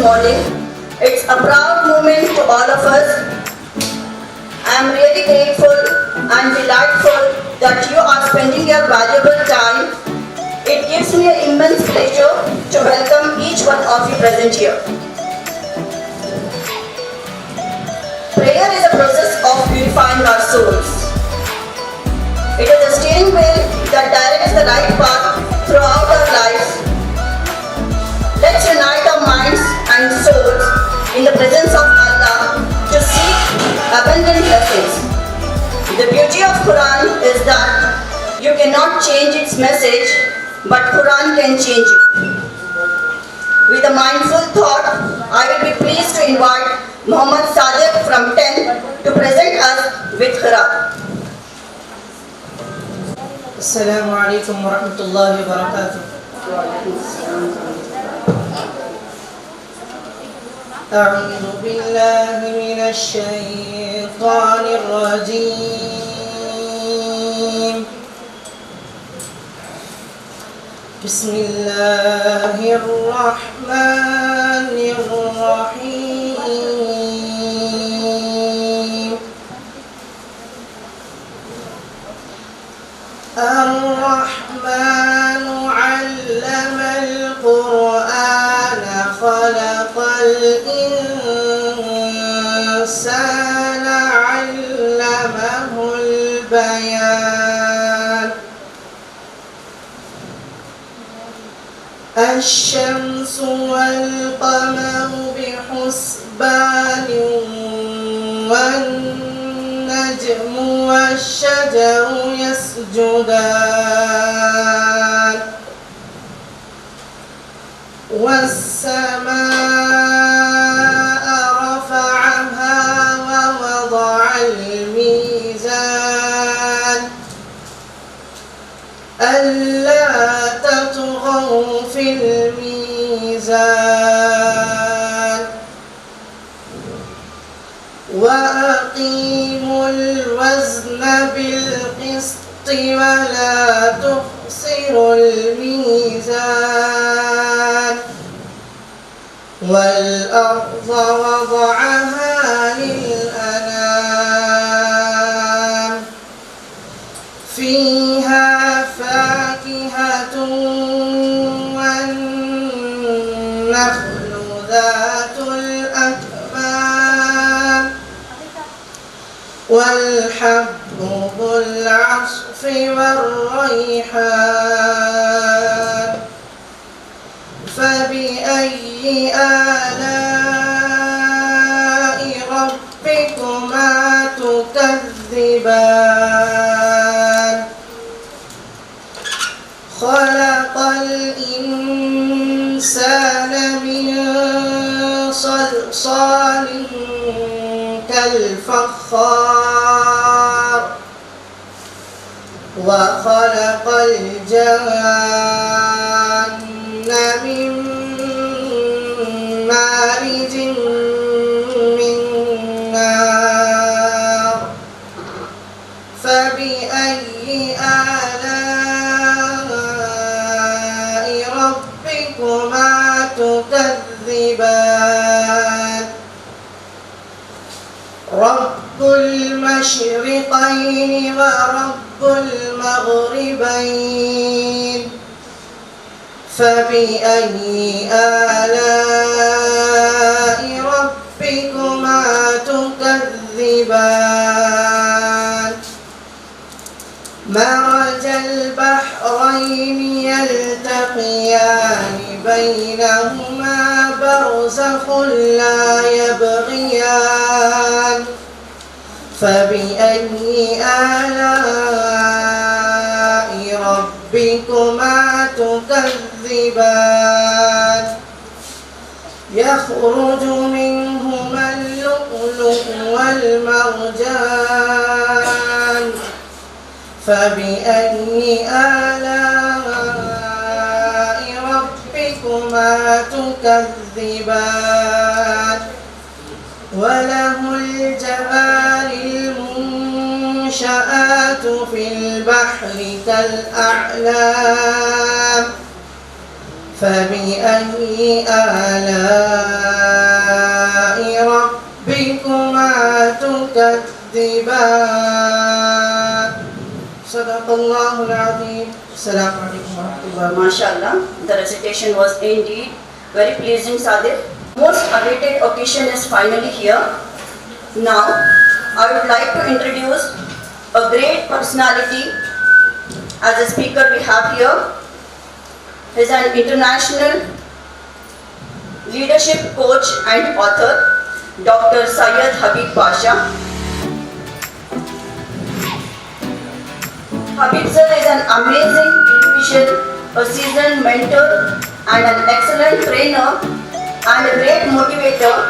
morning. It's a proud moment to all of us. I am really grateful and delightful that you are spending your valuable time. It gives me an immense pleasure to welcome each one of you present here. Prayer is a process of purifying our souls. It is a steering wheel that directs the right path throughout our lives. Let's unite our minds and souls in the presence of Allah to seek abundant blessings. The beauty of Quran is that you cannot change its message, but Quran can change you. With a mindful thought, I will be pleased to invite Muhammad Sadiq from 10 to present us with Quran. Assalamu alaikum wa rahmatullahi wa barakatuh. أعوذ بالله من الشيطان الرجيم. بسم الله الرحمن الرحيم. الرحمن علم القرآن خلق الإنسان علمه البيان. الشمس والقمر بحسبان والنجم والشجر يسجدان والسماء رفعها ووضع الميزان ألا تطغوا في الميزان وأقيموا الوزن بالقسط ولا تخسروا الميزان والأرض وضعها للأنام فيها فاكهة والنخل ذات الأكمام والحب ذو العصف والريحان فبأي آلاء ربكما تكذبان خلق الإنسان من صلصال كالفخار وخلق الجان من مارج من نار فبأي آلاء ربكما تكذبان رب المشرقين ورب المغربين فبأي آلاء ربكما تكذبان مرج البحرين يلتقيان بينهما برزخ لا يبغيان فبأي آلاء ربكما تكذبان يخرج منهما اللؤلؤ والمرجان فبأي آلاء ربكما تكذبان وله الجوار المنشآت في البحر كالأعلام فبأي آلاء ربكما تكذبان صدق الله العظيم السلام عليكم ورحمة الله وبركاته. MashaAllah, the recitation was indeed very pleasing, Sadiq. Most awaited occasion is finally here. Now, I would like to introduce a great personality as a speaker we have here. He is an international leadership coach and author, Dr. Syed Habib Pasha. Habib sir is an amazing individual, a seasoned mentor and an excellent trainer and a great motivator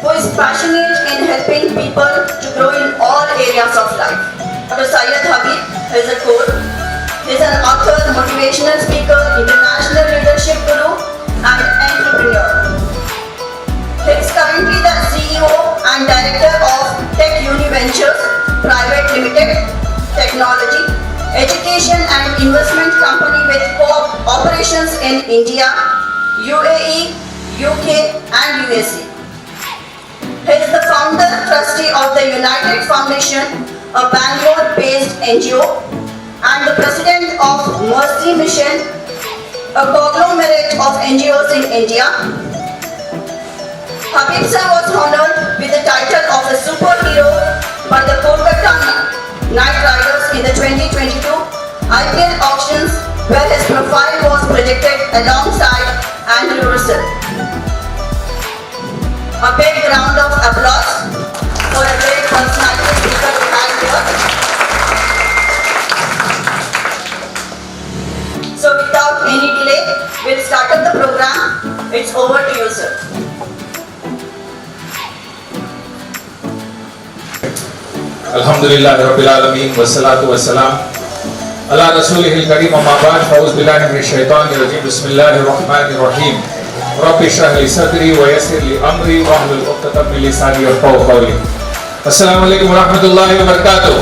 who is passionate in helping people to grow in all areas of life. Dr. Syed Habib is a coach. He is an author, motivational speaker, international leadership guru and entrepreneur. He is currently the CEO and Director of Tech Univentures Private Limited, Technology, Education and Investment Company with operations in India, UAE, UK and USA. He is the founder trustee of the United Foundation, a Bangalore-based NGO, and the president of Mercy Mission, a conglomerate of NGOs in India. Habib sir was honored with the title of a superhero by the Kolkata Knight Riders in the 2022 IPL auctions, where his profile was projected alongside Andrew Russell. A big round of applause for a great personality speaker we have here. So without any delay, we'll start up the program. It's over to you, sir. Alhamdulillah Rabbil Alameen wassalatu wassalam ala rasulihil kareem amma ba'd fa'uz billahi minash shaitanir rajim bismillahir rahmanir rahim rabbi shrah li sadri wa yassir li amri wahlul 'uqdatam min lisani yafqahu qawli. Assalamu alaikum warahmatullahi wabarakatuh.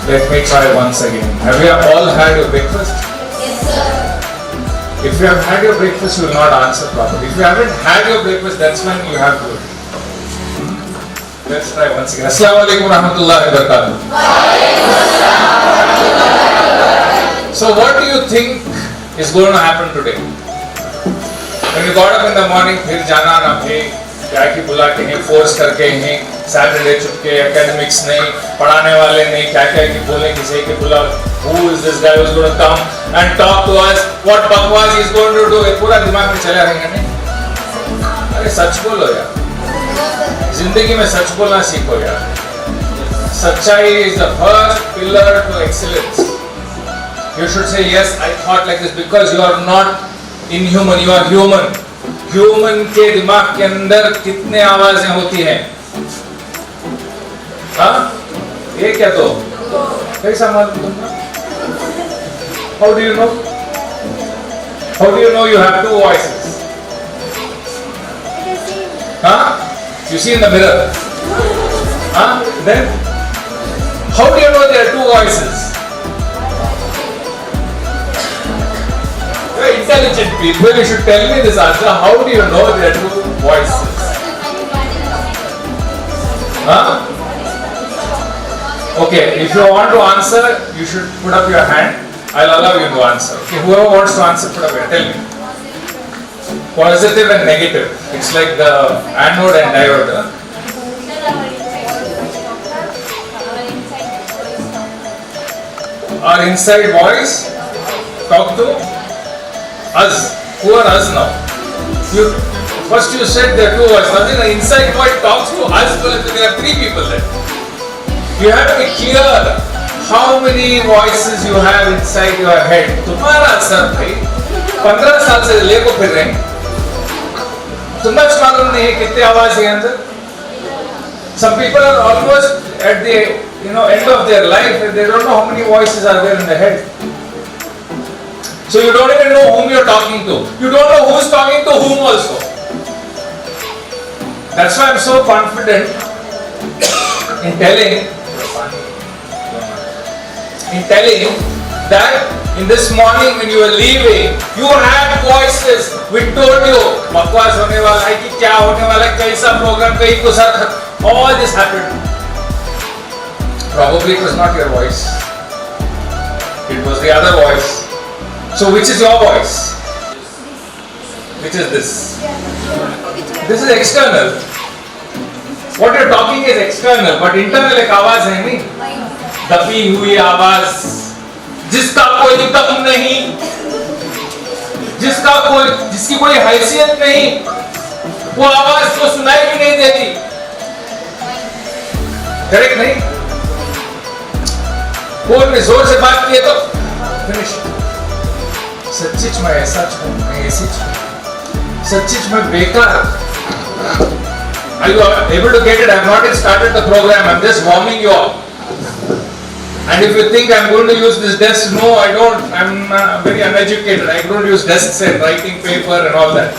Let me try once again. Have you all had your breakfast? Yes, sir. If you have had your breakfast, you will not answer properly. If you haven't had your breakfast, that's when you have to. Let's try once again. Assalamu alaikum warahmatullahi wabarakatuh. So what do you think is going to happen today? When you got up in the morning, फिर जाना ना भाई, क्या की बुलाते हैं, force करके हैं, सैटरडे चुपके, एकेडमिक्स नहीं, पढ़ाने वाले नहीं, क्या क्या की बोले किसी के बुला, who is this guy who's going to come and talk to us, what बकवास he is going to do, ये पूरा दिमाग में चला रहेगा नहीं? अरे सच बोलो यार, जिंदगी में सच बोलना सीखो यार. सच्चाई is the first pillar to excellence. You should say yes, I thought like this, because you are not inhuman, you are human. Human के दिमाग के अंदर कितने आवाजें होती हैं? हाँ? ये क्या तो? कैसा मालूम तुमने? How do you know? How do you know you have two voices? Huh? You see in the mirror. Huh? Then? How do you know there are two voices? You are intelligent people, you should tell me this answer. How do you know there are two voices? Huh? Okay, if you want to answer, you should put up your hand. I'll allow you to answer. Okay, whoever wants to answer, put up your hand. Tell me. Positive and negative. It's like the anode and diode. Huh? Our inside voice talk to us. Who are us now? First you said there are two voices. Now the inside voice talks to us, but there are three people there. You have to be clear how many voices you have inside your head. तुम्हारा sir भाई 15 साल से लेको फिर रहे हैं. तुम्हें मालूम नहीं है कितने आवाज है अंदर. Some people are almost at the end of their life and they don't know how many voices are there in their head. So you don't even know whom you're talking to. You don't know who's talking to whom also. That's why I'm so confident in telling that in this morning when you were leaving, you had voices which told you, बकवास होने वाला है कि क्या होने वाला है, कैसा program, कहीं को साथ, all this happened. Probably it was not your voice. It was the other voice. So which is your voice? Which is this? This is external. What you're talking is external, but internal एक आवाज है नहीं, दबी हुई आवाज, जिसका कोई दम नहीं, जिसकी कोई हैसियत नहीं, वो आवाज तो सुनाई भी नहीं देती. करेक्ट नहीं? फोन में जोर से बात किए तो फिनिश. सच्चिच में ऐसा छूं, मैं ऐसी छूं, सच्चिच में बेकार. Are you able to get it? I have not yet started the program. I am just warming you up. And if you think I am going to use this desk, no, I don't. I am very uneducated. I don't use desks and writing paper and all that.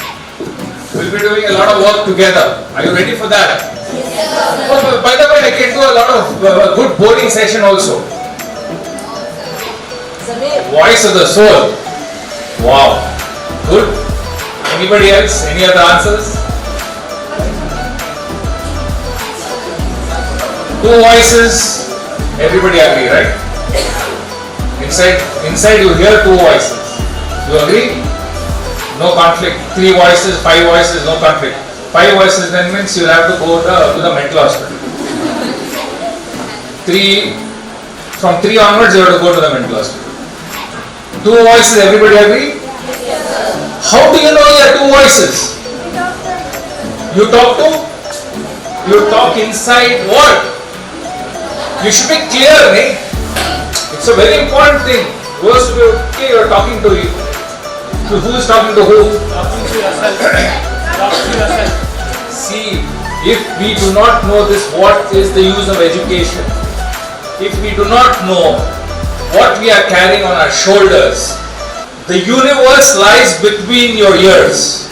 We will be doing a lot of work together. Are you ready for that? Yes. Oh, by the way, I can do a lot of good boring session also. Voice of the soul. Wow. Good. Anybody else? Any other answers? Two voices, everybody agree, right? Inside you hear two voices. You agree? No conflict. 3 voices, 5 voices, no conflict. 5 voices then means you have to go to the mental hospital. from 3 onwards you have to go to the mental hospital. 2 voices, everybody agree? How do you know you have 2 voices? You talk to? You talk inside what? You should be clear, eh? It's a very important thing. You have to be okay, you are talking to you. So who is talking to who? Talking to yourself. Talking to yourself. See, if we do not know this, what is the use of education? If we do not know what we are carrying on our shoulders, the universe lies between your ears.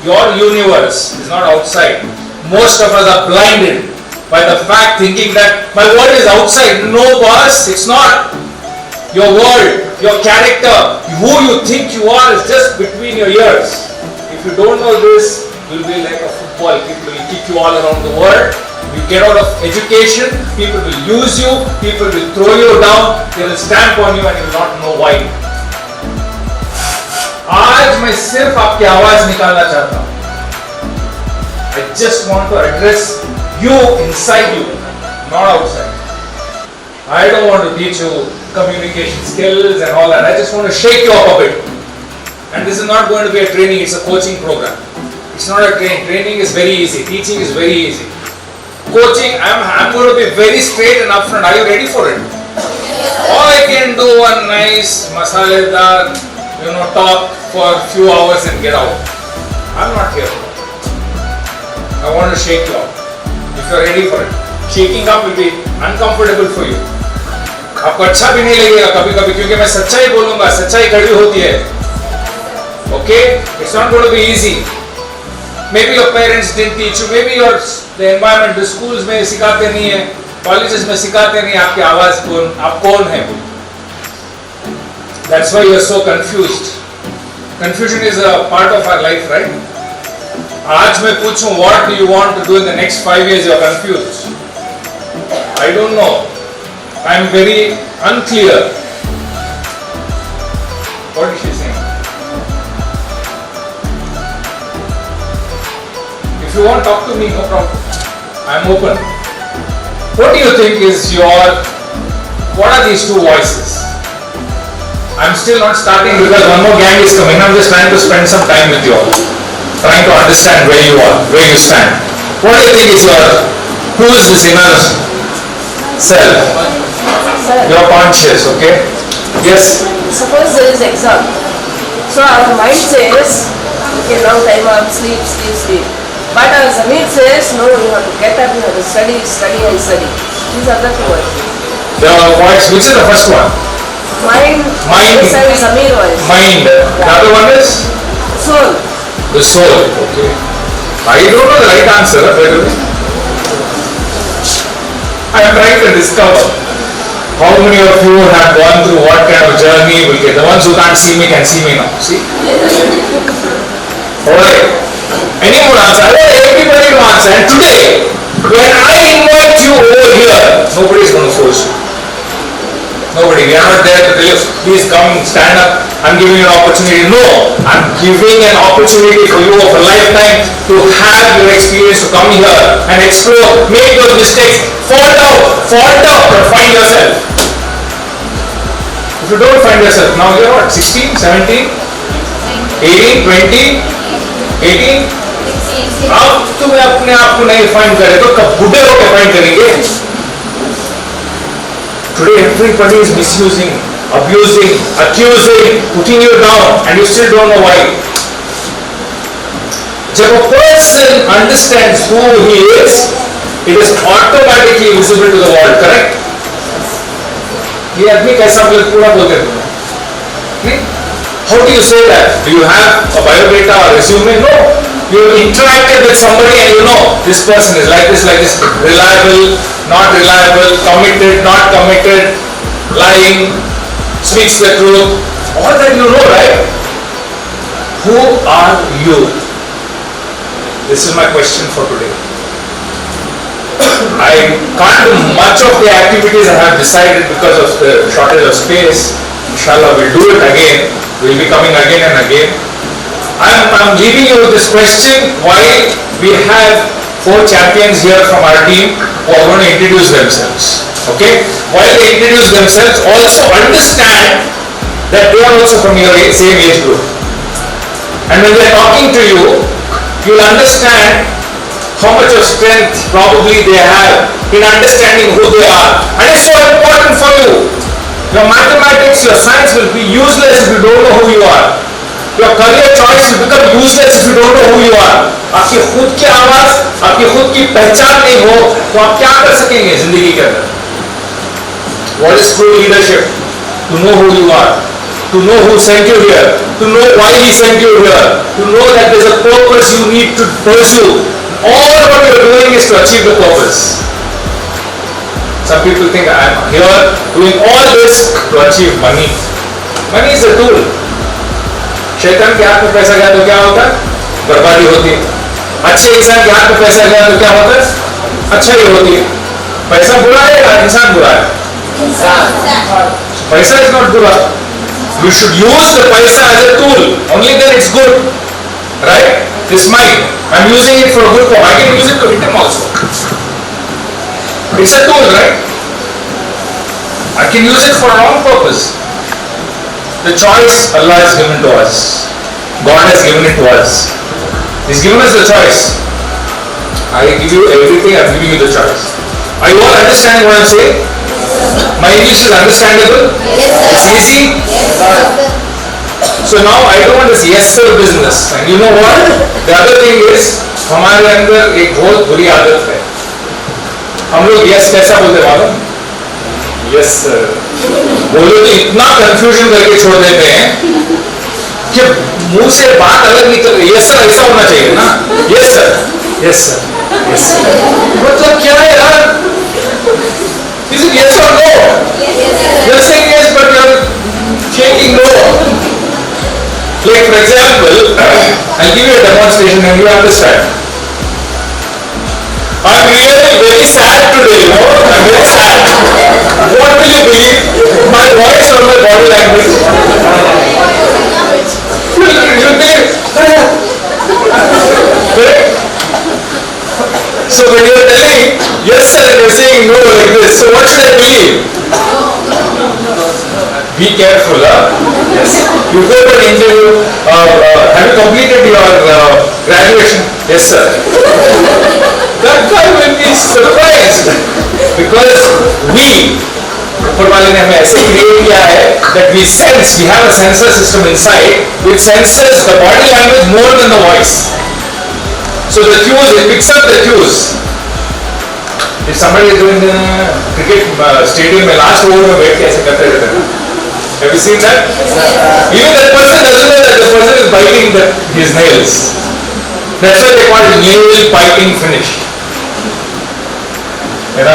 Your universe is not outside. Most of us are blinded by the fact thinking that my world is outside. No, boss, it's not. Your world, your character, who you think you are is just between your ears. If you don't know this, you'll be like a football. People will kick you all around the world. You get out of education, people will use you, people will throw you down, they will stamp on you and you will not know why. आज मैं सिर्फ आपकी आवाज निकालना चाहता हूँ. I just want to address you inside you, not outside. I don't want to teach you communication skills and all that. I just want to shake you up a bit. And this is not going to be a training, it's a coaching program. It's not a training. Training is very easy. Teaching is very easy. Coaching, I'm going to be very straight and upfront. Are you ready for it? Or I can do a nice masaledar, talk for a few hours and get out. I'm not here for that. I want to shake you up. If you're ready for it. Shaking up will be uncomfortable for you. आपको अच्छा भी नहीं लगेगा कभी-कभी क्योंकि मैं सच्चाई बोलूंगा, सच्चाई कड़वी होती है. Okay? It's not going to be easy. Maybe your parents didn't teach you. Maybe the environment, the schools में सिखाते नहीं है, colleges में सिखाते नहीं आपकी आवाज कौन, आप कौन है. That's why you are so confused. Confusion is a part of our life, right? आज मैं पूछूं what do you want to do in the next 5 years, you are confused. I don't know. I am very unclear. What is she saying? If you want to talk to me, no problem. I am open. What do you think is what are these 2 voices? I am still not starting because one more gang is coming. I am just trying to spend some time with you all. Trying to understand where you are, where you stand. What do you think is who is this inner self? Your conscious, okay? Yes? Suppose there is exam. So our mind says, okay, now time out, sleep. But our Zamir says, no, you have to get up, you have to study. These are the 2 voices. The voice, which is the first one? Mind. This is Zamir voice. Mind. The other one is? Soul. The soul, okay. I don't know the right answer, by the way. I am trying to discover. How many of you have gone through what kind of journey? Will get the ones who can't see me can see me now. See? Alright. Any more answer? I want everybody to answer. And today, when I invite you over here, nobody is going to force you. Nobody. We are not there to tell you, please come, stand up. I'm giving you an opportunity. No. I'm giving an opportunity for you of a lifetime to have your experience, to come here and explore, make those mistakes, fall out, but find yourself. If you don't find yourself, now you're what? 16, 17, 18, 20, 18? अब तुम्हें अपने आप को नहीं find करे तो कब बुढ़े होकर फाइंड करेंगे? Today everybody is misusing, abusing, accusing, putting you down, and you still don't know why. जब a person understands who he is, it is automatically visible to the world. Correct? ये आदमी कैसा पूरा बोलते हैं? How do you say that? Do you have a biodata or resume? No. You have interacted with somebody and you know this person is like this, reliable, not reliable, committed, not committed, lying, speaks the truth. All that you know, right? Who are you? This is my question for today. I can't do much of the activities I have decided because of the shortage of space. Inshallah, we'll do it again. We'll be coming again and again. I'm leaving you with this question, why we have 4 champions here from our team who are going to introduce themselves. Okay? While they introduce themselves, also understand that they are also from your same age group. And when they are talking to you, you'll understand how much of strength probably they have in understanding who they are. And it's so important for you. Your mathematics, your science will be useless if you don't know who you are. Your career choice will become useless if you don't know who you are. आपकी खुद की आवाज, आपकी खुद की पहचान नहीं हो, तो आप क्या कर सकेंगे जिंदगी के अंदर? What is true leadership? To know who you are, to know who sent you here, to know why he sent you here, to know that there's a purpose you need to pursue. All what you're doing is to achieve the purpose. Some people think I'm here doing all this to achieve money. Money is a tool. शैतान के हाथ में पैसा गया तो क्या होता है? बर्बादी होती है. अच्छे इंसान के हाथ में पैसा गया तो क्या होता है? अच्छाई होती है. पैसा बुरा है या इंसान बुरा है? पैसा is not बुरा. You should use the paisa as a tool. Only then it's good. Right? This mic, I'm using it for a good purpose. I can use it to hit him also. It's a tool, right? I can use it for a wrong purpose. The choice Allah has given to us. God has given it to us. He's given us the choice. I give you everything, I'm giving you the choice. Are you all understanding what I'm saying? My English is understandable? It's easy? So now I don't want this yes sir business. And you know what? The other thing is, हमारे अंदर एक बहुत बुरी आदत है. हम लोग yes कैसा बोलते मालूम? Yes sir. बोलो तो इतना कंफ्यूजन करके छोड़ देते हैं कि मुंह से बात अलग निकल रही है. Yes sir ऐसा होना चाहिए ना? Yes sir. Yes sir. Yes sir. मतलब क्या है यार? Is it yes or no? You're saying yes but you're shaking no. Like for example, I'll give you a demonstration and you understand. I'm really very sad today, you know. I'm very sad. What will you believe? My voice or my body language? You believe? Correct? So when you're telling yes sir and you're saying no like this, so what should I believe? Be careful, huh? Yes. You go to an interview, have you completed your graduation? Yes sir. That guy will be surprised because we, ऊपर वाले ने हमें ऐसे create किया है that we sense, we have a sensor system inside which senses the body language more than the voice. So the cues, it picks up the cues. If somebody is doing the cricket stadium में last over में बैठ के ऐसे करते रहते हैं. Have you seen that? Even that person doesn't know that the person is biting his nails. That's why they call it nail biting finish. In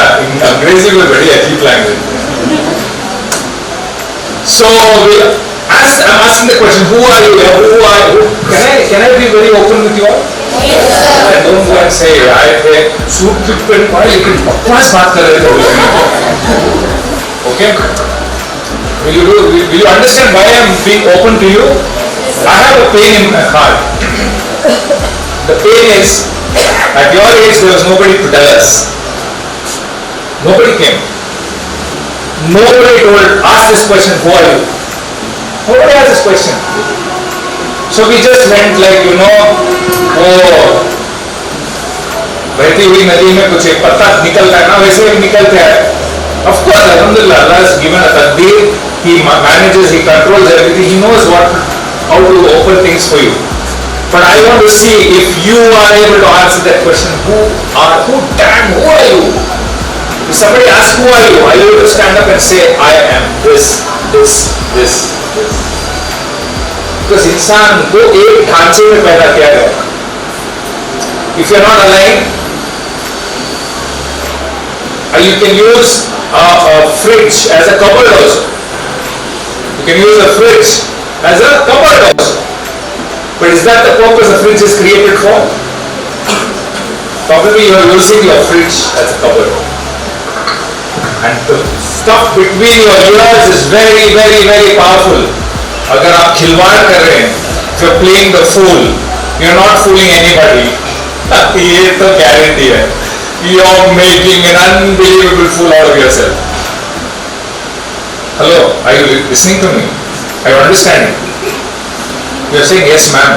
Angrezi में बड़ी अजीब language. So I'm asking the question, who are you? Who are you? Can I be very open with you all? And don't go and say I suit की pen पढ़ा लेकिन बकवास बात कर रहे थे. Okay? Will you understand why I'm being open to you? I have a pain in my heart. The pain is, at your age there was nobody to tell us. Nobody came. Nobody told, ask this question, who are you? Nobody asked this question. So we just went like, बहती हुई नदी में कुछ एक पत्ता निकलता है ना, वैसे ही निकलते हैं. Of course, Alhamdulillah, Allah has given a taqdeer. He manages, He controls everything. He knows how to open things for you. But I want to see if you are able to answer that question. Who are you? If somebody asks who are you able to stand up and say, I am this. Because इंसान को एक ढांचे में पैदा किया गया. If you are not aligned, you can use a fridge as a cupboard also. You can use a fridge as a cupboard also. But is that the purpose the fridge is created for? Probably you are using your fridge as a cupboard. And the stuff between your ears is very, very, very powerful. अगर आप खिलवाड़ कर रहे हैं, if you're playing the fool, you're not fooling anybody. ये तो guarantee है. You're making an unbelievable fool out of yourself. Hello, are you listening to me? Are you understanding? You're saying yes, ma'am.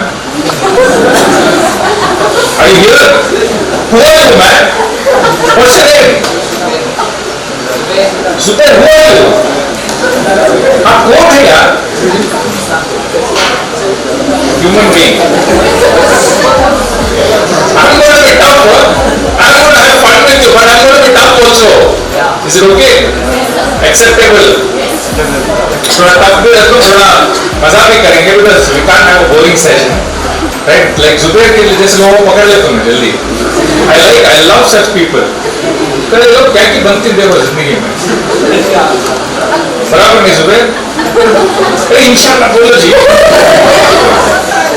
Are you here? Who are you, man? What's your name? Zubair, who are you? आप कौन है यार? Human being. I'm going to be tough. I'm going to have fun with you, but I'm going to be tough also. Is it okay? Acceptable. थोड़ा tough भी रखो, थोड़ा मजा भी करेंगे, because we can't have a boring session, right? Like Zubair के लिए जैसे लोगों को पकड़ लेते हैं जल्दी. I love such people. तो ये लोग क्या की बनती देखो जिंदगी में. बराबर नहीं Zubair? अरे इंशाल्लाह बोलो जी.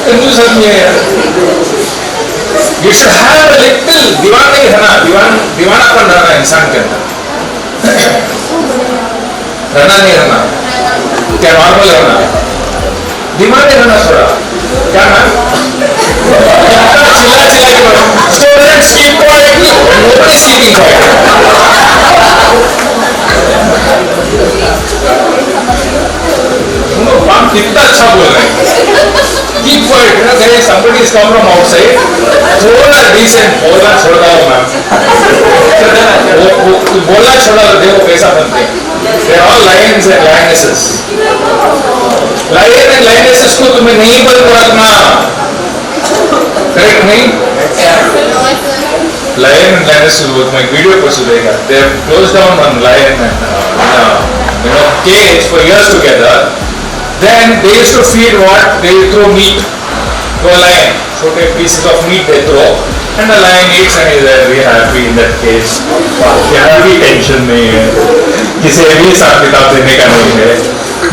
कंजूस आदमी है यार. You should have a little दीवान नहीं रहना, दीवानापन रहना इंसान के अंदर. रहना नहीं रहना, क्या नॉर्मल रहना, दीवाने रहना थोड़ा. क्या मैम? चिल्ला के बोलो. Students keep quiet. Nobody is keeping quiet. हम कितना अच्छा बोल रहे हैं. Keep quiet. There is somebody is come from outside. थोड़ा decent बोलना छोड़ दो मैम. बोलना छोड़ा तो देखो कैसा बनते हैं. They are all lions and lionesses. Lion and lionesses को तुम्हें नहीं बंद रखना. Correct नहीं? Lion and lionesses वो तुम्हें वीडियो पर सुनेगा. They have closed down one lion and cage for years together. Then they used to feed what? They throw meat to a lion. छोटे pieces of meat they throw, and the lion eats and is very happy in that cage. यहाँ भी tension नहीं है, किसी भी हिसाब किताब देने का नहीं है,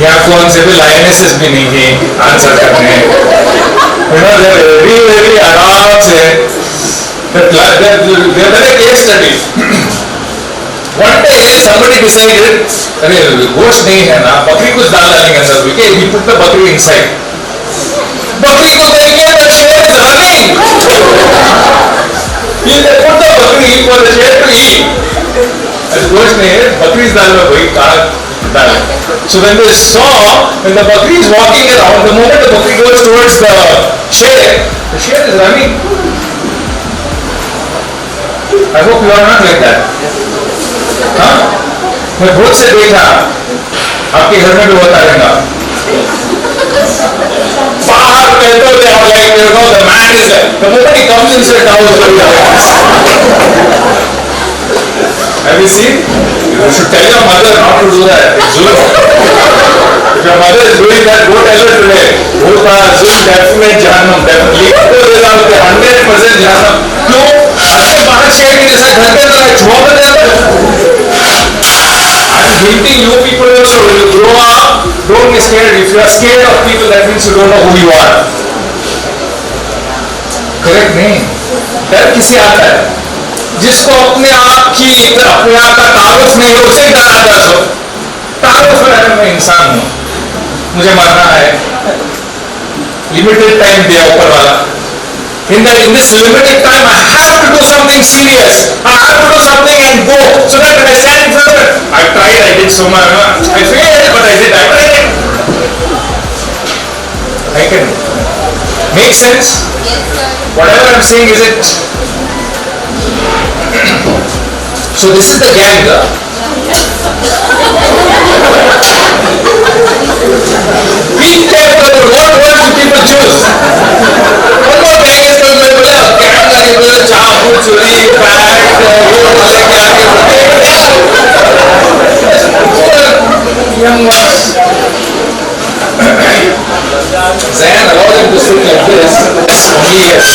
यहाँ कौन से भी lionesses भी नहीं है आंसर करने. They're very आराम से. They're very case study. One day somebody decided, अरे गोश्त नहीं है ना, बकरी कुछ डाल डालेंगे अंदर. Okay, he put the bakri inside. बकरी को देंगे the share is running. He put the bakri for the share to eat. अरे गोश्त नहीं है, बकरी डाल लो भाई, कहाँ डालें? So when they saw, when the bakri is walking around, the moment the bakri goes towards the share is running. I hope you are not like that. हाँ? मैं बहुत से देखा, आपके घर में भी होता रहेगा. बाहर कहते होते हैं like the man is like, the moment he comes inside the house, have you seen? You should tell your mother not to do that. It's zulm. If your mother is doing that, go tell her today. होता zulm definite जहन्नम, definitely 100% जहन्नम. क्यों? आपके बाहर शेर के जैसा घर के अंदर छुआ बन जाता है. guilty you people also. When you grow up, don't get scared. If you are scared of people, that means you don't know who you are. Correct नहीं? डर किसे आता है? जिसको अपने आप का तारुफ नहीं हो, उसे डर आता है। तारुफ है, मैं इंसान हूँ, मुझे मरना है, लिमिटेड टाइम दिया ऊपर वाला। In this limited time, I have to do something serious. I have to do something and go, so that when I stand in front of it, I tried, I did so much, I failed, but I tried it. I can make sense. Whatever I'm saying, is it? So this is the gang. Be careful what words people choose. One more gang is going to be gang चाकू चुरी bat young ones. Zayn allowed him to sit like this. Yes.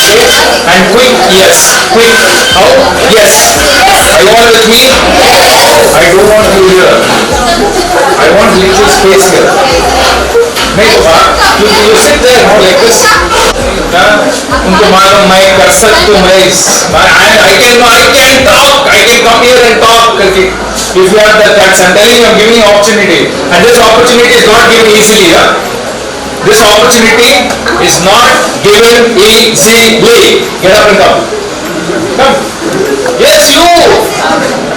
And quick. Yes. Quick. How? Yes. Are you all with me? I don't want you here. I want little space here. नहीं बाबा, you sit there like this. उनको मालूम मैं कर सकता हूँ, मैं I can come here and talk करके. If you have that guts, I'm telling you, I'm giving you opportunity, and this opportunity is not given easily. This opportunity is not given easily. Get up and come. Come. Yes, you.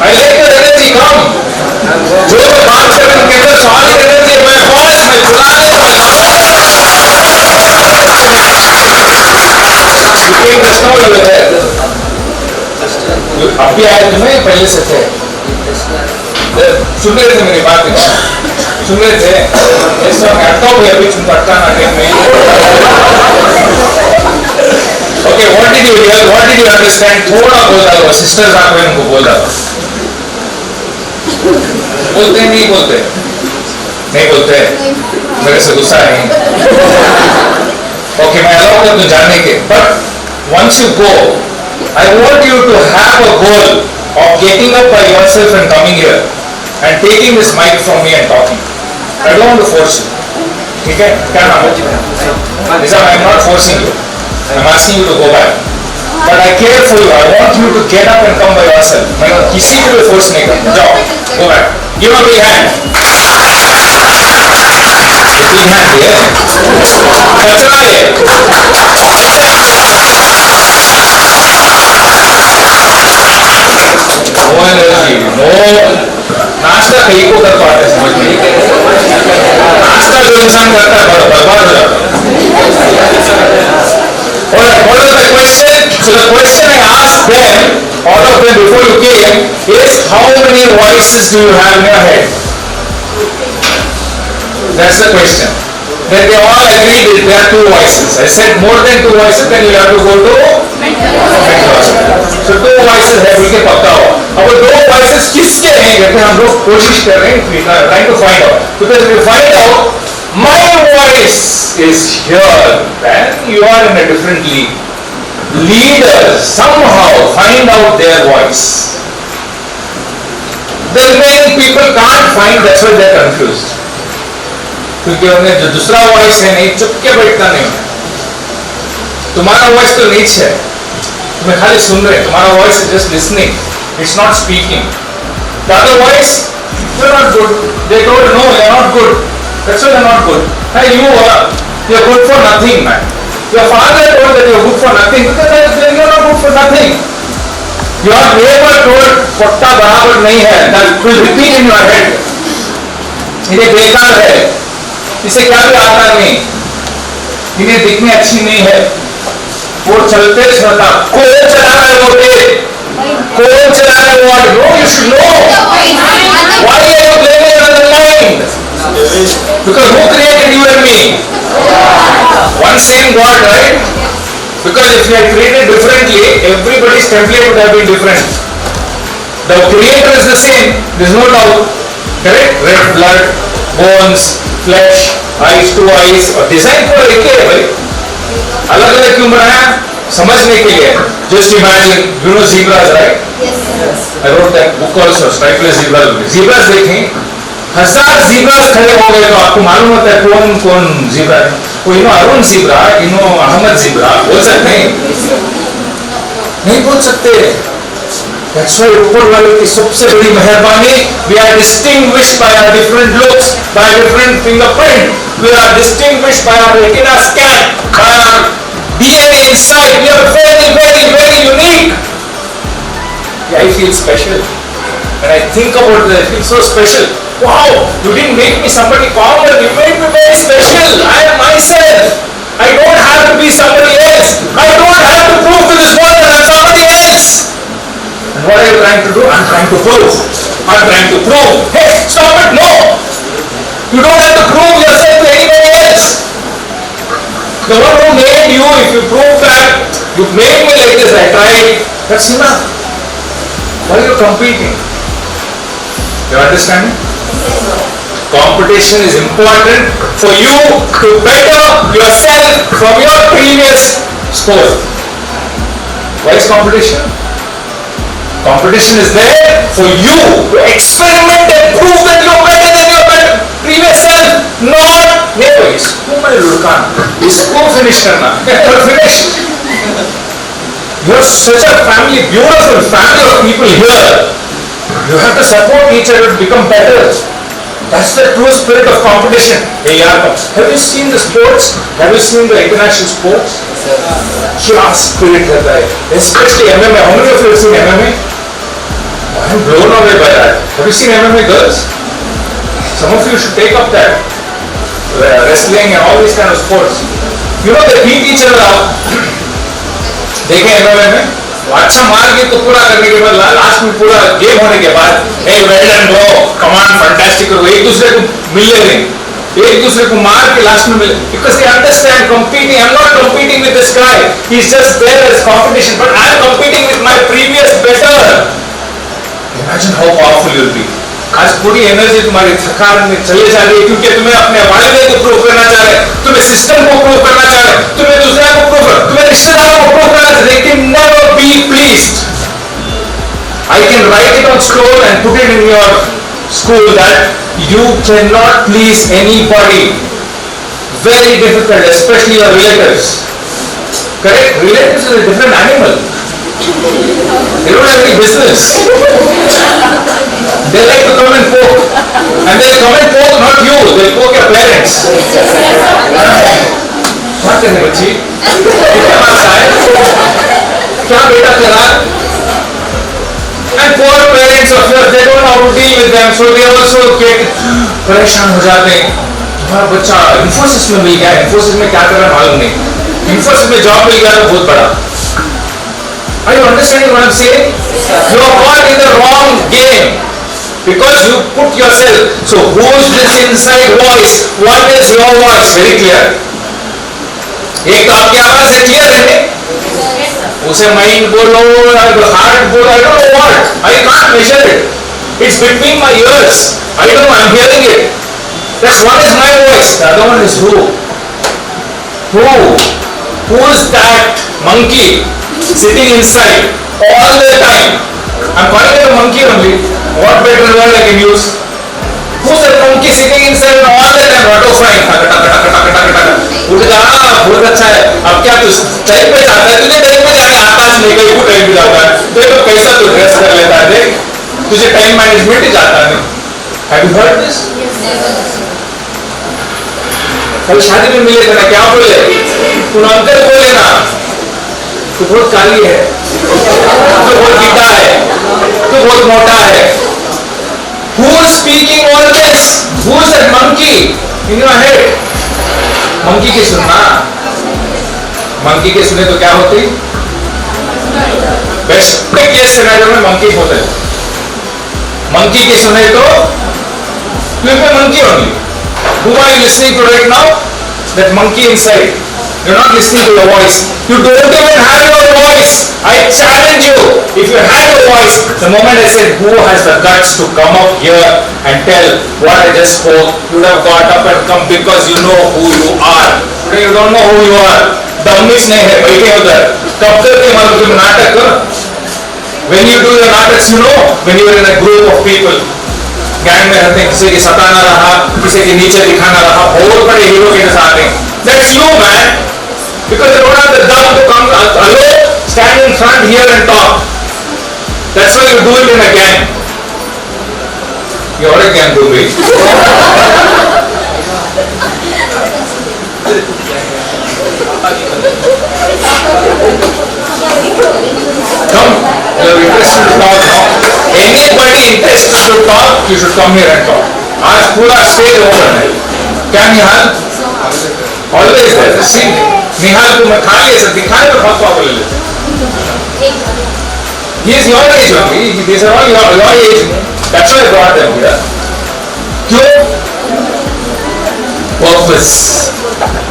I like your energy. Come. जो लोग बात कर रहे हैं उनके अंदर स्वागत energy है, मैं बॉस, मैं चुरा रहा हूँ. अभी आए तुम्हें पहले से थे, सुन रहे थे मेरी बात, सुन रहे थे. इस वक्त हटता हूँ अभी तुम अटकाना नहीं में. Okay, what did you hear? What did you understand? थोड़ा बोल रहा हो, sisters आप इनको बोल रहा हो. बोलते नहीं बोलते? नहीं बोलते? मेरे से गुस्सा नहीं. Okay, मैं अलाउ कर दूं जानने के. But once you go, I want you to have a goal of getting up by yourself and coming here and taking this mic from me and talking. I don't want to force you. ठीक है? क्या नाम है? Nizam, I am not forcing you. I am asking you to go back. But I care for you. I want you to get up and come by yourself. मैं किसी को भी force नहीं करता. जाओ, go back. Give a big hand. Big hand, yeah. कचरा है. No energy, no. नाश्ता कहीं को कर पाते समझ में. नाश्ता जो इंसान करता है बर्बाद हो जाता है. Alright, what was the question? So the question I asked them, all of them before you came, is how many voices do you have in your head? That's the question. Then they all agreed that there are two voices. I said more than two voices, then you have to go to mental hospital. So two voices है, बोल के पक्का हो. अब वो दो voices किसके हैं? कहते हैं हम लोग कोशिश कर रहे हैं, trying to find out. Because if you find out, my voice is here, then you are in a different league. Leaders somehow find out their voice. The remaining people can't find, that's why they are confused. क्योंकि उन्हें जो दूसरा voice है नहीं, चुप के बैठना नहीं है. तुम्हारा वॉइस तो नीच है, तुम्हें खाली सुन रहे. तुम्हारा voice is just listening, it's not speaking. The other voice, you are not good. They don't know you are not good. That's why you are not good. Hey, you are good for nothing, man. Your father told that you are good for nothing because you are not good for nothing. Your neighbor told पट्टा बराबर नहीं है. That will repeat in your head. इन्हें बेकार है, इसे क्या भी आता नहीं, इन्हें दिखने अच्छी नहीं है. वो चलते चलता कौन चला रहा है वो पेड़, कौन चला रहा है वो. No, you should know. Why are you blaming another mind? Because who created you and me? One same God, right? Because if you had created differently, everybody's template would have been different. The creator is the same, there's no doubt. Correct? Red blood, bones, flesh, eyes to eyes, और design पूरा एक ही है भाई. अलग अलग क्यों बनाया? समझने के लिए. Just imagine, you know zebras, right? Yes. I wrote that book also, Stripeless Zebras. Zebras देखें, 1000 जीब्रास खड़े हो गए तो आपको मालूम होता है कौन कौन जीब्रा है? वो अरुण जीब्रा, अहमद जीब्रा बोल सकते हैं? नहीं बोल सकते। That's why ऊपर वाले की सबसे बड़ी मेहरबानी, we are distinguished by our different looks, by different fingerprint, we are distinguished by our retina scan, by our DNA inside. We are very, very, very unique. I feel special. When I think about it, I feel so special. Wow, you didn't make me somebody common, you made me very special. I am myself. I don't have to be somebody else. I don't have to prove to this world that I'm somebody else. And what are you trying to do? I'm trying to prove. I'm trying to prove. Hey, stop it, no! You don't have to prove yourself to anybody else. The one who made you, if you prove that you made me like this, I tried, that's enough. Why are you competing? You understand? Competition is important for you to better yourself from your previous score. Why is competition? Competition is there for you to experiment and prove that you're better than your previous self. Not neighbors. इसको finish करना. Finish. You're such a family, beautiful family of people here. You have to support each other to become better. That's the true spirit of competition. Hey, have you seen the sports? Have you seen the international sports? क्या spirit रहता है. Especially MMA. How many of you have seen MMA? I'm blown away by that. Have you seen MMA girls? Some of you should take up that. Wrestling and all these kind of sports. You know they beat each other up. देखें MMA में? अच्छा मार के तो पूरा करने के बाद लास्ट में पूरा गेम होने के बाद hey well done bro, command fantastic करो, एक दूसरे को मिले नहीं, एक दूसरे को मार के लास्ट में मिले, because they understand competing. I'm not competing with this guy, he's just there as competition, but I'm competing with my previous better. Imagine how powerful you'll be. आज पूरी एनर्जी तुम्हारी थकान में चले जा रही है क्योंकि तुम्हें अपने वालिद को प्रूव करना चाह रहे, तुम्हें सिस्टम को प्रूव करना चाह रहे, तुम्हें दूसरे को प्रूव कर, तुम्हें रिश्तेदारों को प्रूव करना चाह रहे. They can never be pleased. I can write it on scroll and put it in your school that you cannot please anybody. Very difficult, especially your relatives. Correct? Relatives is a different animal. They don't have any business. They like to come and poke. And they come and poke not you, they poke your parents. क्या करने बच्ची? क्या बात है? क्या बेटा तेरा? And poor parents of yours, they don't know how to deal with them, so they also get परेशान हो जाते हैं. तुम्हारा बच्चा Infosys में मिल गया, Infosys में क्या कर रहा है मालूम नहीं. Infosys में जॉब मिल गया तो बहुत बड़ा. Are you understanding what I'm saying? You are caught in the wrong game because you put yourself. So who's this inside voice? What is your voice? Very clear. एक तो आपकी आवाज है क्लियर है, उसे माइंड बोलो, हार्ट बोलो, I don't know what. I can't measure it. It's between my ears. I don't know. I'm hearing it. That's one is my voice. The other one is who? Who is that monkey sitting inside all the time? I'm calling it a monkey only. What better word I can use? Who's that monkey sitting inside all the time? Auto frying. उठ जा, बहुत अच्छा है. अब क्या तू time पे जाता है? तुझे टाइम पे जाने आता नहीं, कहीं को टाइम पे जाता है. देखो कैसा तू ड्रेस कर लेता है, देख तुझे टाइम मैनेजमेंट ही जाता है. Have you heard this? कल शादी में मिले थे ना, क्या बोले? तुम अंकल बोले ना, तू बहुत काली है, तू बहुत गीता है, तू बहुत मोटा है. Who is speaking all this? Who is that monkey in your head? Monkey के सुनना, मंकी के सुने तो क्या होती? बेस्ट केस सिनेरियो में मंकी होते हैं. मंकी के सुने तो you have a monkey only. Who are you listening to right now? That monkey inside. You're not listening to your voice. You don't even have your voice. I challenge you. If you had your voice, the moment I said who has the guts to come up here and tell what I just spoke, you would have got up and come because you know who you are. Today you don't know who you are. Dummies नहीं है, बैठे उधर. कब करके मालूम तुम नाटक? When you do your nataks, you know when you are in a group of people. Gang में रहते हैं, किसी के सताना रहा, किसी के नीचे दिखाना रहा, बहुत बड़े हीरो के जैसा आते हैं. That's you, man. Because you don't have the dum to come alone, stand in front here and talk. That's why you do it in a gang. You're a gang, do we? Come, you're interested to talk now. Anybody interested to talk, you should come here and talk. आज पूरा stage open है. क्या निहाल? Always there. See, निहाल को मैं खा लिया sir, दिखाने में बहुत पापा ले लेते. He is your age only. These are all your age. That's why I brought them here. क्यों? Purpose.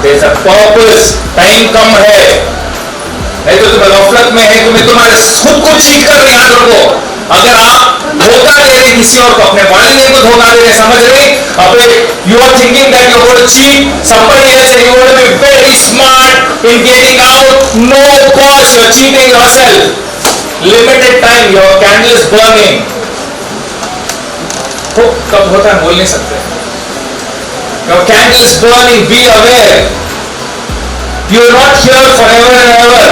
There's a purpose. Time कम है. नहीं तो तुम गफलत में है, तुम्हें तुम्हारे खुद को चीट कर रहे याद रखो. अगर आप धोखा दे रहे किसी और को, अपने वालिदैन को धोखा दे रहे, समझ रहे, अबे you are thinking that you're going to cheat somebody else and you're going to be very smart in getting out. No, boss, you're cheating yourself. Limited time, your candle is burning. हो कब होता है बोल नहीं सकते. Your candle is burning. Be aware. You are not here forever and ever.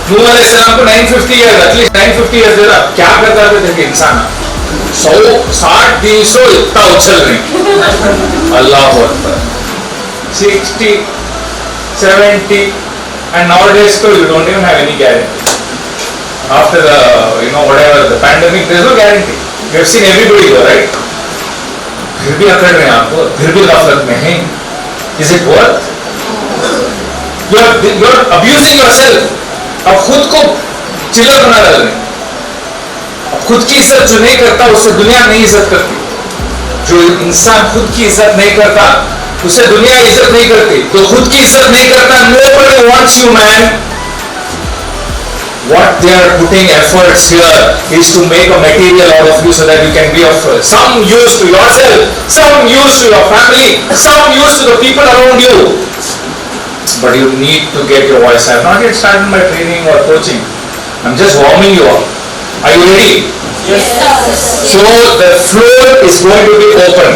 नूह अलैहिस्सलाम को 950 years, at least 950 years देता. क्या करता था देखिए इंसान 100-60-300 इतना उछल रही. अल्लाह Akbar. 60, 70 and nowadays so you don't even have any guarantee. After the whatever the pandemic, there is no guarantee. You have seen everybody go, right? फिर भी अकड़ रहे हैं आपको, फिर भी गफलत में हैं. Is it worth? You're abusing yourself. अब खुद को चिल्लर बना डाल रहे. अब खुद की इज्जत जो नहीं करता उससे दुनिया नहीं इज्जत करती. जो इंसान खुद की इज्जत नहीं करता उसे दुनिया इज्जत नहीं करती. तो खुद की इज्जत नहीं करता, nobody wants you, man. What they are putting efforts here is to make a material out of you so that you can be of some use to yourself, some use to your family, some use to the people around you. But you need to get your voice. I have not yet started my training or coaching. I'm just warming you up. Are you ready? Yes. So the floor is going to be open.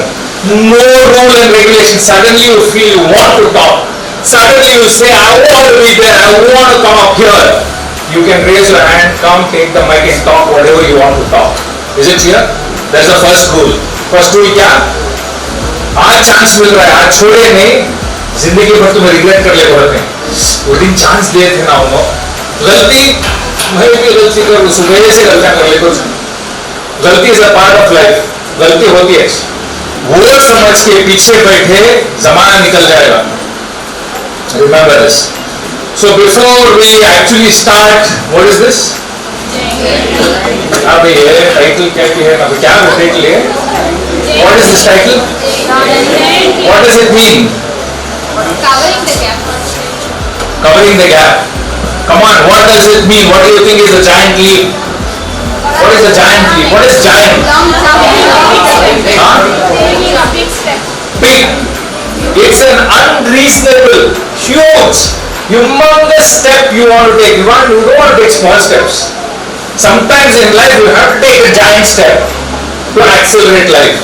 No rule and regulation. Suddenly you feel you want to talk. Suddenly you say, I want to be there. I want to come up here. You can raise your hand, come, take the mic and talk whatever you want to talk. Is it clear? That's the first rule. First rule क्या? आज chance मिल रहा है, आज छोड़े नहीं. जिंदगी भर तुम्हें रिग्रेट कर ले बोलते हैं. वो दिन चांस दिए थे ना उन्होंने. गलती मैं भी गलती करूँ, सुबह से गलतियां कर ले कुछ. गलती is a part of life. गलती होती है. वो समझ के पीछे बैठे जमाना निकल जाएगा. Remember this. So before we actually start, what is this? अभी ये टाइटल क्या है ना? क्या टाइटल है? What is this title? What does it mean? Covering the gap. Covering the gap. Come on, what does it mean? What do you think is a giant leap? What is a giant leap? What is giant? Taking a big step. Big. It's an unreasonable, huge, humongous step you want to take. You don't want to take small steps. Sometimes in life you have to take a giant step to accelerate life.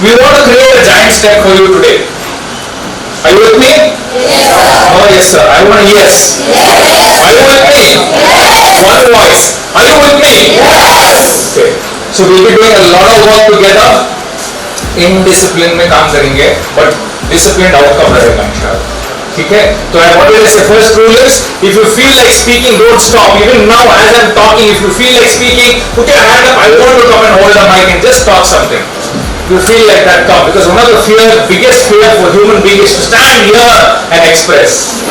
We want to create a giant step for you today. Are you with me? Yes. Oh yes sir. I want a yes. Yes. Are you with me? Yes. One voice. Are you with me? Yes. Okay. So we'll be doing a lot of work together. In discipline में काम करेंगे, but disciplined outcome रहेगा इंशाल्लाह. ठीक है? तो what did I say? First rule is, if you feel like speaking, don't stop. Even now as I'm talking, if you feel like speaking, put your hand up. I want to come and hold the mic and just talk something. You feel like that, come. Because one of the biggest fear for human being is to stand here and express.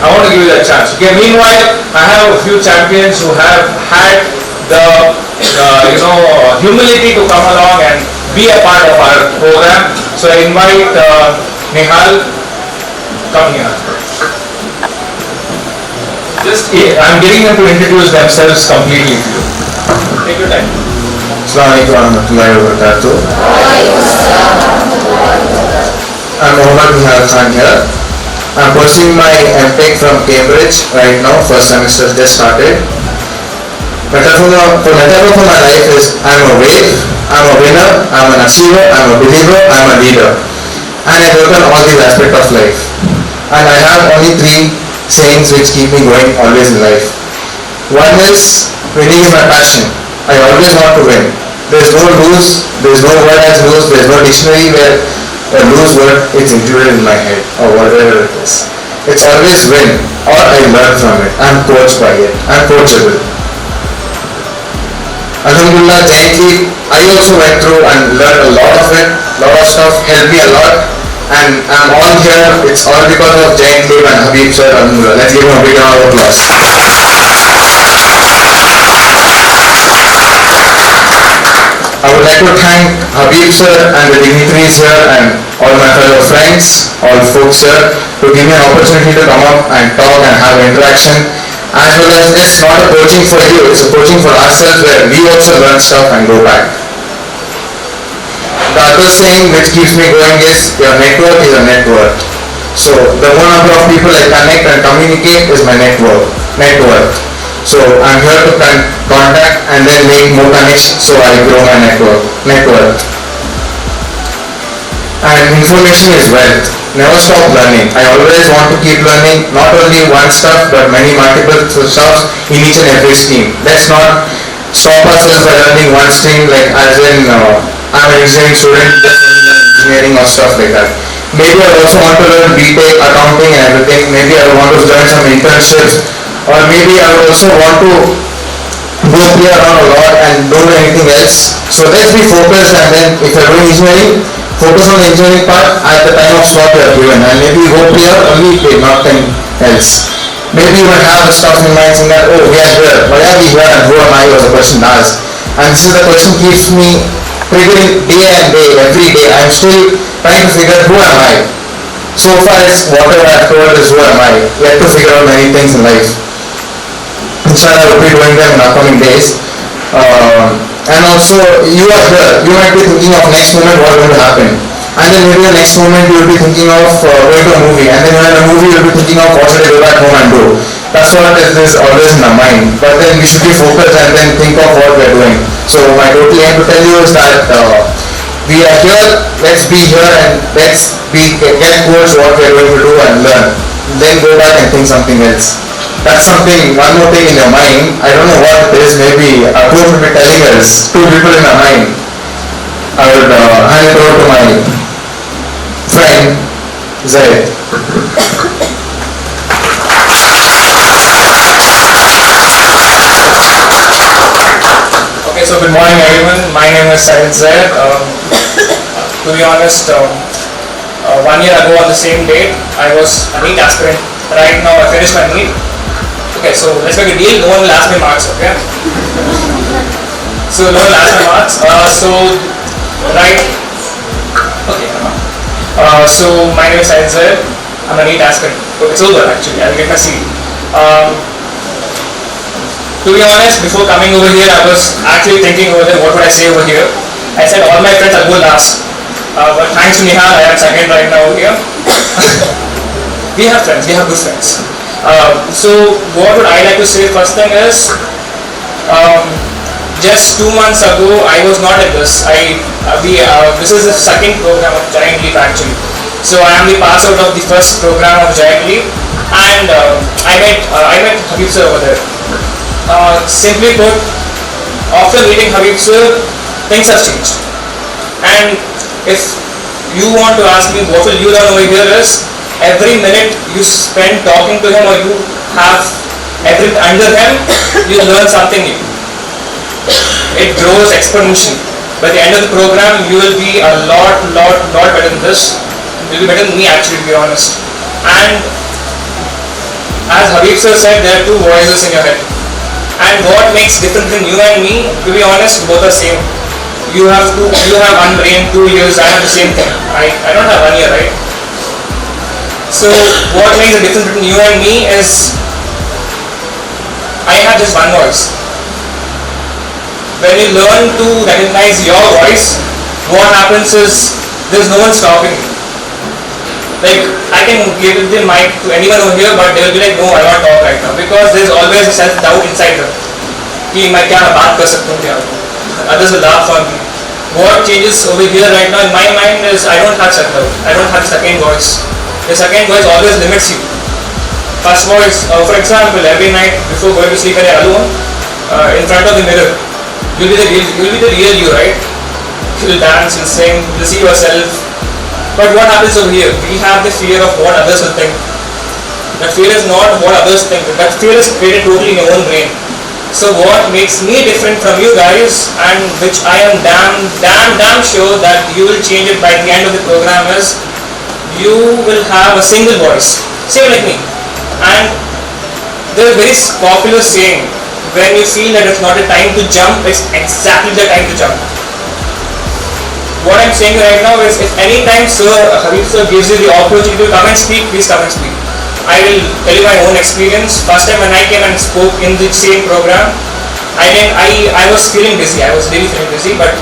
I want to give you that chance. Okay. Meanwhile, I have a few champions who have had the humility to come along and be a part of our program. So I invite Nihal. Come here. I'm getting them to introduce themselves completely to you. Take your time. Assalamualaikum warahmatullahi wabarakatuh. I'm Mohammad Nihal Khan here. I'm pursuing my MTech from Cambridge right now. First semester just started. Metaphor for my life is I'm a wave. I'm a winner, I'm an achiever, I'm a believer, I'm a leader. And I work on all these aspects of life. And I have only three sayings which keep me going always in life. One is winning is my passion. I always want to win. There's no lose, there's no word as lose, there's no dictionary where a lose word is included in my head or whatever it is. It's always win or I learn from it. I'm coached by it. I'm coachable. Alhamdulillah, gently, I also went through and learned a lot of it, lot of stuff, helped me a lot, and I'm all here, it's all because of Giant Leap and Habib sir, Alhamdulillah. Let's give him a big round of applause. I would like to thank Habib sir and the dignitaries here and all my fellow friends, all folks here, to give me an opportunity to come up and talk and have interaction. As well as it's not a coaching for you, it's a coaching for ourselves where we also learn stuff and go back. The other saying which keeps me going is your network is a net worth. So the more number of people I connect and communicate is my network. So I'm here to contact and then make more connections so I grow my net worth. And information is wealth. Never stop learning. I always want to keep learning, not only one stuff but many multiple stuff in each and every stream. Let's not stop ourselves by learning one stream, like as in I'm an engineering student, just learning engineering or stuff like that. Maybe I also want to learn BTech, accounting and everything. Maybe I want to learn some internships, or maybe I also want to go play around a lot and don't do anything else. So let's be focused, and then if you're doing engineering, focus on the engineering part at the time of slot you are given, and maybe go play out only play, nothing else. Maybe you might have the stuff in mind saying that, oh, we are here, why are we here and who am I, was the question asked. And this is the question keeps me triggering day and day, every day. I'm still trying to figure who am I. So far it's whatever I've told is who am I. Yet to figure out many things in life. Inshallah, I will be doing them in upcoming days. And also, you are here. You might be thinking of next moment what is going to happen. And then maybe the next moment you will be thinking of going to a movie. And then when in a movie you will be thinking of what should I go back home and do. That's what is always in our mind. But then we should be focused and then think of what we are doing. So my total aim to tell you is that we are here, let's be here and let's get towards what we are going to do and learn. Then go back and think something else. That's something, one more thing in your mind. I don't know what it is, maybe a coach will be telling us, two people in our mind. I would hand it over to my friend, Zaid. Okay, so good morning everyone. My name is Syed Zaid. To be honest, 1 year ago on the same date, I was a NEET aspirant. Right now I finished my NEET. Okay, so let's make a deal. No one will ask me marks, okay? So no one will ask me marks. So my name is Syed Zaid. I'm a NEET aspirant. So it's over actually. I'll get my seat. To be honest, before coming over here, I was actually thinking over there, what would I say over here? I said all my friends, I'll go last. But thanks to Nihal, I am second right now over here. We have friends, we have good friends. So what would I like to say first thing is, just 2 months ago, I was not at this. This is the second program of Giant Leap actually. So I am the pass out of the first program of Giant Leap, and I met Habib sir over there. Simply put, after meeting Habib sir, things have changed. And if you want to ask me what will you learn over here is, every minute you spend talking to him or you have under him, you learn something new. It grows exponentially. By the end of the program, you will be a lot better than this. You will be better than me actually, to be honest. And as Habib sir said, there are two voices in your head. And what makes different between you and me, to be honest, both are same. You have one brain, 2 years, I have the same thing. I don't have 1 year, right? So what makes the difference between you and me is, I have just one voice. When you learn to recognize your voice, what happens is, there's no one stopping you. Like, I can give the mic to anyone over here, but they will be like, no, I won't talk right now. Because there's always a self-doubt inside them. कि मैं क्या बात कर सकता हूँ क्या? Others will laugh on me. what changes over here right now in my mind is I don't have second. I don't have second voice. The second voice always limits you. First voice, for example, every night before going to sleep when you're alone, in front of the mirror, you'll be the real you, right? You'll dance, you'll sing, you'll see yourself. But what happens over here? We have the fear of what others will think. That fear is not what others think. That fear is created totally in your own brain. So what makes me different from you guys, and which I am damn sure that you will change it by the end of the program, is you will have a single voice, same like me. And there is a very popular saying, when you feel that it's not a time to jump, it's exactly the time to jump. What I'm saying right now is, if any time Habib sir gives you the opportunity to come and speak, please come and speak. I will tell you my own experience. First time when I came and spoke in the same program, I was feeling busy. I was really feeling busy, but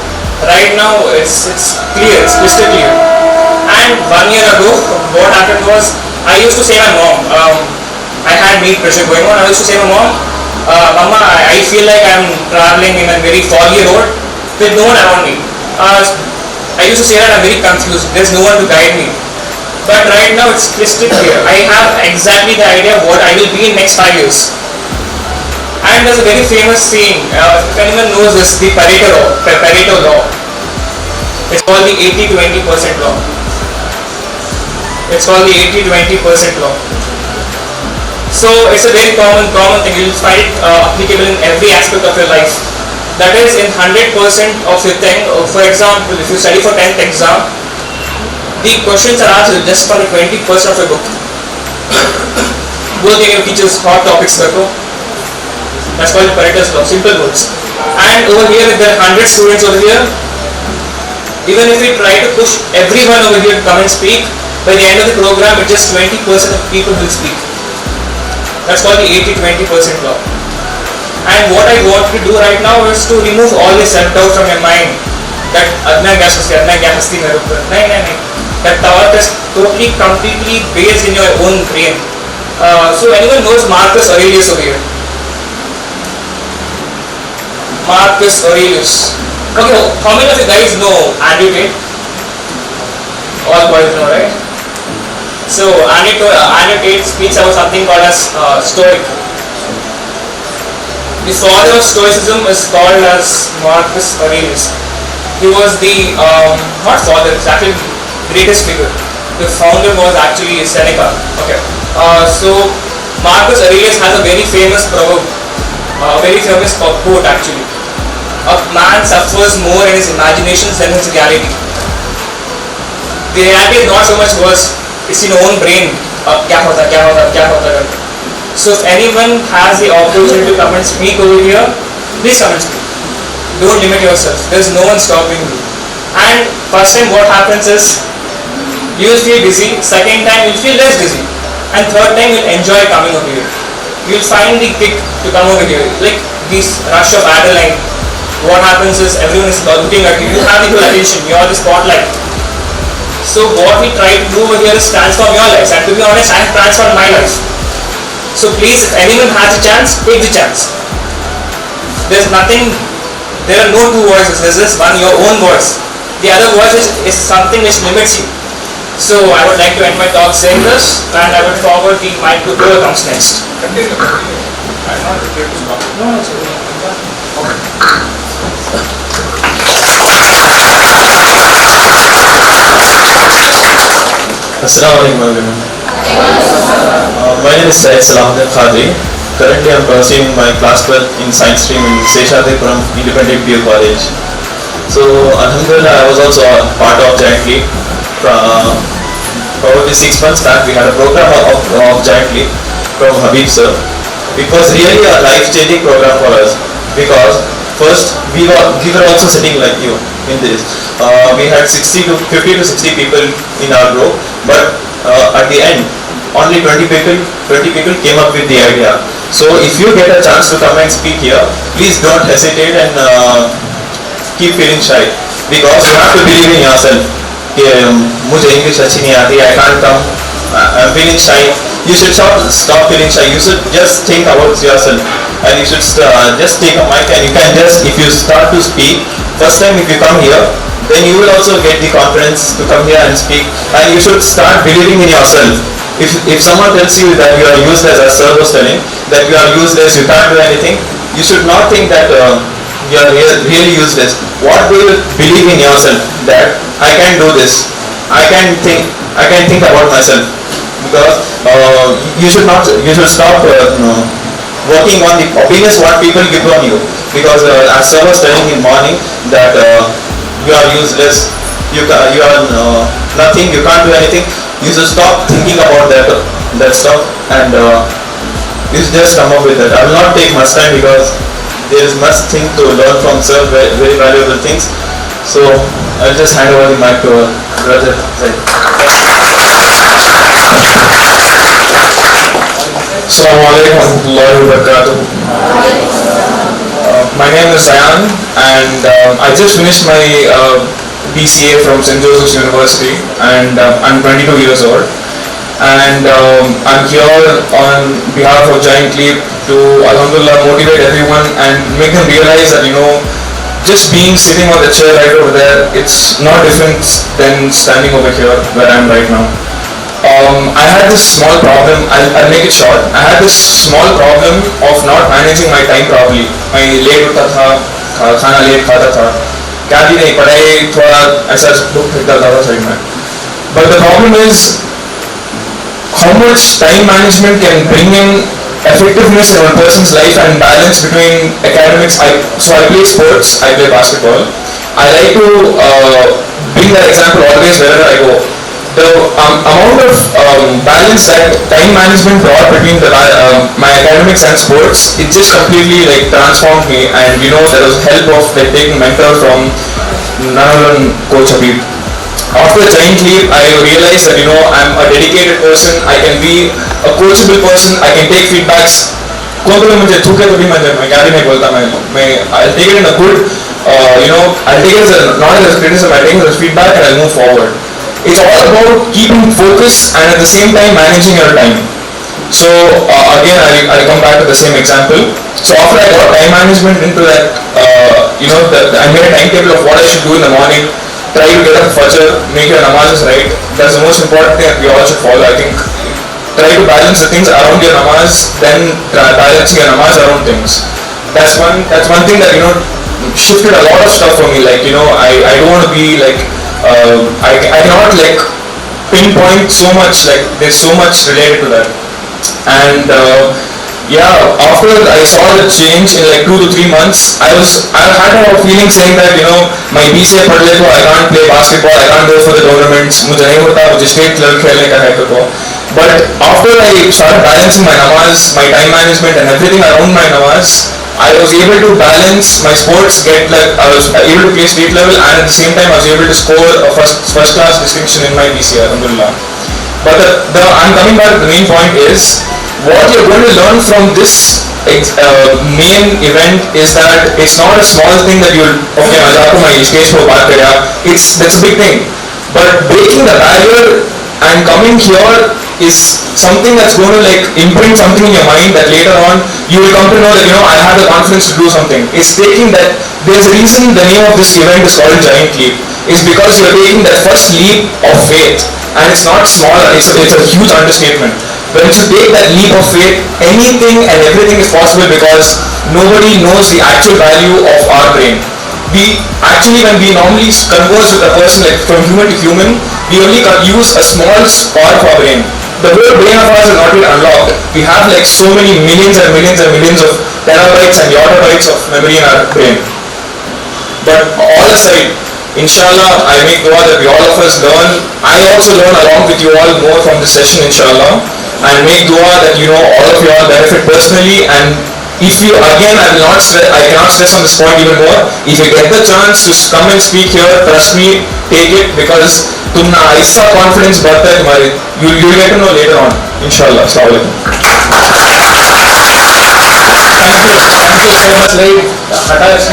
right now it's clear, it's crystal clear. And 1 year ago, what happened was, I used to say my mom, I had meat pressure going on. I used to say my mom, Mama, I feel like I'm traveling in a very foggy road with no one around me. I used to say that I'm very confused. There's no one to guide me. But right now it's crystal clear. I have exactly the idea of what I will be in next 5 years. And there's a very famous saying, if anyone knows this, the Pareto law. It's called the 80-20% law. It's called the 80-20% law. So it's a very common thing. You'll find it applicable in every aspect of your life. That is, in 100% of your thing. For example, if you study for 10th exam, the questions are asked just for the 20% of your book. Both your teachers hot topics rako. That's called the Pareto's law. Simple words. And over here, if there are 100 students over here, even if we try to push everyone over here to come and speak, by the end of the program, it's just 20% of people will speak. That's called the 80-20% law. And what I want to do right now is to remove all the self-doubt from your mind. That that thought is totally, completely based in your own brain. So anyone knows Marcus Aurelius over here? Marcus Aurelius. Okay, how many of you guys know Andrew Tate? All boys know, right? So Andrew Tate speaks about something called as Stoic. The father of Stoicism is called as Marcus Aurelius. He was the not father, it's actually greatest figure. The founder was actually Seneca. Okay. So Marcus Aurelius has a very famous proverb, very famous quote actually. A man suffers more in his imaginations than his reality. The reality is not so much worse. It's in your own brain. Kya hota. So if anyone has the opportunity to come and speak over here, please come and speak. Don't limit yourself. There's no one stopping you. And first time what happens is, you will feel busy. Second time you will feel less busy. And third time you will enjoy coming over here. You will find the kick to come over here. Like this rush of adrenaline. What happens is everyone is looking at you. You have the full attention. You are the spotlight. So what we try to do over here is transform your lives, and to be honest, I have transformed my life. So please, if anyone has a chance, take the chance. There are no two voices, there's just one, your own voice. The other voice is something which limits you. So I would like to end my talk saying this, and I will forward the mic to whoever comes next. Continue. I'm not prepared to stop. No, it's okay. Assalamualaikum everyone. My name is Syed Salahuddin Khadri. Currently I am pursuing my class 12 in science stream in Seshadripuram Independent PU College. So Alhamdulillah, I was also a part of Giant Leap. Probably 6 months back we had a program of Giant Leap from Habib sir. It was really a life-changing program for us because first we were also sitting like you in this. We had 50 to 60 people in our group, but at the end only 20 people came up with the idea. So if you get a chance to come and speak here, please don't hesitate and keep feeling shy, because you have to believe in yourself. मुझे English अच्छी नहीं आती, I can't come, I'm feeling shy. you should stop feeling shy. You should just think about yourself, and you should just take a mic, and you can just, if you start to speak, first time if you come here, then you will also get the confidence to come here and speak, and you should start believing in yourself. If someone tells you that you are useless, as sir was telling, that you are useless, you can't do anything, you should not think that you are really useless. What do you believe in yourself? That I can do this. I can think about myself. Because you should stop working on the opinions what people give on you. Because as sir was telling in morning that you are useless, you are nothing, you can't do anything. You should stop thinking about that stuff, and you should just come up with it. I will not take much time because there is much thing to learn from sir, very, very valuable things. So I'll just hand over the mic to brother. Assalamualaikum warahmatullahi wabarakatuh. My name is Zayan, and I just finished my BCA from St. Joseph's University, and I'm 22 years old, and I'm here on behalf of Giant Leap to alhamdulillah motivate everyone and make them realize that just being sitting on the chair right over there, it's not different than standing over here where I am right now. I had this small problem, I'll make it short. I had this small problem of not managing my time properly. मैं late उठता था, खाना late खाता था, क्या भी नहीं, पढ़ाई थोड़ा ऐसा बुक फेंकता था साइड में. But the problem is how much time management can bring in effectiveness in a person's life and balance between academics. So I play sports, I play basketball. I like to bring that example always wherever I go. The amount of balance that time management brought between my academics and sports, it just completely transformed me. And there was help of taking mentor from none other than Coach Habib. After Giant Leap, I realized that I'm a dedicated person. I can be a coachable person. I can take feedbacks. I'll take it in a good, I'll take it as not as criticism. I take it as feedback and I'll move forward. It's all about keeping focus and at the same time managing your time. So again, I'll come back to the same example. So after I got time management into that, I made a timetable of what I should do in the morning. Try to get up Fajr, make your namazes right. That's the most important thing that we all should follow. I think try to balance the things around your namaz, then balancing your namaz around things. That's one thing that shifted a lot of stuff for me. I don't want to be I cannot pinpoint so much. There's so much related to that. And after I saw the change in 2 to 3 months, I had a feeling saying that my BCA पढ़ ले तो I can't play basketball, I can't go for the tournaments, मुझे नहीं होता, मुझे state level खेलने का है तो. But after I started balancing my namaz, my time management and everything around my namaz, I was able to balance my sports, I was able to play state level, and at the same time I was able to score a first class distinction in my BCA, alhamdulillah. But I'm coming back to the main point is, what you're going to learn from this main event is that it's not a small thing that okay, my stage for that's a big thing. But breaking the barrier and coming here is something that's going to imprint something in your mind that later on you will come to know that I have the confidence to do something. It's taking that, there's a reason the name of this event is called Giant Leap. It's because you're taking that first leap of faith, and it's not small, it's a huge understatement. When you take that leap of faith, anything and everything is possible because nobody knows the actual value of our brain. When we normally converse with a person from human to human, we only use a small part of our brain. The whole brain of ours is not yet unlocked. We have so many millions and millions and millions of terabytes and yottabytes of memory in our brain. But all aside, inshallah, I make dua that all of us learn. I also learn along with you all more from this session, inshallah. And make dua that all of you all benefit personally. And if you, again, I cannot stress on this point even more. If you get the chance to come and speak here, trust me, take it, because तुम्हारा ऐसा confidence बढ़ता है तुम्हारे, you'll get to know later on, inshallah. Assalamu alaikum. Thank you so much.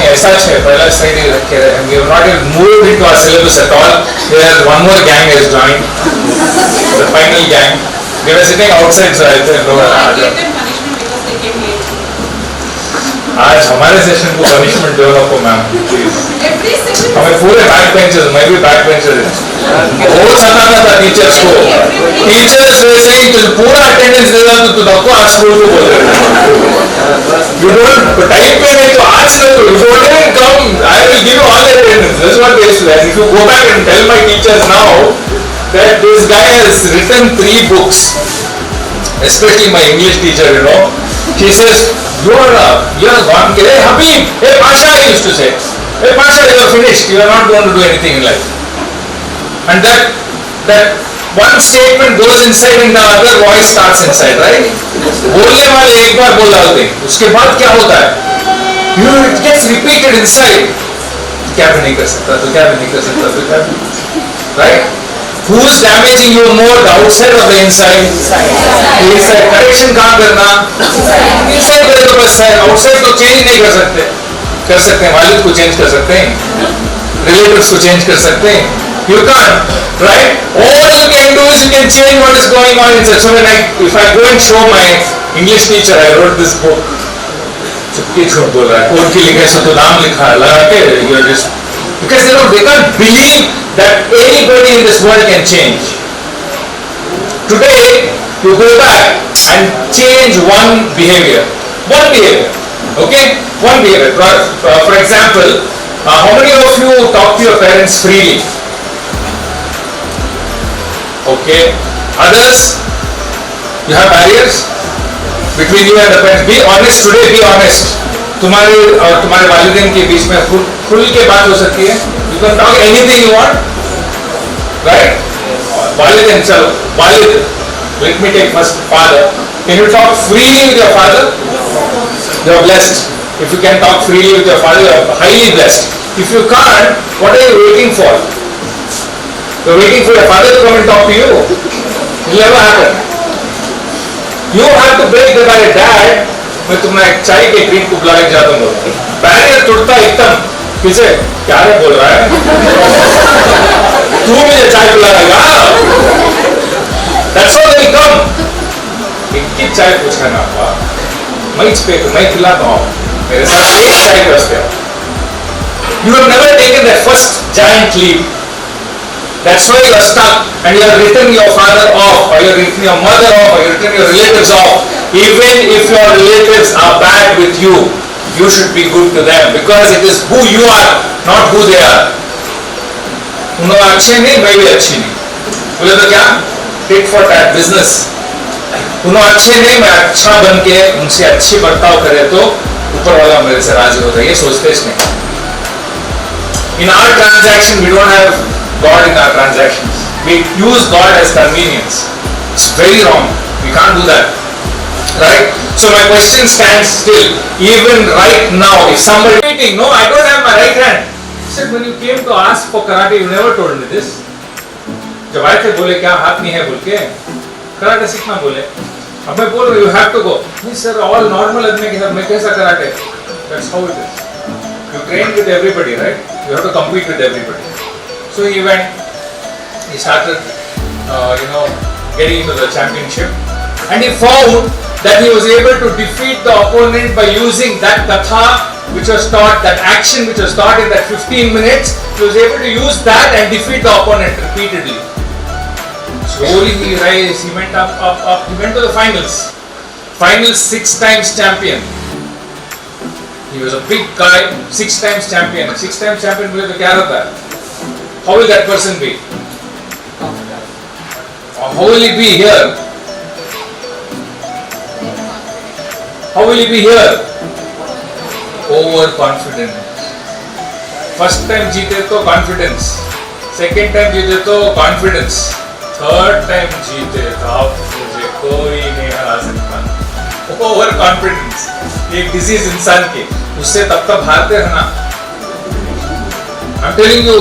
ऐसा है पहला slide ही रखे रहे. We have not even moved into our syllabus at all. There one more gang has joined, the final gang. They were sitting outside, so I said, no, I gave them punishment because they came late. आज हमारे session को punishment दो आपको ma'am please. Every single हमें पूरे back benchers, मैं भी back bencher बहुत सताता था टीचर्स को. टीचर्स वैसे ही तो पूरा अटेंडेंस देता तो आपको आज स्कूल को बोल रहे. You don't टाइम पे नहीं तो आज से तो you don't even come. I will give you all the attendance. That's what they say. If you go back and tell my teachers now that this guy has written 3 books, especially my English teacher, you know, he says you are gone. Hey Habib, hey Pasha, I used to say, hey Pasha, you are finished. You are not going to do anything in life. And that one statement goes inside and the other voice starts inside, right? बोलने वाले एक बार बोल डालते हैं, उसके बाद क्या होता है? You know, it gets repeated inside. क्या भी नहीं कर सकता, तो क्या भी नहीं कर सकता, तो क्या भी, right? Who's damaging you more, the outside or the inside? Inside. Correction कहाँ करना? Inside करे तो बस है, outside तो change नहीं कर सकते. कर सकते हैं, वालिद को change कर सकते हैं, relatives को change कर सकते हैं. You can't, right? All you can do is you can change what is going on inside. So if I go and show my English teacher, I wrote this book. चुपके झूठ बोल रहा है, code की लिखे सो तो नाम लिखा है, लगा के you just because they can't believe that anybody in this world can change. Today you go back and change one behavior, okay? One behavior. For example, how many of you talk to your parents freely? Okay. Others, you have barriers between you and the parents. Be honest today. Be honest. तुम्हारे और तुम्हारे वालिदैन के बीच में खुल के बात हो सकती है. You can talk anything you want, right? वालिदैन, चलो वालिद. Let me take first father. Can you talk freely with your father? You are blessed. If you can talk freely with your father, you are highly blessed. If you can't, what are you waiting for? You are waiting for your father to come and talk to you. It will never happen. You have to break the barrier. Dad, मैं तुम्हें एक चाय के drink को बुलाने जाता हूँ. Barrier टूटता एकदम. किसे? क्या रे बोल रहा है? तू मुझे चाय पिलाएगा? That's how they come. एक चाय पूछा ना आपा. मैं खिलाता हूँ. मेरे साथ एक चाय के वास्ते. You have never taken that first giant leap. That's why you are stuck and you have written your father off, or you have written your mother off, or you have written your relatives off. Even if your relatives are bad with you, you should be good to them because it is who you are, not who they are. उन्होंने अच्छे नहीं, मैं भी अच्छी नहीं. बोले तो क्या? Tit for tat business. उन्होंने अच्छे नहीं, मैं अच्छा बन के उनसे अच्छी बर्ताव करे तो ऊपर वाला मेरे से राजी होता है. ये सोचते नहीं. In our transaction, we don't have God in our transactions. We use God as convenience. It's very wrong. We can't do that. Right? So my question stands still. Even right now, if somebody waiting, no, I don't have my right hand. He said, when you came to ask for karate, you never told me this. जब आए थे बोले क्या हाथ नहीं है बोल के कराटे सीखना बोले. अब मैं बोल रहा हूँ you have to go. नहीं सर, all normal आदमी के साथ मैं कैसा karate? That's how it is. You train with everybody, right? You have to compete with everybody. So he went, he started, getting into the championship, and he found that he was able to defeat the opponent by using that katha which was taught, that action which was taught in that 15 minutes. He was able to use that and defeat the opponent repeatedly. Slowly he rise, he went up, he went to the finals. Finals 6 times champion. He was a big guy, 6 times champion. 6 times champion बोले तो क्या होता है? How will that person be? Or how will he be here? How will he be here? Overconfident. First time जीते तो confidence. Second time जीते तो confidence. Third time जीते तो अब मुझे कोई नहीं हरा सकता. Overconfidence. एक disease इंसान की. उससे तब हारते रहना. I'm telling you,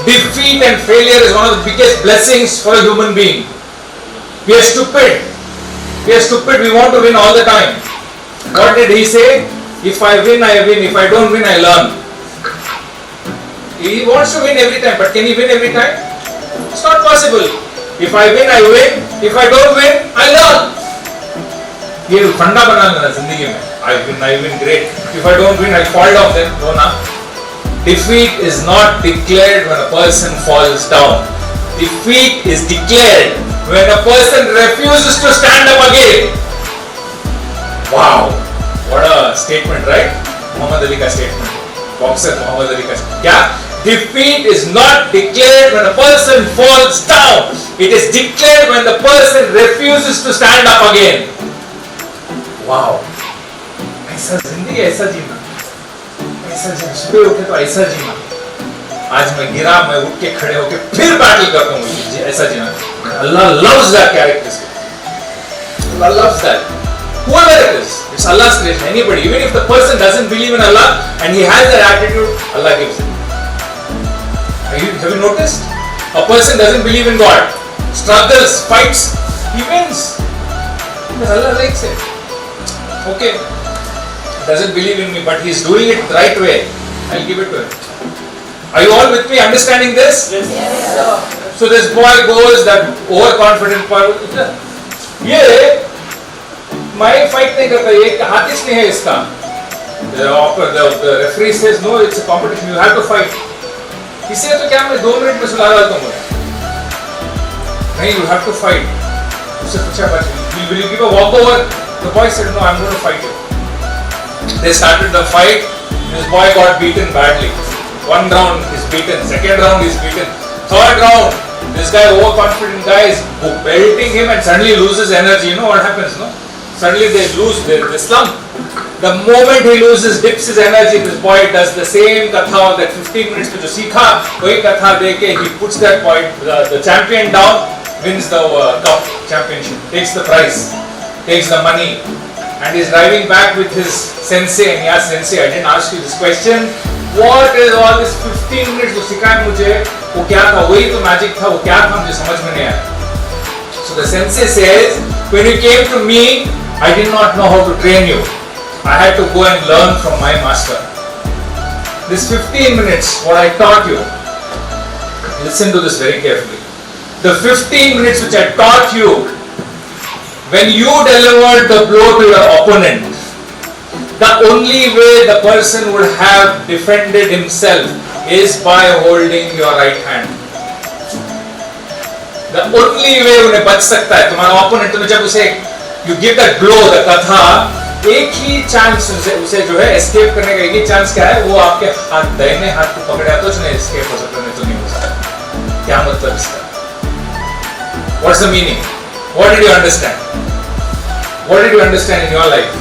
defeat and failure is one of the biggest blessings for a human being. We are stupid. We want to win all the time. What did he say? If I win, I win. If I don't win, I learn. He wants to win every time, but can he win every time? It's not possible. If I win, I win. If I don't win, I learn. ये फंडा बना लेना जिंदगी में. I win, great. If I don't win, I fall down. Then no na. Defeat is not declared when a person falls down. Defeat is declared when a person refuses to stand up again. Wow, what a statement, right? Muhammad Ali ka statement. Boxer Muhammad Ali ka. क्या? Defeat is not declared when a person falls down. It is declared when the person refuses to stand up again. Wow. ऐसा जिंदगी ऐसा जीना. ऐसा जीना. सुबह उठे तो ऐसा जीना. आज मैं गिरा, मैं उठ के खड़े होके फिर बैटल करता हूँ. ऐसा जीना. Allah loves that characteristic. Allah loves that. Whoever it is, it's Allah's creation. Anybody, even if the person doesn't believe in Allah and he has that attitude, Allah gives it. Have you noticed? A person doesn't believe in God, struggles, fights, he wins. Because Allah likes it. Okay, doesn't believe in me, but he's doing it the right way. I'll give it to him. Are you all with me understanding this? Yes. So this boy goes, that overconfident boy. ये मैं fight नहीं करता, ये हाथिस नहीं है इसका. The referee says no, it's a competition. You have to fight. इसे तो क्या मैं 2 मिनट में सुला रहा हूँ. नहीं, you have to fight. उससे पूछा will you give a walkover? The boy said no, I'm going to fight you. They started the fight. This boy got beaten badly. 1 round is beaten, 2nd round is beaten, 3rd round. This guy, overconfident guy, is belting him and suddenly loses energy. You know what happens, no? Suddenly they lose, they slump. The moment he loses, dips his energy, this boy does the same katha of that 15 minutes में जो सीखा, वही katha देके he puts that point, the champion down, wins the cup championship, takes the prize, takes the money, and is driving back with his sensei. And he asks sensei, I didn't ask you this question. What is all this 15 minutes जो सिखाया मुझे, वो क्या था? वही तो magic था, वो क्या था मुझे समझ में नहीं आया. So the sensei says, when you came to me, I did not know how to train you. I had to go and learn from my master. This 15 minutes, what I taught you, listen to this very carefully. The 15 minutes which I taught you, when you delivered the blow to your opponent, the only way the person would have defended himself is by holding your right hand. The only way उन्हें बच सकता है, तुम्हारा opponent तुम्हें जब उसे you give that blow, the katha, एक ही chance उसे जो है एस्केप करने का एक ही चांस क्या है? वो आपके हाथ, दाहिने हाथ को पकड़ा तो उसने एस्केप हो सकता, नहीं तो नहीं हो सकता. क्या मतलब इसका? What's the meaning? What did you understand? What did you understand in your life?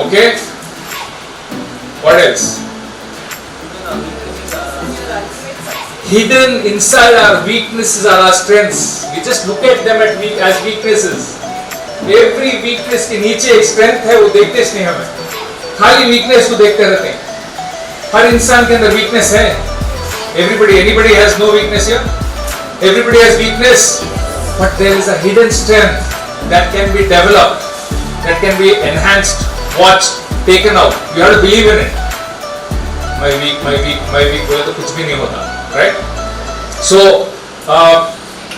Okay. What else? Hidden inside our weaknesses are our strengths. We just look at them as weaknesses. Every weakness के नीचे एक strength है, वो देखते नहीं हमें. खाली weakness को देखते रहते हैं. हर इंसान के अंदर weakness है. Anybody has no weakness here? Everybody has weakness, but there is a hidden strength that can be developed, that can be enhanced, watched, taken out. You have to believe in it. My weak बोले तो कुछ भी नहीं होता. Right? So,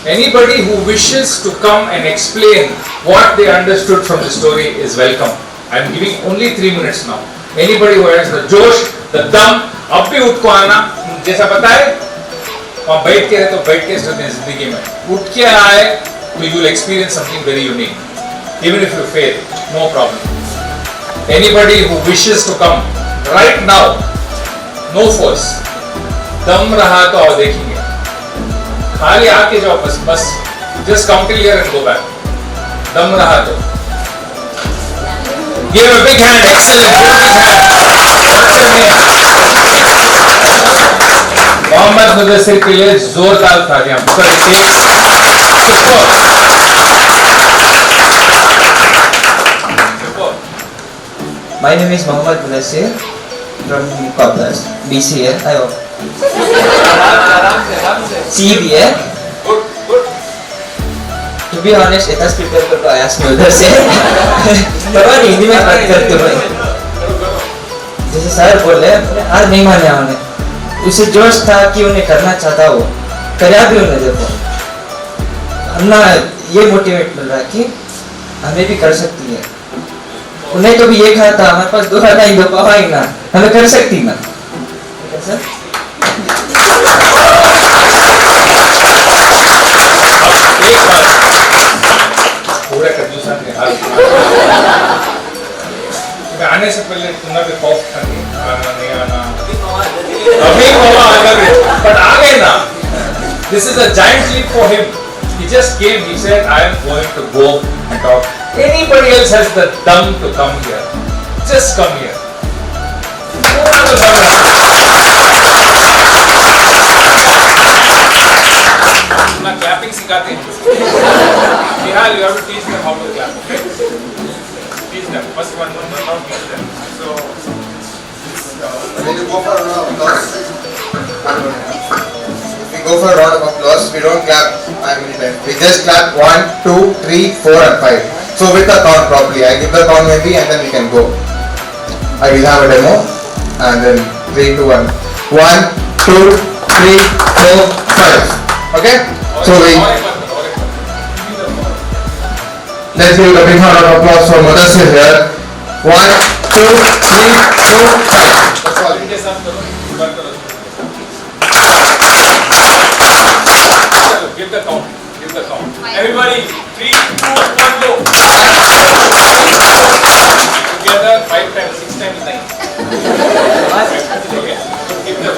anybody who wishes to come and explain what they understood from the story is welcome. I am giving only 3 minutes now. Anybody who has the जोश, the dum, अब भी उठ को आना, जैसा पता है, वहाँ बैठ के रहे तो बैठ के रहते हैं जिंदगी में. उठ के आए तो you will experience something very unique. Even if you fail, no problem. Anybody who wishes to come right now, no force. दम रहा तो और देखेंगे. खाली आके जाओ बस just come till here and go back. दम रहा तो. Give a big hand. Excellent. What's your name? Mohammad Mudassir के लिए जोरदार तालियां. My name is Muhammad Mudassir from Kablas, BCA. I hope. CBA. To be honest, इतना प्रिपेयर करके आया मैं उधर से. परवाह नहीं हिंदी में बात करते भाई. जैसे सर बोले आज नहीं माने उन्हें, उसे जोश था कि उन्हें करना चाहता वो करया भी उन्हें। देखो हमना ये मोटिवेट मिल रहा है कि हमें भी कर सकती है। उन्हें तो भी ये कहा था हमारे पास दो नहीं दो पावा ही ना, हमें कर सकती ना सर। पूरे कंजूसा के हाल आने से पहले तुमने भी खौफ था कि आना नहीं आना, अभी बाबा आ गए, but आ गए ना। This is a giant leap for him. He just came. He said, "I am going to go and talk." Anybody else has the dum to come here? Just come here. ना clapping सिखाते हैं। Nihal, you have to teach them how to clap. Okay? Teach them. First one, not teach them. So, When you go for a round of applause, if we go for a round of applause, we don't clap 5 many times. We just clap 1, 2, 3, 4 and 5. So with the count properly. I give the count maybe and then we can go. I will have a demo and then 3, 2, 1. 1, 2, 3, 4, 5. Okay? So let's give a big round of applause for Mudassir here. 1, 2, 3, 4, 5. That's all. Give the count. Give the count. Everybody, 3, 2, 1, go. Together, 5 times, 6 times, 9. Okay. Give them.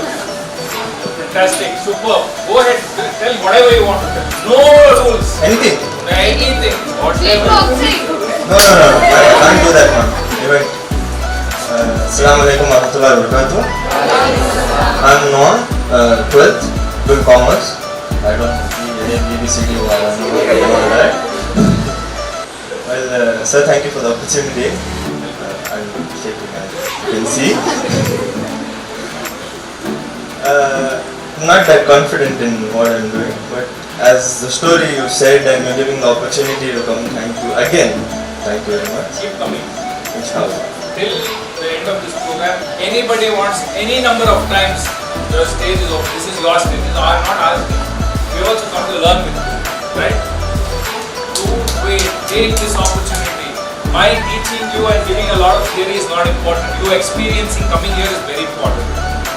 Fantastic. Super. Go ahead. Tell whatever you want to tell. No rules. Anything? Anything. Whatever. No, I can't do that one. Even Assalamualaikum warahmatullahi wabarakatuh. I'm Noah, 12th, doing commerce. I don't know ABCD or I don't know all that. Well, sir, thank you for the opportunity. I'm shaking as you can see. Not that confident in what I'm doing, but as the story you said and you're giving the opportunity to come, thank you again. Thank you very much. Keep coming. Inshallah. Till the end of this program, anybody wants any number of times, your stage is open. This is your stage. I'm not asking. We also come to learn with you, right? Don't wait. Take this opportunity. My teaching you and giving a lot of theory is not important. You experiencing coming here is very important.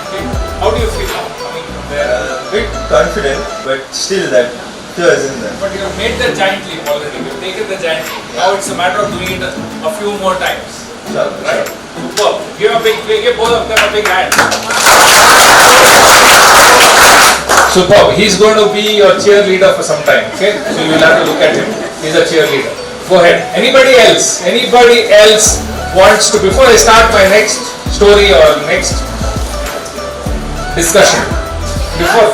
Okay? How do you feel now coming there? Bit confident, but still that fear is in there. But you have made the giant leap already. You've taken the giant leap. Now it's a matter of doing it a few more times. Inshallah. Right? Superb. Give both of them a big hand. Superb. He's going to be your cheerleader for some time. Okay? So you will have to look at him. He's a cheerleader. Go ahead. Anybody else? Anybody else wants to, before I start my next story or next discussion, before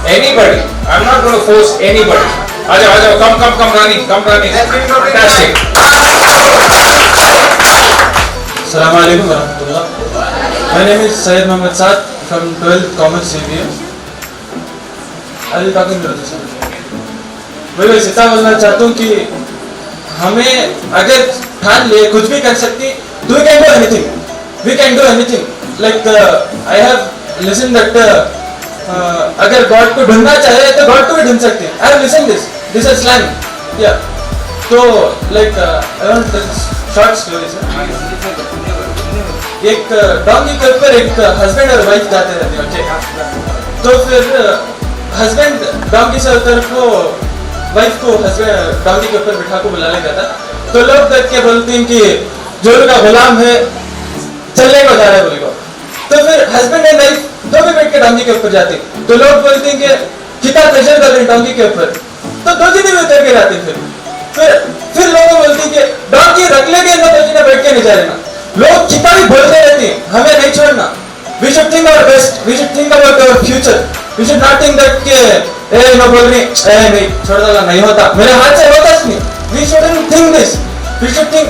anybody, I'm not going to force anybody. Aja, come, Rani. Fantastic. Assalamu alaikum warahmatullah. My name is Syed Mohammad Saad from 12th Commerce CBA. I will talk in Urdu. मैं बस इतना बोलना चाहता हूँ कि हमें अगर ठान ले कुछ भी कर सकती, we can do anything. We can do anything. Like I have listened that अगर God को ढूंढना चाहे तो God को भी ढूंढ सकते हैं. I have listened this. This is slang. Yeah. So like I want to tell short story sir. एक डॉगी के ऊपर एक हस्बैंड और वाइफ जाते रहते हैं, ओके? तो फिर हस्बैंड डॉगी से उतर को वाइफ को हस्बैंड डॉगी के ऊपर बिठा को बुला लेगा था। तो लोग देख के बोलते हैं कि जो का गुलाम है चलने को जा रहा है बोले को। तो फिर हस्बैंड एंड वाइफ दो भी बैठ के डॉगी के ऊपर जाते हैं। तो लोग बोलते हैं कि कितना प्रेशर कर रहे हैं डॉगी के ऊपर, तो दो जने भी उतर के जाते हैं। फिर लोग बोलते हैं कि डॉगी रख लेंगे ना, दो जने बैठ के नहीं जा रहे ना। लोग कितना भी बोलते रहते हैं, हमें नहीं छोड़ना। We should think our best. We should think about our future. We should not think that के ना बोल रही नहीं छोड़ दो नहीं होता, मेरे हाथ से होता नहीं। We shouldn't think this. We should think,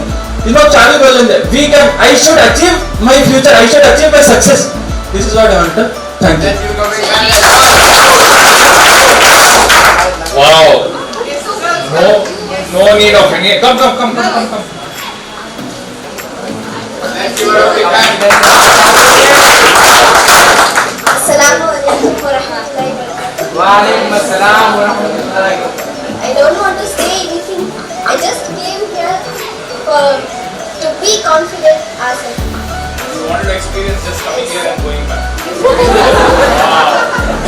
चाबी बोल लेंगे। We can. I should achieve my future. I should achieve my success. This is what I want to. Thank you. Wow. No need of any. Come. Thank you. I don't want to say anything. I just came here to be confident as I am. You wanted to experience just coming here and going back. This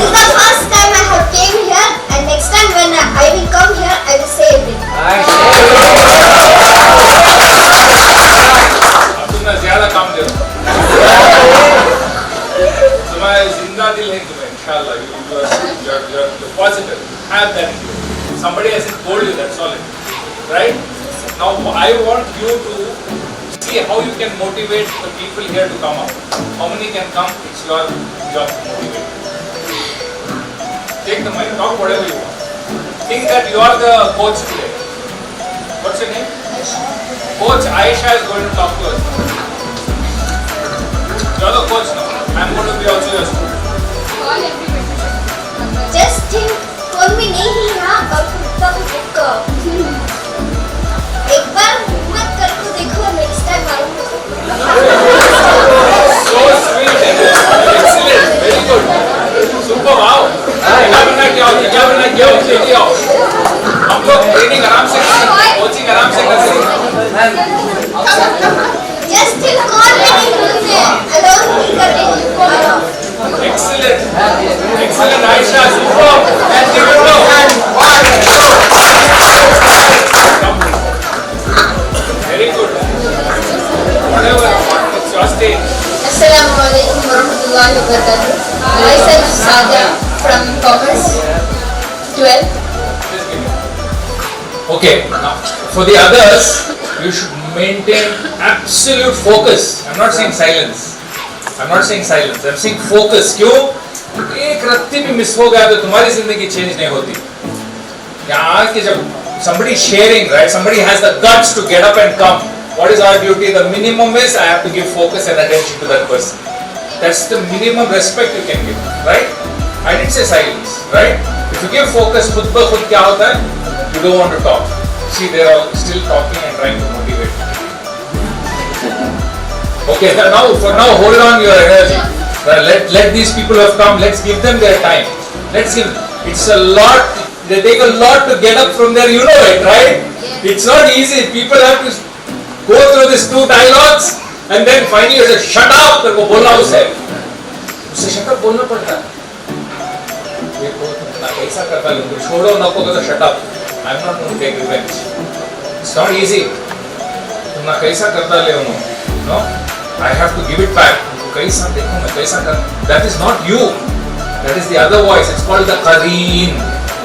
is the first time I have came here, and next time when I will come here, I will say everything. अब तुमने ज़्यादा काम दे तुम्हारा जिंदा दिल है तुम्हें इंशाल्लाह you're positive have that in you. Somebody hasn't told you, that's all it is, right? Now I want you to see how you can motivate the people here to come up. How many can come? It's your job to motivate. Take the mic, talk whatever you want. Think that you are the coach today. What's your name? Coach Aisha is going to talk to us. You're the coach now. I'm going to be also your student. Call everybody. Just think, कोई भी नहीं यहाँ और खुद को एक बार हिम्मत करके देखो, next time मालूम हो सकता है. So sweet, excellent, very good, super, wow. क्या बनना क्या हो, हम लोग ट्रेनिंग आराम से करेंगे, कोचिंग आराम से करेंगे. Just think, कौन भी नहीं बोलते हैं, alone ही करते हैं. Excellent, excellent, Aisha, super, and give it up. Very good. Whatever, it's your stage. Assalamualaikum warahmatullahi wabarakatuh. Myself Sadia from Commerce 12. Okay, now for the others, you should maintain absolute focus. I'm not saying silence. I'm saying focus. क्यों? एक रत्ती भी miss हो गया तो तुम्हारी जिंदगी change नहीं होती. यहाँ कि जब somebody is sharing, right? Somebody has the guts to get up and come. What is our duty? The minimum is I have to give focus and attention to that person. That's the minimum respect you can give, right? I didn't say silence, right? If you give focus, खुद ब खुद क्या होता है? You don't want to talk. See, they are still talking and trying to motivate. Okay, now hold on your energy. Let these people who have come, let's give them their time. It's a lot, they take a lot to get up from there, you know it, right? It's not easy. People have to go through these 2 dialogues and then finally you say, shut up, तो वो बोलना उसे shut up बोलना पड़ता है. ये ऐसा करता है, छोड़ो नको तो shut up. I'm not going to take revenge. It's not easy. तुम ना कैसा करता ले उन्होंने, no? I have to give it back. कैसा देखो मैं कैसा कर. That is not you. That is the other voice. It's called the Qareen.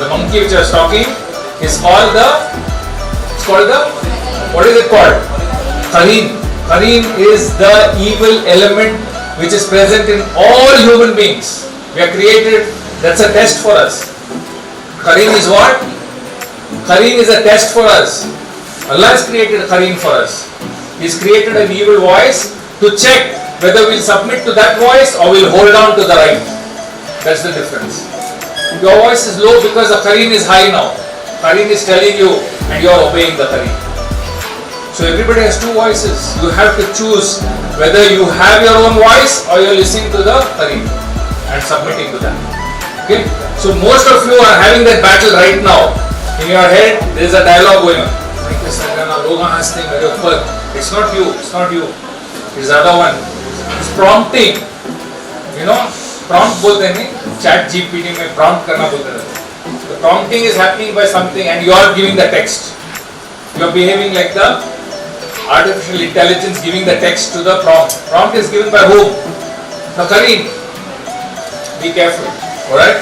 The monkey which I was talking is called the. It's called the. What is it called? Qareen. Qareen is the evil element which is present in all human beings. We are created. That's a test for us. Qareen is what? Qareen is a test for us. Allah has created Qareen for us. He's created an evil voice to check whether we'll submit to that voice or we'll hold on to the right. That's the difference. Your voice is low because the Qareen is high now. Qareen is telling you and you are obeying the Qareen. So everybody has 2 voices. You have to choose whether you have your own voice or you're listening to the Qareen and submitting to that. Okay? So most of you are having that battle right now. In your head, there is a dialogue going on. It's not you. It's not you. It's the other one. It's prompting. You know, prompt बोलते हैं chat GPT में prompt करना बोलते हैं. The prompting is happening by something and you are giving the text. You are behaving like the artificial intelligence giving the text to the prompt. Prompt is given by whom? The Qareen. Be careful. Alright?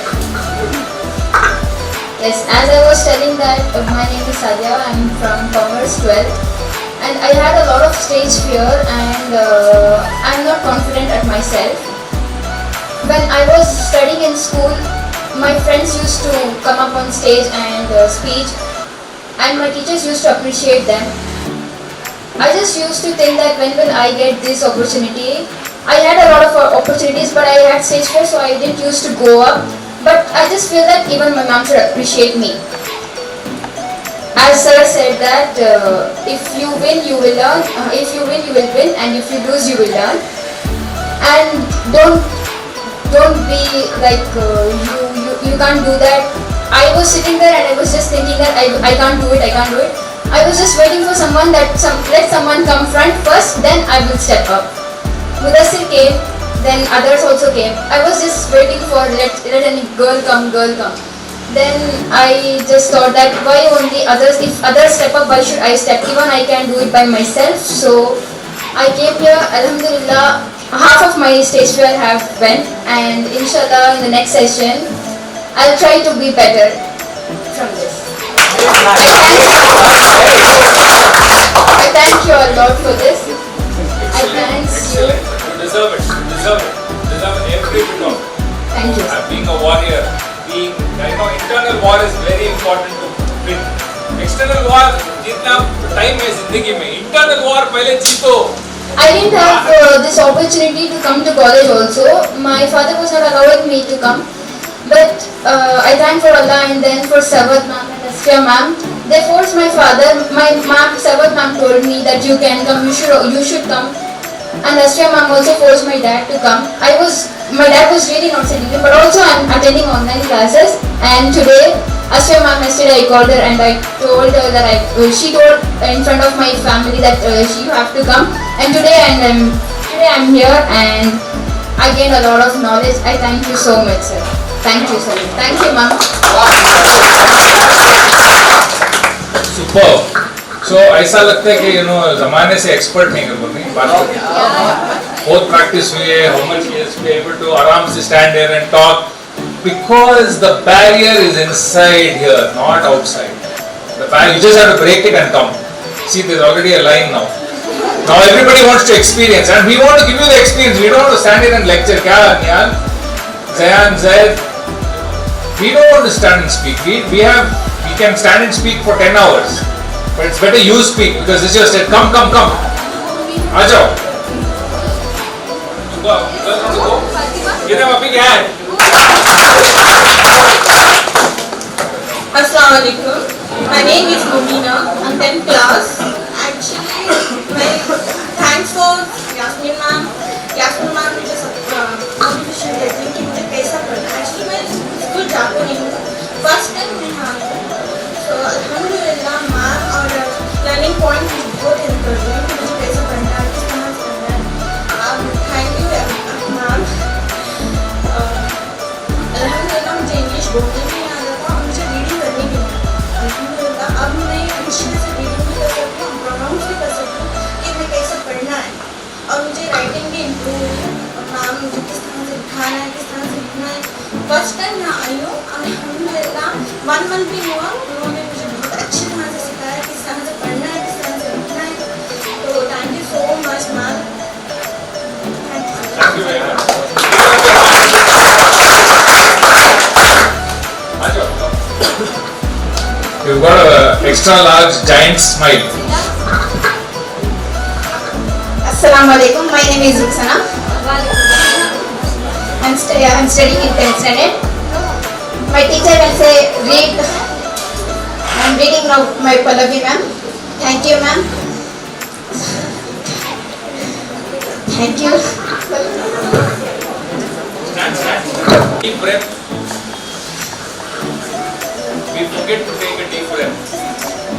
Yes, as I was telling that my name is Sadia, I am from Commerce 12 and I had a lot of stage fear and I am not confident at myself. When I was studying in school, my friends used to come up on stage and speak and my teachers used to appreciate them. I just used to think that when will I get this opportunity. I had a lot of opportunities but I had stage fear, so I didn't used to go up. But I just feel that even my mom should appreciate me. As sir said that if you win, you will learn. If you win, you will win, and if you lose, you will learn. And don't be like you can't do that. I was sitting there and I was just thinking that I can't do it, I can't do it. I was just waiting for someone let someone come front first, then I will step up. Mudassir came, then others also came. I was just waiting for let any girl come. Then I just thought that why only others, if others step up, why should I step? Even I can do it by myself. So I came here, Alhamdulillah, half of my stage fear have went, and inshallah in the next session, I'll try to be better from this. I thank you a lot for this. I thank you. You deserve it. You deserve it. You deserve every bit of it. Thank you. Being a warrior, internal war is very important to win. External war, जितना time है जिंदगी में, internal war पहले जीतो. I didn't have this opportunity to come to college also. My father was not allowing me to come. But I thank for Allah and then for Savat ma'am and Asfiya ma'am. They forced my father, my ma'am, Savat ma'am told me that you can come, you should come. And Asfiya ma'am also forced my dad to come. My dad was really not sitting there, but also I'm attending online classes. And today, Asfiya ma'am, yesterday I called her and I told her that she told in front of my family that you have to come. And today I'm here and I gained a lot of knowledge. I thank you so much, sir. Thank you so much. Thank you, ma'am. Superb. So ऐसा लगता है कि ज़माने से expert नहीं कर बोलते बात करते बहुत प्रैक्टिस हुई है how much he is able to आराम से stand here and talk because the barrier is inside here not outside. The barrier, you just have to break it and come. See, there's already a line now everybody wants to experience and we want to give you the experience. We don't want to stand here and lecture. क्या निहाल Zayan, Zaid, we don't want to stand and speak. We can stand and speak for 10 hours. But it's better you speak because it's just said, come. आ जाओ. Go. Give them a big hand. Assalamu alaikum. My name is Mubina. I'm 10th class. Actually, thanks for Yasmin ma'am. Yasmin ma'am मुझे motivation देती है कि मुझे कैसा पढ़ना है. Actually मैं स्कूल जाती नहीं हूँ. First time मैं आई हूँ. So अल्हम्दुलिल्लाह मैम और लर्निंग पॉइंट मुझे बहुत हेल्प कर रही है कि मुझे कैसा पढ़ना है, किस तरह से पढ़ना है. Thank you ma'am. अल्हम्दुलिल्लाह मुझे इंग्लिश बोलने भी नहीं आता था और मुझे रीडिंग करनी भी नहीं. अल्हम्दुलिल्लाह अब मैं अच्छे से रीडिंग भी कर सकती हूँ, प्रोनाउंस भी कर सकती हूँ कि मैं कैसे पढ़ना है. और मुझे राइटिंग भी इम्प्रूव हुई है और मैम मुझे किस तरह से लिखाना है, किस तरह से लिखना है. फर्स्ट टाइम मैं आई हूँ. अल्हम्दुलिल्लाह 1 मंथ भी हुआ. उन्होंने मुझे बहुत अच्छी तरह से सिखाया किस तरह से पढ़ना है, किस तरह से लिखना है. तो thank you so much ma'am. Thank you very much. You've got an extra large giant smile. Assalamu alaikum. My name is Ruxana. I'm studying in 10th standard. My teacher will say read. I'm reading now my Pallavi ma'am. Thank you ma'am. Thank you. Stand. Deep breath. We forget to take a deep breath.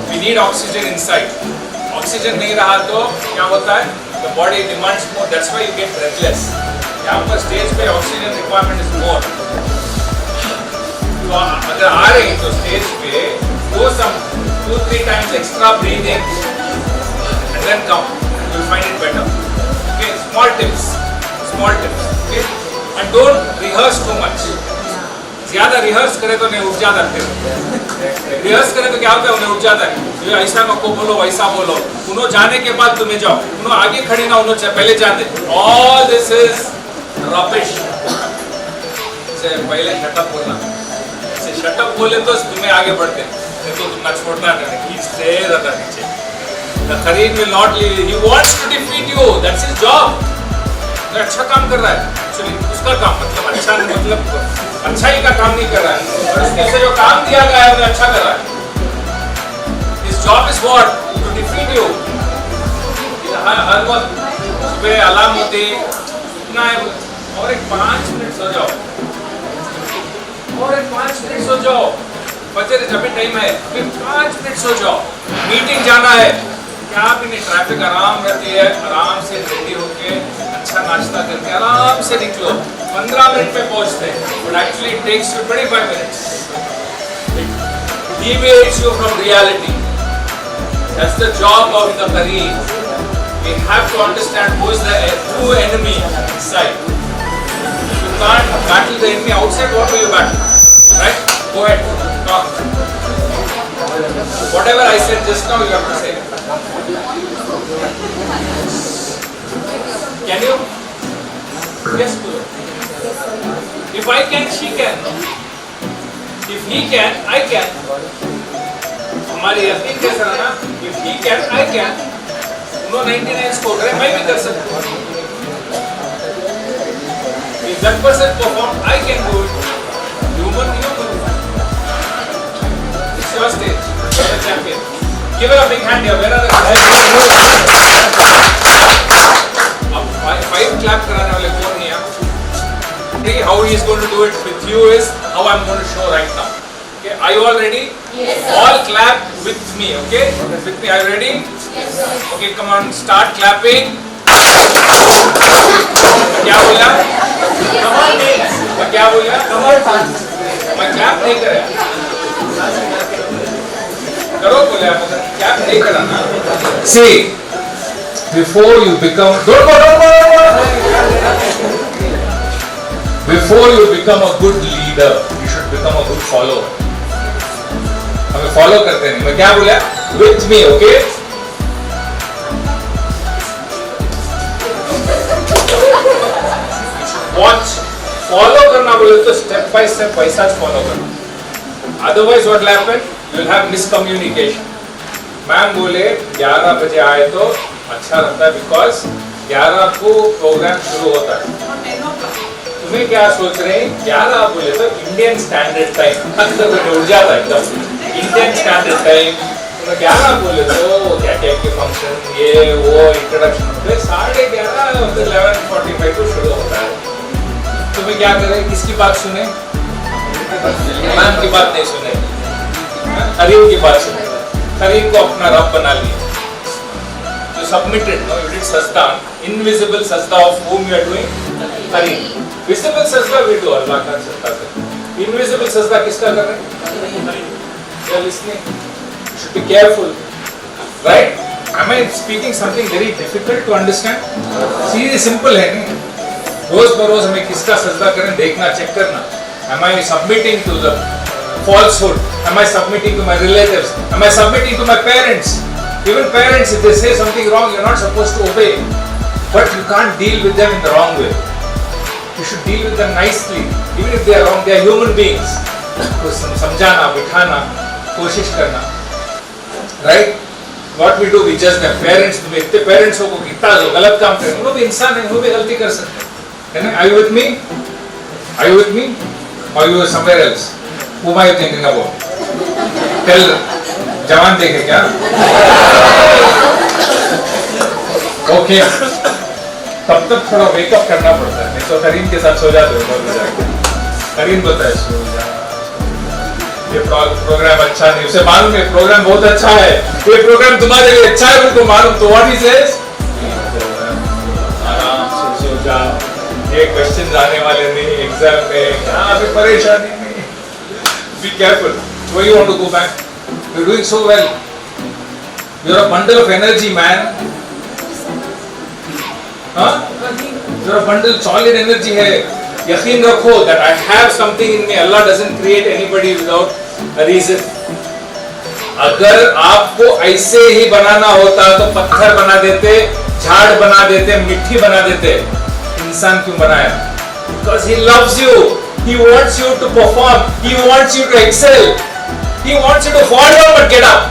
We need oxygen inside. Oxygen नहीं रहा तो क्या होता है? The body demands more. That's why you get breathless. यहाँ पर stage पे oxygen requirement is more. तो अगर आ रहे हैं तो stage पे do some 2-3 times extra breathing and then come. You'll find it better. Okay, small tips. Okay, and don't rehearse too much. ज़्यादा रिहर्स करे तो नहीं उठ जाता फिर. रिहर्स करे तो क्या होता है उन्हें उठ जाता है. ये ऐसा नको बोलो वैसा बोलो. उन्हों जाने के बाद तुम्हें जाओ. उन्हों आगे खड़े ना उन्हों पहले जाते. All this is rubbish. से पहले शटअप बोलना. से शटअप बोले तो तुम्हें आगे बढ़ते. नहीं तो तुम ना छोड़ना नहीं. खींचते रहता नीचे. The Kareem will not leave. He wants to defeat you. That's his job. वो अच्छा काम कर रहा है. Actually उसका काम मतलब अच्छाई का काम नहीं कर रहा है और उसके से जो काम दिया गया है वो अच्छा कर रहा है. His job is what? To defeat you. हर वक्त सुबह अलार्म होती इतना है और एक 5 मिनट सो जाओ और 5 मिनट सो जाओ, फजर अभी टाइम है, फिर 5 मिनट सो जाओ, मीटिंग जाना है, क्या भी नहीं, ट्रैफिक आराम रहती है, आराम से रेडी होके अच्छा नाश्ता करके आराम से निकलो, 15 मिनट में पहुंचते हैं, but actually it takes you 25 minutes. Deviates you from reality. That's the job of the Kareem. We have to understand who is the true enemy inside. If you can't battle the enemy outside, what will you battle? Right? Go ahead, talk. Whatever I said just now, you have to say. Can you? Yes, Guru. If I can, she can. If he can, I can. हमारी यकीन कैसा है ना? If he can, I can. उन्होंने 99 score करे, मैं भी कर सकता हूँ. If that person performed, I can do it. Human. It's your stage. You're the champion. Give her a big hand here. Where are the अब 5 clap कराने वाले कौन है यहाँ? How he is going to do it with you is how I'm going to show right now. Okay, are you all ready? Yes, sir. All clap with me, okay? With me, are you ready? Yes, sir. Okay, come on, start clapping. क्या बोला? क्या बोला? मैं clap नहीं कर रहा. करो बोला, मगर clap नहीं कराना. See, before you become, don't go. Before you become a good leader, you should become a good follower. हमें follow करते नहीं. मैं क्या बोला? With me, okay? Watch. Follow करना बोले तो step by step वैसा follow करना. Otherwise, what will happen? You will have miscommunication. Ma'am बोले 11 बजे आए तो अच्छा रहता है because 11 को प्रोग्राम शुरू होता है. तुम्हें क्या सोच रहे हैं? 11 बोले तो इंडियन स्टैंडर्ड टाइम, अंदर में उड़ जाता है एकदम. Indian standard time. तो 11 बोले तो क्या क्या के फंक्शन ये वो इंट्रोडक्शन होते 11:30 और 11:45 को शुरू होता है. तुम्हें क्या करें? किसकी बात सुने? मैम की बात नहीं सुने, करीम की बात सुने. करीम को अपना रब बना लिया. You submitted, no? You did sajda, invisible sajda of whom you are doing? Kareem. Visible sajda we do, Allah का sajda करते. Invisible sajda किसका कर रहे हैं? You are listening. You should be careful, right? Am I speaking something very difficult to understand? See, simple है नहीं. रोज बरोज हमें किसका सजदा करें देखना, चेक करना. Am I submitting to the falsehood? Am I submitting to my relatives? Am I submitting to my parents? Even parents, if they say something wrong, you're not supposed to obey. But you can't deal with them in the wrong way. You should deal with them nicely. Even if they are wrong, they are human beings. तो समझाना, बिठाना, कोशिश करना. Right? What we do, we judge them. Parents, तुम्हें इतने parents हो को कितना गलत काम करें, वो भी इंसान है, वो भी गलती कर सकते हैं. Are you with me? Are you with me? Or you are somewhere else? Who are you thinking about? Tell. जवान देखे क्या? ओके. तब तक थोड़ा वेकअप करना पड़ता है, नहीं तो करीम के साथ सो जाते हो. करीम बोलता है सो जा. ये प्रोग्राम अच्छा नहीं, उसे मालूम है प्रोग्राम बहुत अच्छा है, ये प्रोग्राम तुम्हारे लिए अच्छा है, उनको मालूम. तो व्हाट इज दिस? आराम से सो जा. ये क्वेश्चन आने वाले नहीं एग्जाम में, यहाँ पे परेशानी नहीं. Be careful. Where you want to go back? You're doing so well. You're a bundle of energy, man. Huh? You're a bundle, solid energy है. यकीन रखो that I have something in me. Allah doesn't create anybody without a reason. अगर आपको ऐसे ही बनाना होता तो पत्थर बना देते, झाड़ बना देते, मिट्टी बना देते. इंसान क्यों बनाया? Because he loves you. He wants you to perform. He wants you to excel. He wants you to fall down but get up.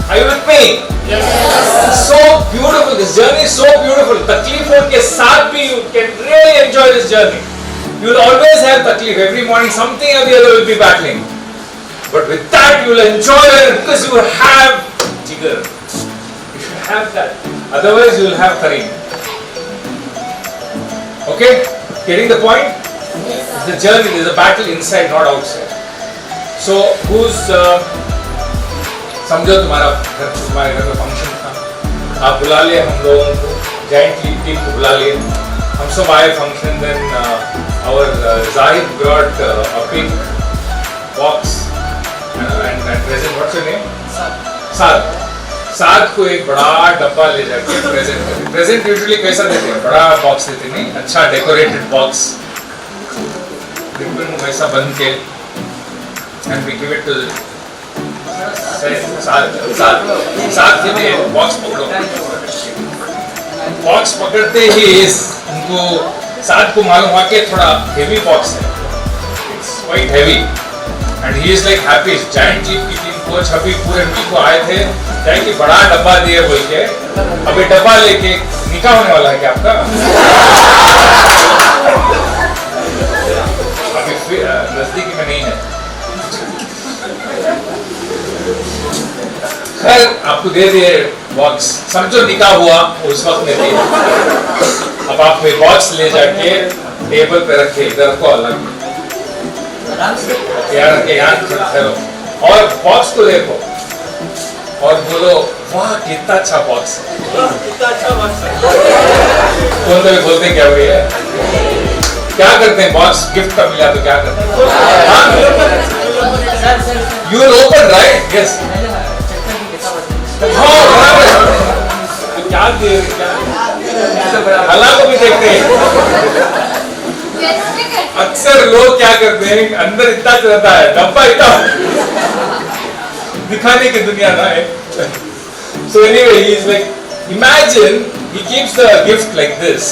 Are you with me? Yes. So beautiful. This journey is so beautiful. तकलीफों के साथ भी you can really enjoy this journey. You will always have तकलीफ. Every morning something or the other will be battling. But with that you will enjoy it because you have jigar. You should have that. Otherwise you will have Kareem. Okay? Getting the point? Yes, sir. the journey, there's a battle inside, not outside. So who's समझो तुम्हारे घर में function था, आप बुला लिए हम लोगों को, जॉइंट टीम को बुला लिए, हम सब आए function. Then our Zahid brought a big box and present. What's your name? साथ को एक बड़ा डब्बा ले जाके प्रेजेंट यूजुअली कैसा देते हैं, बड़ा बॉक्स देते नहीं, अच्छा डेकोरेटेड बॉक्स, रिबन वैसा बन के, and we give it to साथ के लिए बॉक्स पकड़ो. बॉक्स पकड़ते ही उनको साथ को मालूम हुआ कि थोड़ा हेवी बॉक्स है, it's quite heavy, and he is like happy. Giant leap की टीम कोच अभी पूरे मीट को आए थे, क्या कि बड़ा डब्बा दिए बोल के, अभी डब्बा लेके निकाह होने वाला है क्या आपका? अभी नजदीकी में नहीं है. खैर आपको दे दिए बॉक्स, समझो निकाह हुआ उस वक्त में दिए. अब आप में बॉक्स ले जाके टेबल पे रखे, इधर रखो अलग, यार रखे यहाँ रखो, और बॉक्स को देखो और बोलो वाह कितना अच्छा बॉक्स है. कौन तो बोलते हैं क्या हुई है, क्या करते हैं, बॉक्स गिफ्ट का मिला तो क्या करते हैं? You will open right? Yes. क्या दे, अल्लाह को भी देखते हैं. अक्सर लोग क्या करते हैं, अंदर इतना रहता है, डब्बा इतना दिखाने की दुनिया ना है. So anyway, he is like, imagine he keeps the gift like this,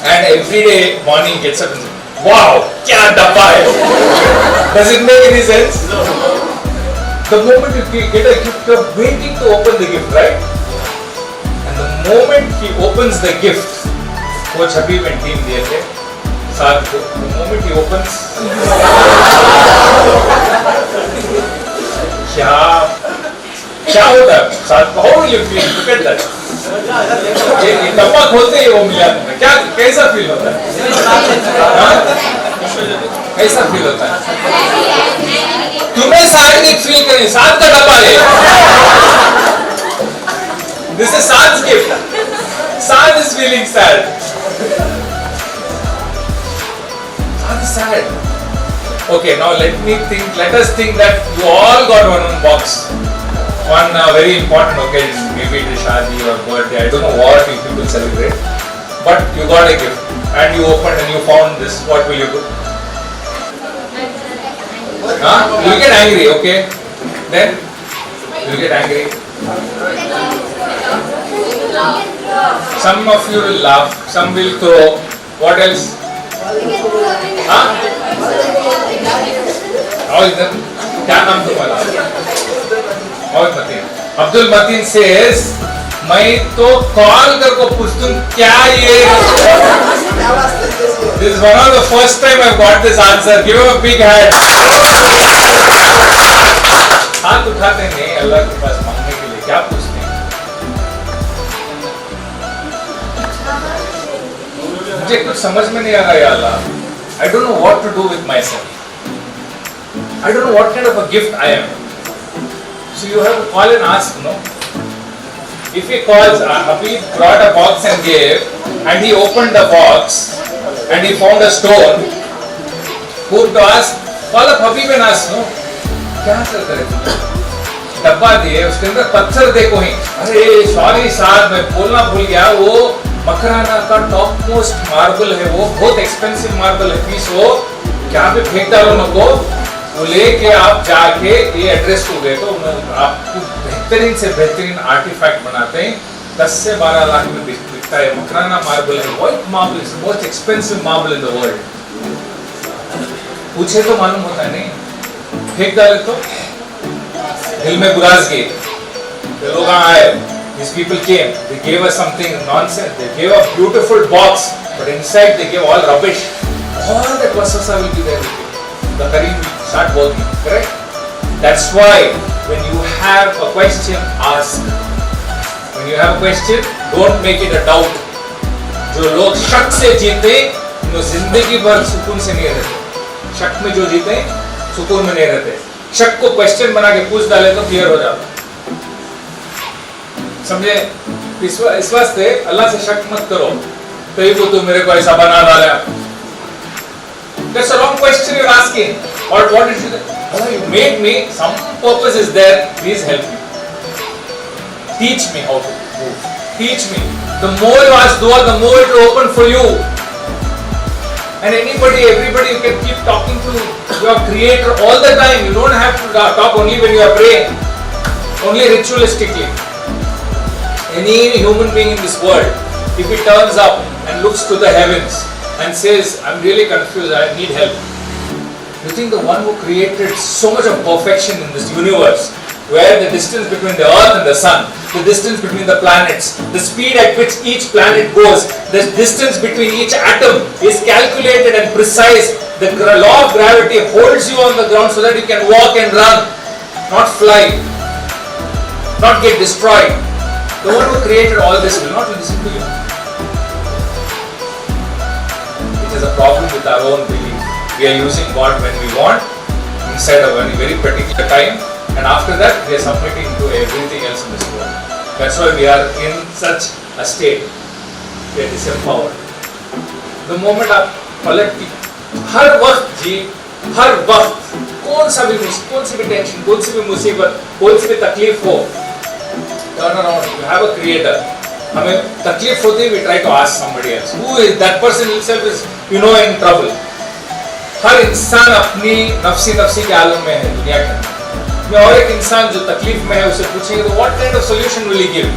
and every day morning gets up and says, wow, क्या डब्बा है. Does it make any sense? The moment you get a gift, you're waiting to open the gift, right? And the moment he opens the gift, Coach Habib and team दिए थे साथ को, the moment he opens, क्या होता है साथ, how will you feel? Look at that. ये डब्बा खोलते ही वो मिला तुम्हें, क्या कैसा फील होता है? कैसा फील होता है? तुम्हें साथ नहीं फील करनी, साथ का डब्बा है. This is Saad's gift. Saad is feeling sad. Saad is sad. Okay, now let us think that you all got one box on a very important occasion, maybe it is shadi or birthday, I don't know what you people celebrate, but you got a gift and you opened and you found this. What will you do? You get angry, okay? Then you get angry. Some of you will laugh, some will throw. What else? और इधर क्या नाम तुम्हारा? और Mateen. Abdul Mateen says, मैं तो call करके पूछता हूँ क्या ये? This is one of the first time I got this answer. Give him a big hand. हाथ उठाते नहीं अल्लाह के पास मांगने के लिए, क्या पूछते हैं? मुझे कुछ समझ में नहीं आ रहा है अल्लाह. I don't know what to do with myself. I don't know what kind of a gift I am. So you have to call and ask, no? If he calls, Habib brought a box and gave, and he opened the box, and he found a stone, who to ask? Call up Habib and ask, no? क्या कर रहे थे? डब्बा दिए, उसके अंदर पत्थर देखो ही. अरे सॉरी साहब, मैं बोलना भूल गया, वो मकराना का टॉप मोस्ट मार्बल है, वो बहुत एक्सपेंसिव मार्बल है, पीस वो क्या पे फेंक डालो नको, वो लेके आप जाके ये एड्रेस को दे तो आपको बेहतरीन से बेहतरीन आर्टिफैक्ट बनाते हैं. 10 से 12 लाख में बिकता है. मकराना मार्बल है, white marble is most expensive marble in the world. पूछे तो मालूम होता है नहीं, फेंक डाले तो दिल में गुराज गए. लोग आए, these people came, they gave us something nonsense, they gave a beautiful box, but inside they gave all rubbish. All that waswasa will be there with you. The kareem will start working, correct? That's why when you have a question, ask. When you have a question, don't make it a doubt. जो लोग शक से जीते, वो जिंदगी भर सुकून से नहीं रहते। शक में जो जीते सुकून में नहीं रहते। शक को क्वेश्चन बना के पूछ डाले तो क्लियर हो जाता। समझे? इस वास्ते अल्लाह से शक मत करो कहीं को तू मेरे को ऐसा बना डाला। That's a wrong question you're asking. Or what did you say? Oh, you made me. Some purpose is there. Please help me. Teach me how to move. Teach me. The more you ask dua, the more it will open for you. And anybody, everybody, you can keep talking to your creator all the time. You don't have to talk only when you are praying. Only ritualistically. Any human being in this world, if he turns up and looks to the heavens and says, I'm really confused, I need help. You think the one who created so much of perfection in this universe, where the distance between the earth and the sun, the distance between the planets, the speed at which each planet goes, the distance between each atom is calculated and precise. The law of gravity holds you on the ground so that you can walk and run, not fly, not get destroyed. The one who created all this will not listen to you. It is a problem with our own belief. We are using God when we want, inside a very particular time, and after that we are submitting to everything else in this world. That's why we are in such a state. We are disempowered. The moment आप पलट की हर वक्त जी, हर वक्त कौन सा भी tension, कौन सी भी मुसीबत, कौन सी भी तकलीफ हो, turn around. You have a creator. हमें तकलीफ होती है, we try to ask somebody else. Who is that person himself is, in trouble. हर इंसान अपनी नफ्सी के आलम में है दुनिया के अंदर। और एक इंसान जो तकलीफ में है उसे पूछेंगे तो what kind of solution will he give?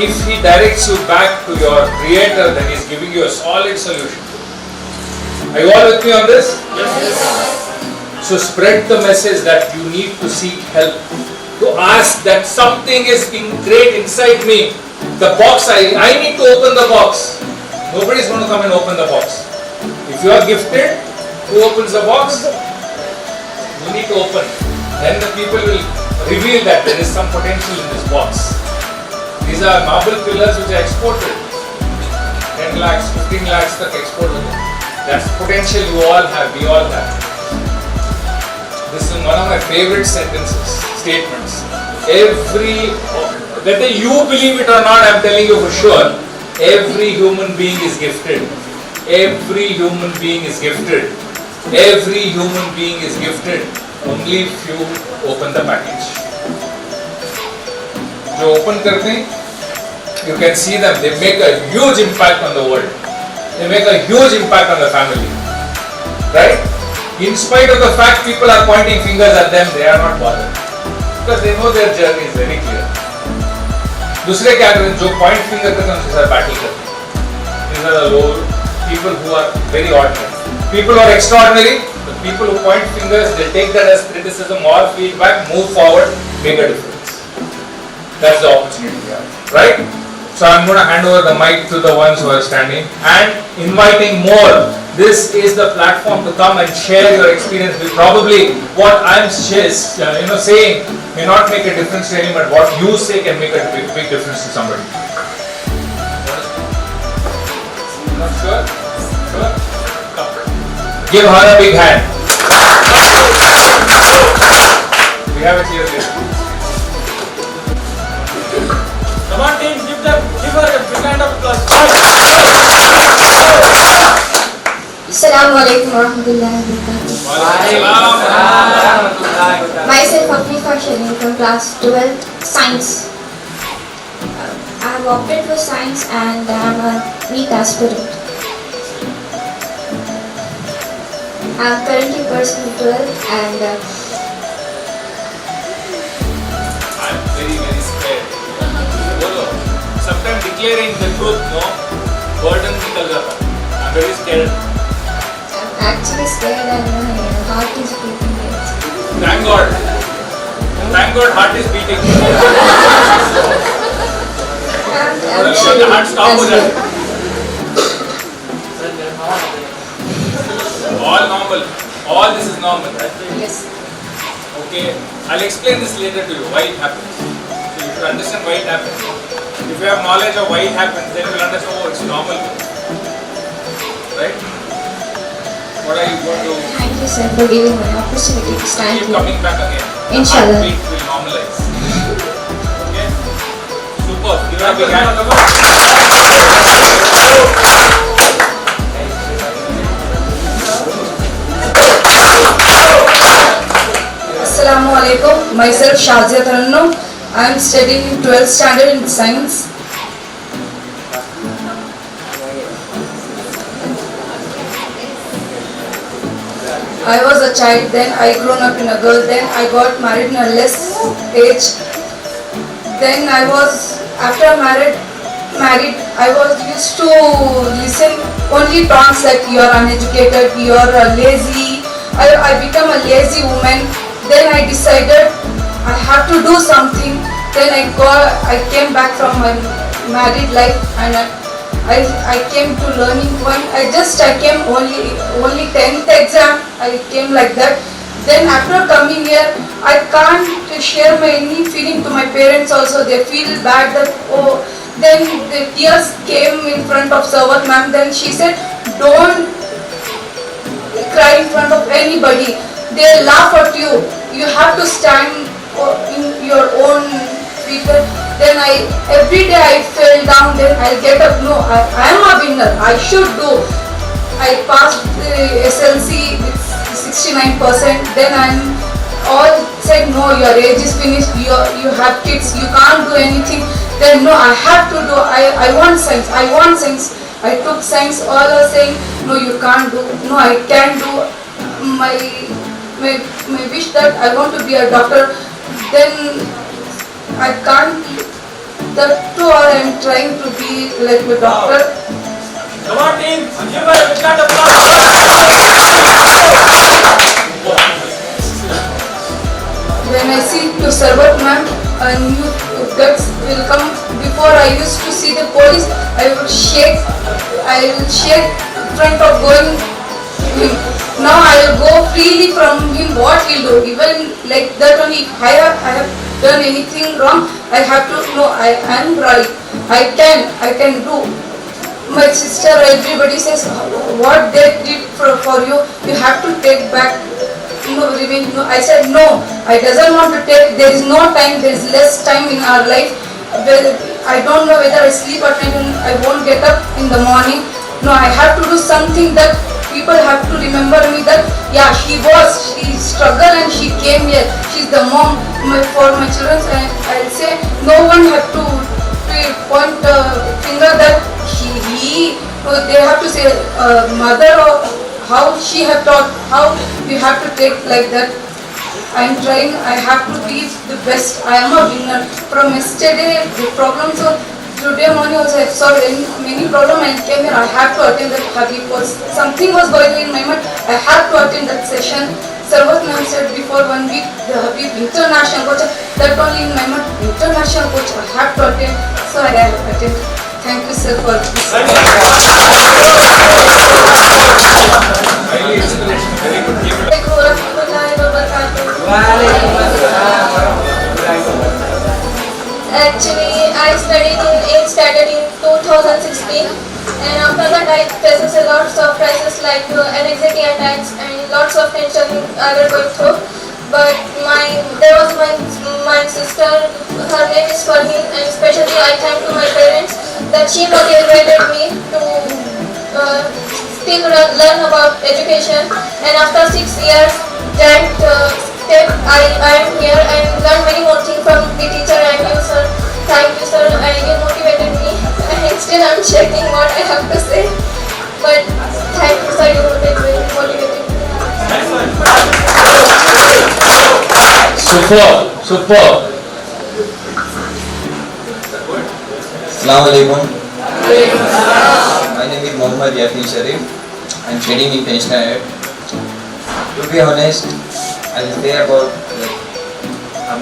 If he directs you back to your creator, then he is giving you a solid solution. Are you all with me on this? Yes. So spread the message that you need to seek help. To ask that something is great inside me. The box, I need to open the box. Nobody is going to come and open the box. If you are gifted, who opens the box? You need to open. Then the people will reveal that there is some potential in this box. These are marble pillars which are exported. 10 lakhs, 15 lakhs tak export hote. That's potential you all have, we all have. This is one of my favorite statements. Whether you believe it or not, I am telling you for sure, every human being is gifted. Every human being is gifted. Every human being is gifted. Only if you open the package. जो open करते हैं, you can see them. They make a huge impact on the world. They make a huge impact on the family. Right? In spite of the fact people are pointing fingers at them, they are not bothered. Because they know their journey is very clear. दूसरे क्या करते हैं? जो point finger करते हैं उनके साथ battle करते हैं. These are the low people who are very ordinary. People who are extraordinary, the people who point fingers, they take that as criticism or feedback, move forward, make a difference. That's the opportunity we have. Right? So I'm going to hand over the mic to the ones who are standing and inviting more. This is the platform to come and share your experience. Probably what I'm saying may not make a difference to anyone, but what you say can make a big difference to somebody. Not sure? Sure? Come. Give her a big hand. We have it here. Come on teams, give her a big hand of applause. Assalamu alaikum warahmatullahi wabarakatuh. Myself Afifa Shalini from class 12 science. I have opted for science and I am a weak aspirant. I am currently pursuing 12 and I'm very scared. Sometimes declaring the truth, burden nikal jata. I'm very scared. I'm actually scared and my heart is beating. Thank God. Thank God heart is beating. I'm sure the heart stop ho jata. All normal. All this is normal, right? Yes. Okay. I'll explain this later to you, why it happens. So you should understand why it happens. If you have knowledge of why it happens, then you will understand, oh, it's normal. Right? What are you going to Thank you, sir, for giving me an opportunity to stand keep here. coming back again? The Inshallah. heartbeat will normalize. Okay? Super. Give it a big hand. Assalamu alaikum. Myself Shazia Tarannum. I am studying 12th standard in science. I was a child, then I grown up in a girl, then I got married in a less age. Then after married, I was used to listen only taunts that you are uneducated, you are lazy. I become a lazy woman. Then I decided I have to do something. Then I came back from my married life and I came to learning point. I came only 10th exam. I came like that. Then after coming here, I can't share my any feeling to my parents also. They feel bad that then the tears came in front of Sarvat ma'am. Then she said, don't cry in front of anybody. They laugh at you. You have to stand in your own feet. Then every day I fell down, then I'll get up. No, I am a winner. I should do. I passed the SLC with 69%. Then I'm all said, no, your age is finished. You have kids. You can't do anything. Then no, I have to do. I want science. I want science. I took science. All are saying, no, you can't do. No, I can do. My wish that I want to be a doctor. Then I can't. That too, I am trying to be like a doctor. Come on, team. Give her a big round of applause. When I see to Sarvat ma'am, a new guts will come. Before I used to see the police, I will shake in front of going him. Now I will go freely from him. What he'll do, even like that only. If I have done anything wrong, I have to know I am right. I can do. My sister, everybody says what they did for you, you have to take back. No revenge. No, I said no. I doesn't want to take. There is no time. There is less time in our life. I don't know whether I sleep at night and I won't get up in the morning. No, I have to do something that people have to remember me that yeah, she struggled and she came here. She's the mom for my children, and I'll say no one have to point a finger that they have to say mother or how she have taught, how we have to take like that. I am trying. I have to be the best. I am a winner. From yesterday, the problems of today morning also I solved many problems. I came here. I have to attend that Habib course. Something was going in my mind. I have to attend that session. Sarvat ma'am said before 1 week the Habib international coach. That only in my mind. International coach. I have to attend. So I have attended. Thank you, sir, for this. Highly inspirational. Very good. Keep it up. Actually, I studied in 8th standard in 2016, and after that I faced a lot of crises like anxiety attacks and lots of tension I was going through. But there was my sister, her name is Farhin, and especially I thank to my parents that she motivated me to still learn about education. And after 6 years, that step I am here and learn many more things from the teacher and you, sir. Thank you, sir. And you motivated me. And still I'm checking what I have to say. But thank you, sir. You motivated me. Super. Assalamu alaikum. My name is Muhammad Yafi Sharif. I'm studying in 10th standard. To be honest, I will say about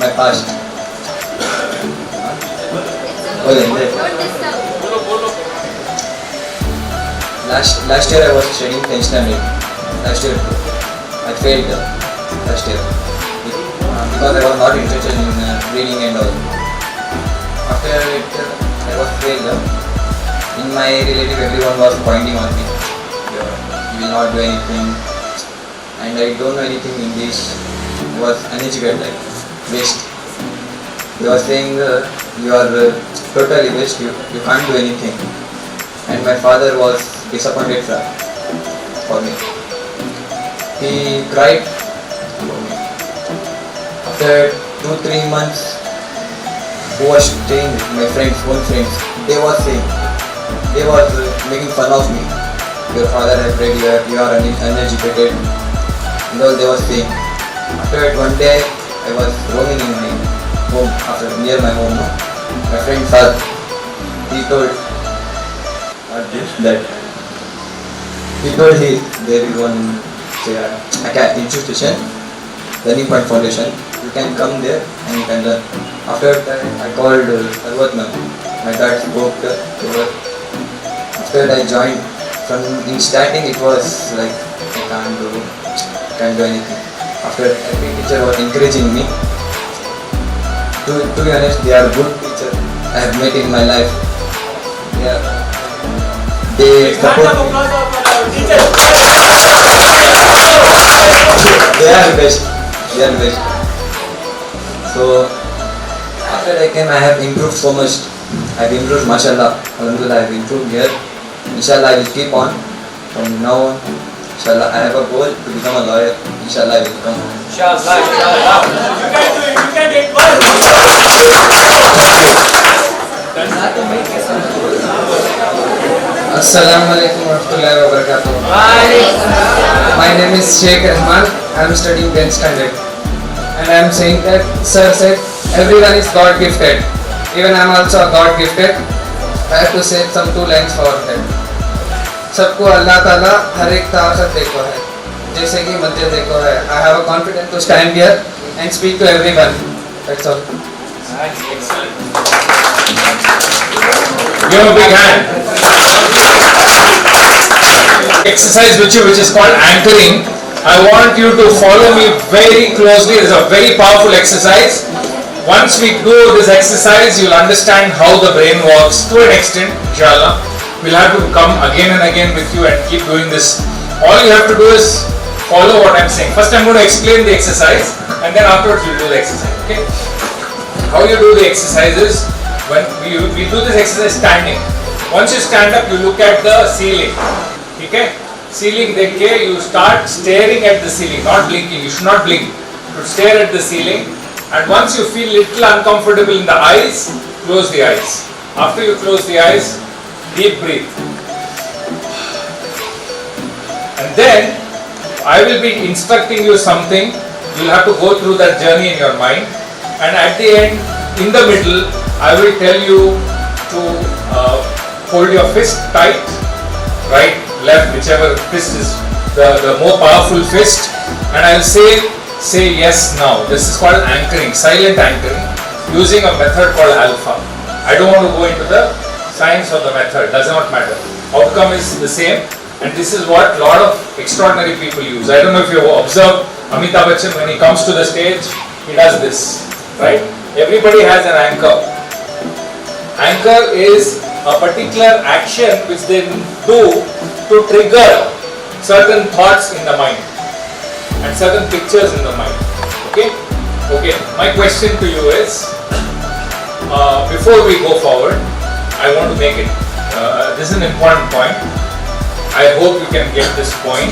my past. Last year I was studying 10th standard. Last year I failed last year because I was not interested in reading and all. After it, I was failed. In my relative, everyone was pointing on me. You will not do anything. and I don't know anything English. Was uneducated, like waste. He was saying you are totally waste. You can't do anything. And my father was disappointed, sir, for me. He cried for me. After 2-3 months, who was staying with my friends, own friends, they was saying, they was making fun of me. Your father has read, you are uneducated. And all they was saying. After one day, I was roaming in my home, near my home. My friend saw, he told that there is one institution, Learning Point Foundation. You can come there and you can learn. After that, I called Arvat ma'am. My dad spoke to her. After I joined, in starting it was like I can't do anything. After every teacher was encouraging me. To be honest, they are good teachers I have met in my life. Yeah. They support me. They are best. They are best. So after I came, I have improved so much. I have improved, mashallah. Alhamdulillah, I have improved here. Inshallah, I will keep on. From now on, inshallah, I have a goal to become a lawyer. Inshallah, I will become one. Inshallah. You can do it. You can do it. Assalamu alaikum warahmatullahi wabarakatuh. My name is Sheikh Rahman. I am studying 10th standard. And I am saying that sir said everyone is God gifted. Even I am also God gifted. I have to say some 2 lines for that. सबको अल्लाह ताला हर एक ताकत देखो है, जैसे कि मध्य देखो है. I have a confidence to stand here and speak to everyone. That's all. Excellent. Give a big hand. Exercise which is called anchoring. I want you to follow me very closely. It's a very powerful exercise. Once we do this exercise, you'll understand how the brain works to an extent, inshallah. We'll have to come again and again with you and keep doing this. All you have to do is follow what I'm saying. First I'm going to explain the exercise and then afterwards we'll do the exercise. Okay? How you do the exercise is, when we do this exercise standing. Once you stand up, you look at the ceiling. Okay? Ceiling dekhe, you start staring at the ceiling, not blinking. You should not blink. You should stare at the ceiling. And once you feel little uncomfortable in the eyes, close the eyes. After you close the eyes, deep breathe. And then I will be instructing you something. You will have to go through that journey in your mind. And at the end, in the middle, I will tell you to hold your fist tight, right, left, whichever fist is the more powerful fist. And I will say yes now. This is called anchoring, silent anchoring, using a method called alpha. I don't want to go into the science of the method, does not matter. Outcome is the same, and this is what a lot of extraordinary people use. I don't know if you have observed Amitabh Bachchan, when he comes to the stage, he does this, right? Everybody has an anchor. Anchor is a particular action which they do to trigger certain thoughts in the mind and certain pictures in the mind. Okay? Okay. My question to you is, before we go forward, I want to make it. This is an important point. I hope you can get this point,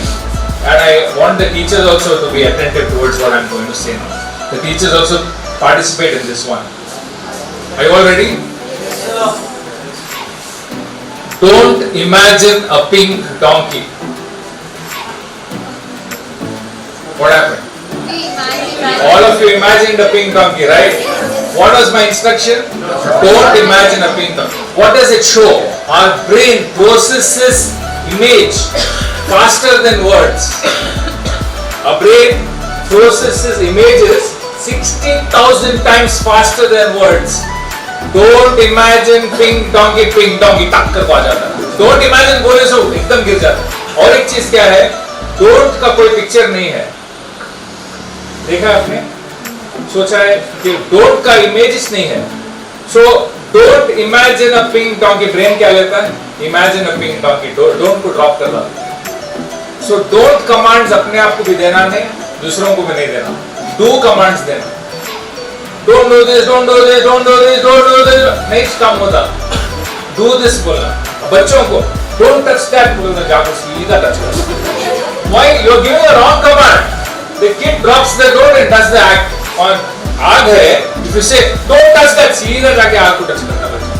and I want the teachers also to be attentive towards what I'm going to say now. The teachers also participate in this one. Are you all ready? Don't imagine a pink donkey. What happened? All of you imagined a pink donkey, right? What was my instruction? Don't imagine a pink donkey. What does it show? Our brain processes image faster than words. Our brain processes images 60,000 times faster than words. Don't imagine pink donkey टक कर आ जाता है. Don't imagine बोले सो एकदम गिर जाता. और एक चीज क्या है? Don't का कोई पिक्चर नहीं है. देखा आपने? सोचा है कि don't का इमेजेस नहीं है. So don't imagine a pink donkey. Brain क्या लेता है? Imagine a pink donkey. Don't को ड्रॉप कर रहा. So don't commands अपने आप को भी देना नहीं, दूसरों को भी नहीं देना. Do commands देना. Don't do this, don't do this, don't do this, don't do this. नहीं काम होता. Do this बोलना. बच्चों को don't touch that बोलना, जाकर सीधा touch करो. Why? You are giving a wrong command. The kid drops the door and does the act. On आग है, if you say don't touch that, सीधा जाके आग को touch करना बच्चा.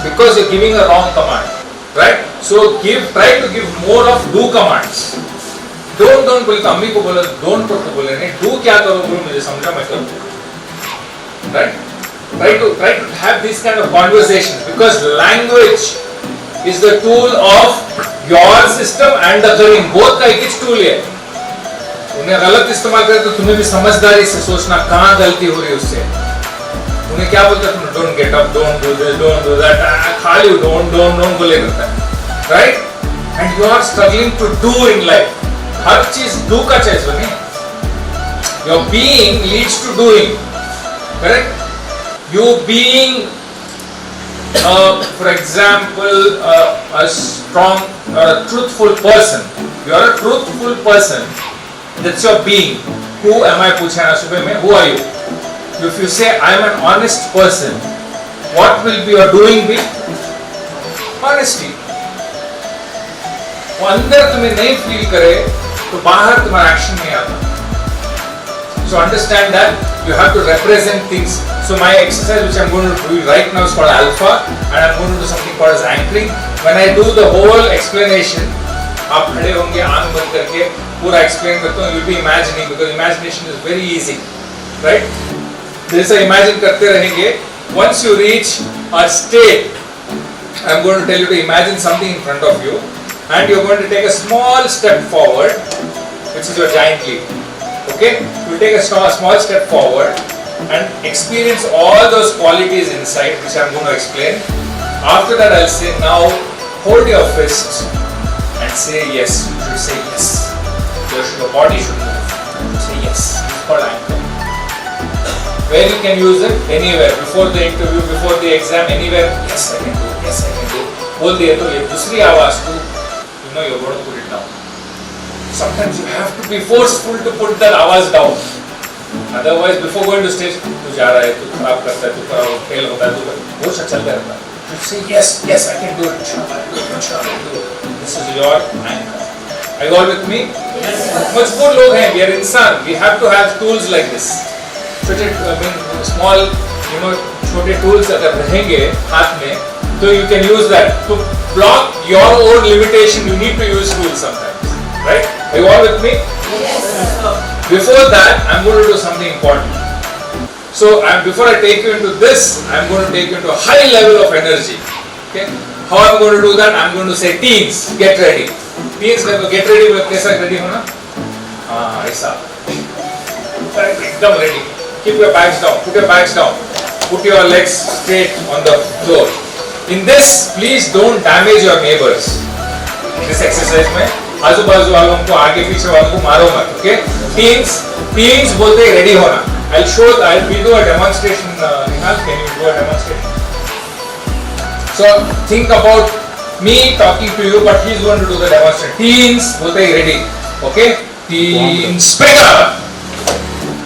Because you are giving a wrong command. Right? So try to give more of do commands. Don't बोले तो अम्मी को बोले, don't को बोले नहीं, do क्या करो बोलो मुझे समझा मैं करूँ. Right? Try to have these kind of conversations, because language is the tool of your system and the brain. Both का एक ही tool है. उन्हें गलत इस्तेमाल करे तो तुम्हें भी समझदारी से सोचना कहाँ गलती हो रही है उससे. उन्हें क्या बोलते हैं तुम, don't get up, don't do this, don't do that, खाली don't बोले करता है. Right? And you are struggling to do in life. हर चीज do का चाहिए सुनिए. Your being leads to doing. Correct? You being, for example, a strong or a truthful person. You are a truthful person. That's your being. Who am I? पूछा ना सुबह में. Who are you? If you say I am an honest person, what will be your doing be? Honesty. वो अंदर तुम्हें नहीं feel करे तो बाहर तुम्हारा एक्शन नहीं आता. So understand that you have to represent things. So my exercise which I am going to do right now is called alpha, and I am going to do something called as anchoring. When I do the whole explanation, आप खड़े होंगे आंख बंद करके पूरा explain करता हूँ. You will be imagining, because imagination is very easy, right? जैसे imagine करते रहेंगे. Once you reach a state, I am going to tell you to imagine something in front of you, and you are going to take a small step forward, which is your giant leap. Okay? You take a small step forward and experience all those qualities inside, which I am going to explain. After that, I will say, now hold your fist and say yes. You should say yes. Your body should move. Say yes. It's called anchor. Where you can use it? Anywhere. Before the interview, before the exam, anywhere. Yes, I can do. Yes, I can do. बोल दिए तो ये दूसरी आवाज को, you know, you're going to put it down. Sometimes you have to be forceful to put that आवाज down. Otherwise, before going to stage, तू जा रहा है, तू खराब करता है, तू खराब फेल होता है, तू वो चलता रहता है. You say yes, yes, I can do it. Inshallah, do it. This is your anchor. Are you all with me? Yes. मजबूर लोग हैं. We are इंसान. We have to have tools like this. छोटे, small, you know, छोटे tools अगर रहेंगे हाथ में, तो you can use that to block your own limitation. You need to use tools sometimes, right? Are you all with me? Yes. Before that, I'm going to do something important. So, before I take you into this, I'm going to take you into a high level of energy. Okay? How I'm going to do that? I'm going to say, teens, get ready. Teens, get ready. कैसा ready होना? हाँ, ऐसा. एकदम ready. Keep your bags down. Put your bags down. Put your legs straight on the floor. In this, please don't damage your neighbors. This exercise में आजू बाजू वालों को, आगे पीछे वालों को मारो मत. Okay? Teens बोलते हैं ready होना. We'll do a demonstration. Nihal, can you do a demonstration? So think about me talking to you, but he's going to do the demonstration. Teens बोलते हैं ready. Okay? Teens, spring up.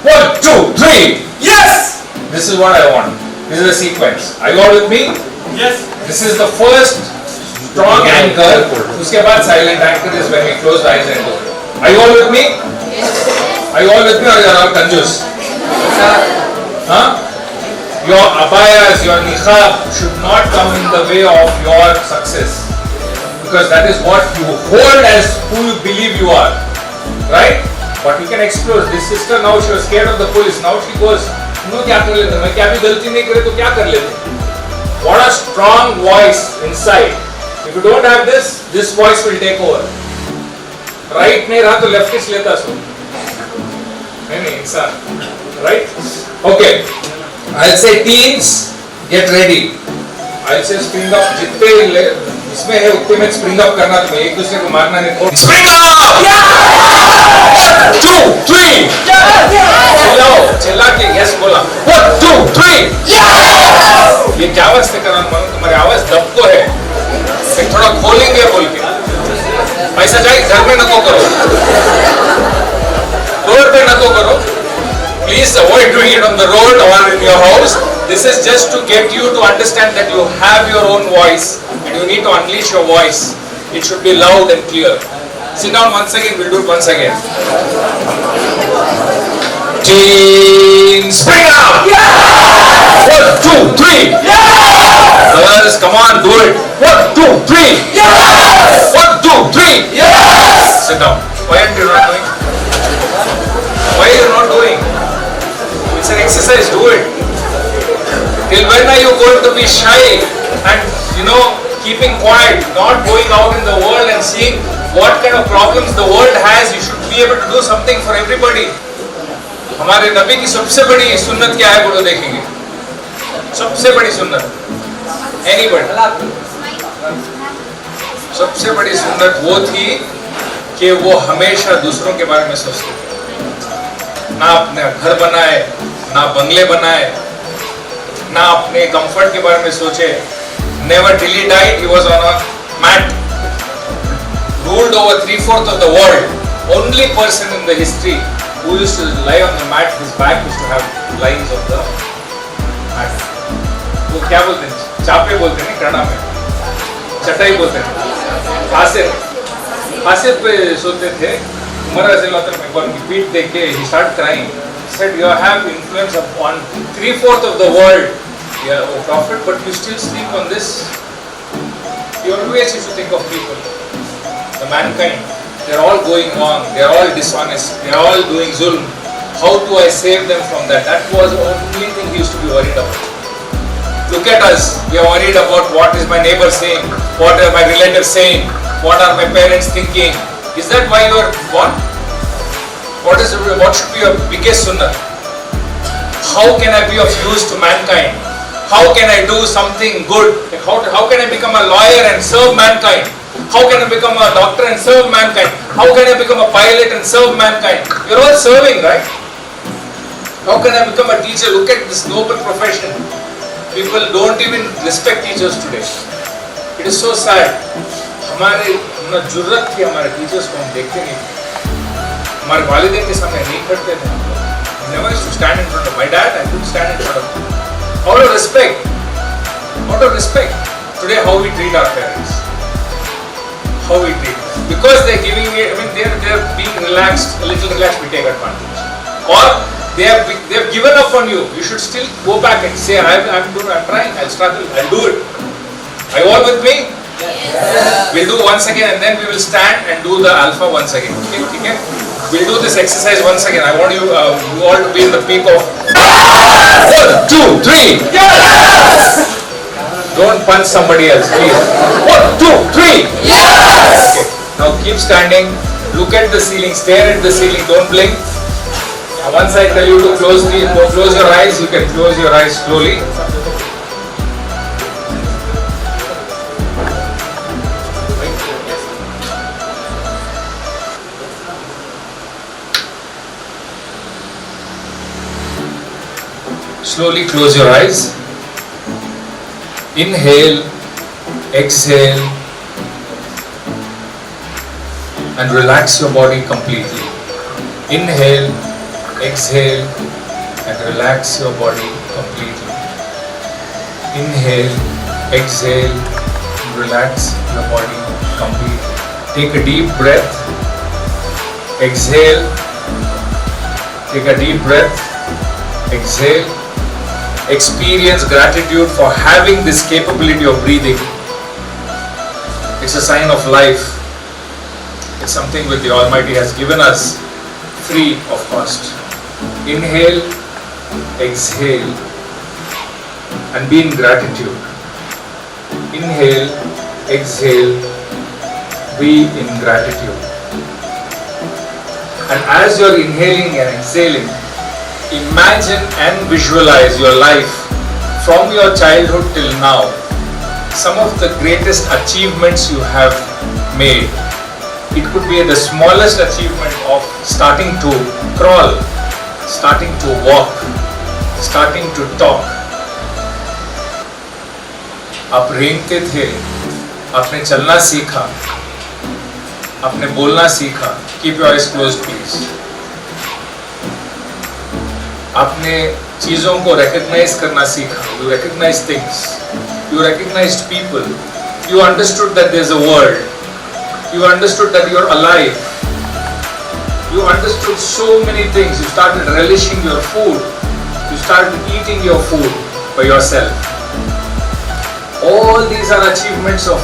1, 2, 3. Yes! This is what I want. This is the sequence. Are you all with me? Yes. This is the first strong anchor. उसके बाद silent anchor is when we close the eyes and do. Are you all with me? Yes. Are you all with me or you are all confused? Huh? Your abayas, your niqab should not come in the way of your success, because that is what you hold as who you believe you are, right? But you can explore. This sister, now she was scared of the police. Now she goes, "No, क्या कर लेते? मैं क्या भी गलती नहीं करे तो क्या कर लेते?" What a strong voice inside. If you don't have this, this voice will take over. Right नहीं रहा तो leftist लेता सो. नहीं इंसान. Right? Okay. I'll say teens, get ready. I'll say spring up. जितने इसमें है उतने में spring up करना तुम्हें, एक दूसरे को मारना नहीं. Spring up! 1, 2, 3. चिल्लाओ, चिल्ला के yes बोला. 1, 2, 3. ये क्या आवाज से कराना मानो, तुम्हारी आवाज दबको है. फिर थोड़ा खोलेंगे बोल के. पैसा जाए घर पे नको करो, रोड पे नको करो. Please avoid doing it on the road or in your house. This is just to get you to understand that you have your own voice and you need to unleash your voice. It should be loud and clear. Sit down once again, we'll do it once again. Team, spring up! Yeah! 1, 2, 3! Yeah! Girls, come on, do it. 1, 2, 3! Yes! 1, 2, 3! Yes! Sit down. Why aren't you not doing? Why are you not doing? It's an exercise, do it. Till when are you going to be shy and, keeping quiet, not going out in the world and seeing what kind of problems the world has? You should be able to do something for everybody. हमारे नबी की सबसे बड़ी सुन्नत क्या है बोलो देखेंगे. सबसे बड़ी सुन्नत. Anybody? सबसे बड़ी सुन्नत वो थी कि वो हमेशा दूसरों के बारे में सोचते थे. ना अपने घर बनाए, ना बंगले बनाए, ना अपने कंफर्ट के बारे में सोचे. Never till he died, he was on a mat, ruled over 3/4 of the world. Only person in the history who used to lie on the mat, his back used to have lines of the mat. वो क्या बोलते हैं? चापे बोलते हैं कन्नड़ा में. चटाई बोलते हैं. फासिल पे सोते थे. उमर रज़ियल्लाहु अन्हु एक बार उनकी पीठ देख के he started crying. He said, "You have influence upon 3/4 of the world. Yeah, oh prophet, but you still sleep on this." You always used to think of people, the mankind. They're all going wrong. They're all dishonest. They're all doing zulm. How do I save them from that? That was the only thing he used to be worried about. Look at us. We are worried about what is my neighbor saying, what are my relatives saying, what are my parents thinking. Is that why you are born? What should be your biggest sunnah? How can I be of use to mankind? How can I do something good? How can I become a lawyer and serve mankind? How can I become a doctor and serve mankind? How can I become a pilot and serve mankind? You're all serving, right? How can I become a teacher? Look at this noble profession. People don't even respect teachers today. It is so sad. हमारे जुर्रत थी हमारे teachers को हम देखते नहीं. हमारे वालिदैन के सामने नहीं खड़ते थे. Never used to stand in front of my dad. I couldn't stand in front of him. Out of respect. Out of respect. Today, how we treat our parents. How we treat them. Because they're giving it, they're being relaxed, a little relaxed, we take advantage. Or they have given up on you. You should still go back and say, I'm trying, I'll struggle, I'll do it. Are you all with me? Yes. We'll do once again and then we will stand and do the alpha once again. Okay? We'll do this exercise once again. I want you all to be in the peak of 1, 2, 3. Yes! Don't punch somebody else, please. 1, 2, 3. Yes! Okay. Now keep standing. Look at the ceiling. Stare at the ceiling. Don't blink. Once I tell you to close your eyes, you can close your eyes slowly. Slowly close your eyes. Inhale, exhale, and relax your body completely. Inhale, exhale, and relax your body completely. Inhale, exhale, and relax your body completely. Take a deep breath. Exhale. Take a deep breath. Exhale. Experience gratitude for having this capability of breathing. It's a sign of life. It's something that the Almighty has given us free of cost. Inhale, exhale, and be in gratitude. Inhale, exhale, be in gratitude. And as you're inhaling and exhaling, imagine and visualize your life from your childhood till now. Some of the greatest achievements you have made. It could be the smallest achievement of starting to crawl, starting to walk, starting to talk. आप रेंगते थे, आपने चलना सीखा, आपने बोलना सीखा. Keep your eyes closed, please. आपने चीजों को recognize करना सीखा. You recognize things. You recognized people. You understood that there's a world. You understood that you're alive. You understood so many things. You started relishing your food. You started eating your food for yourself. All these are achievements of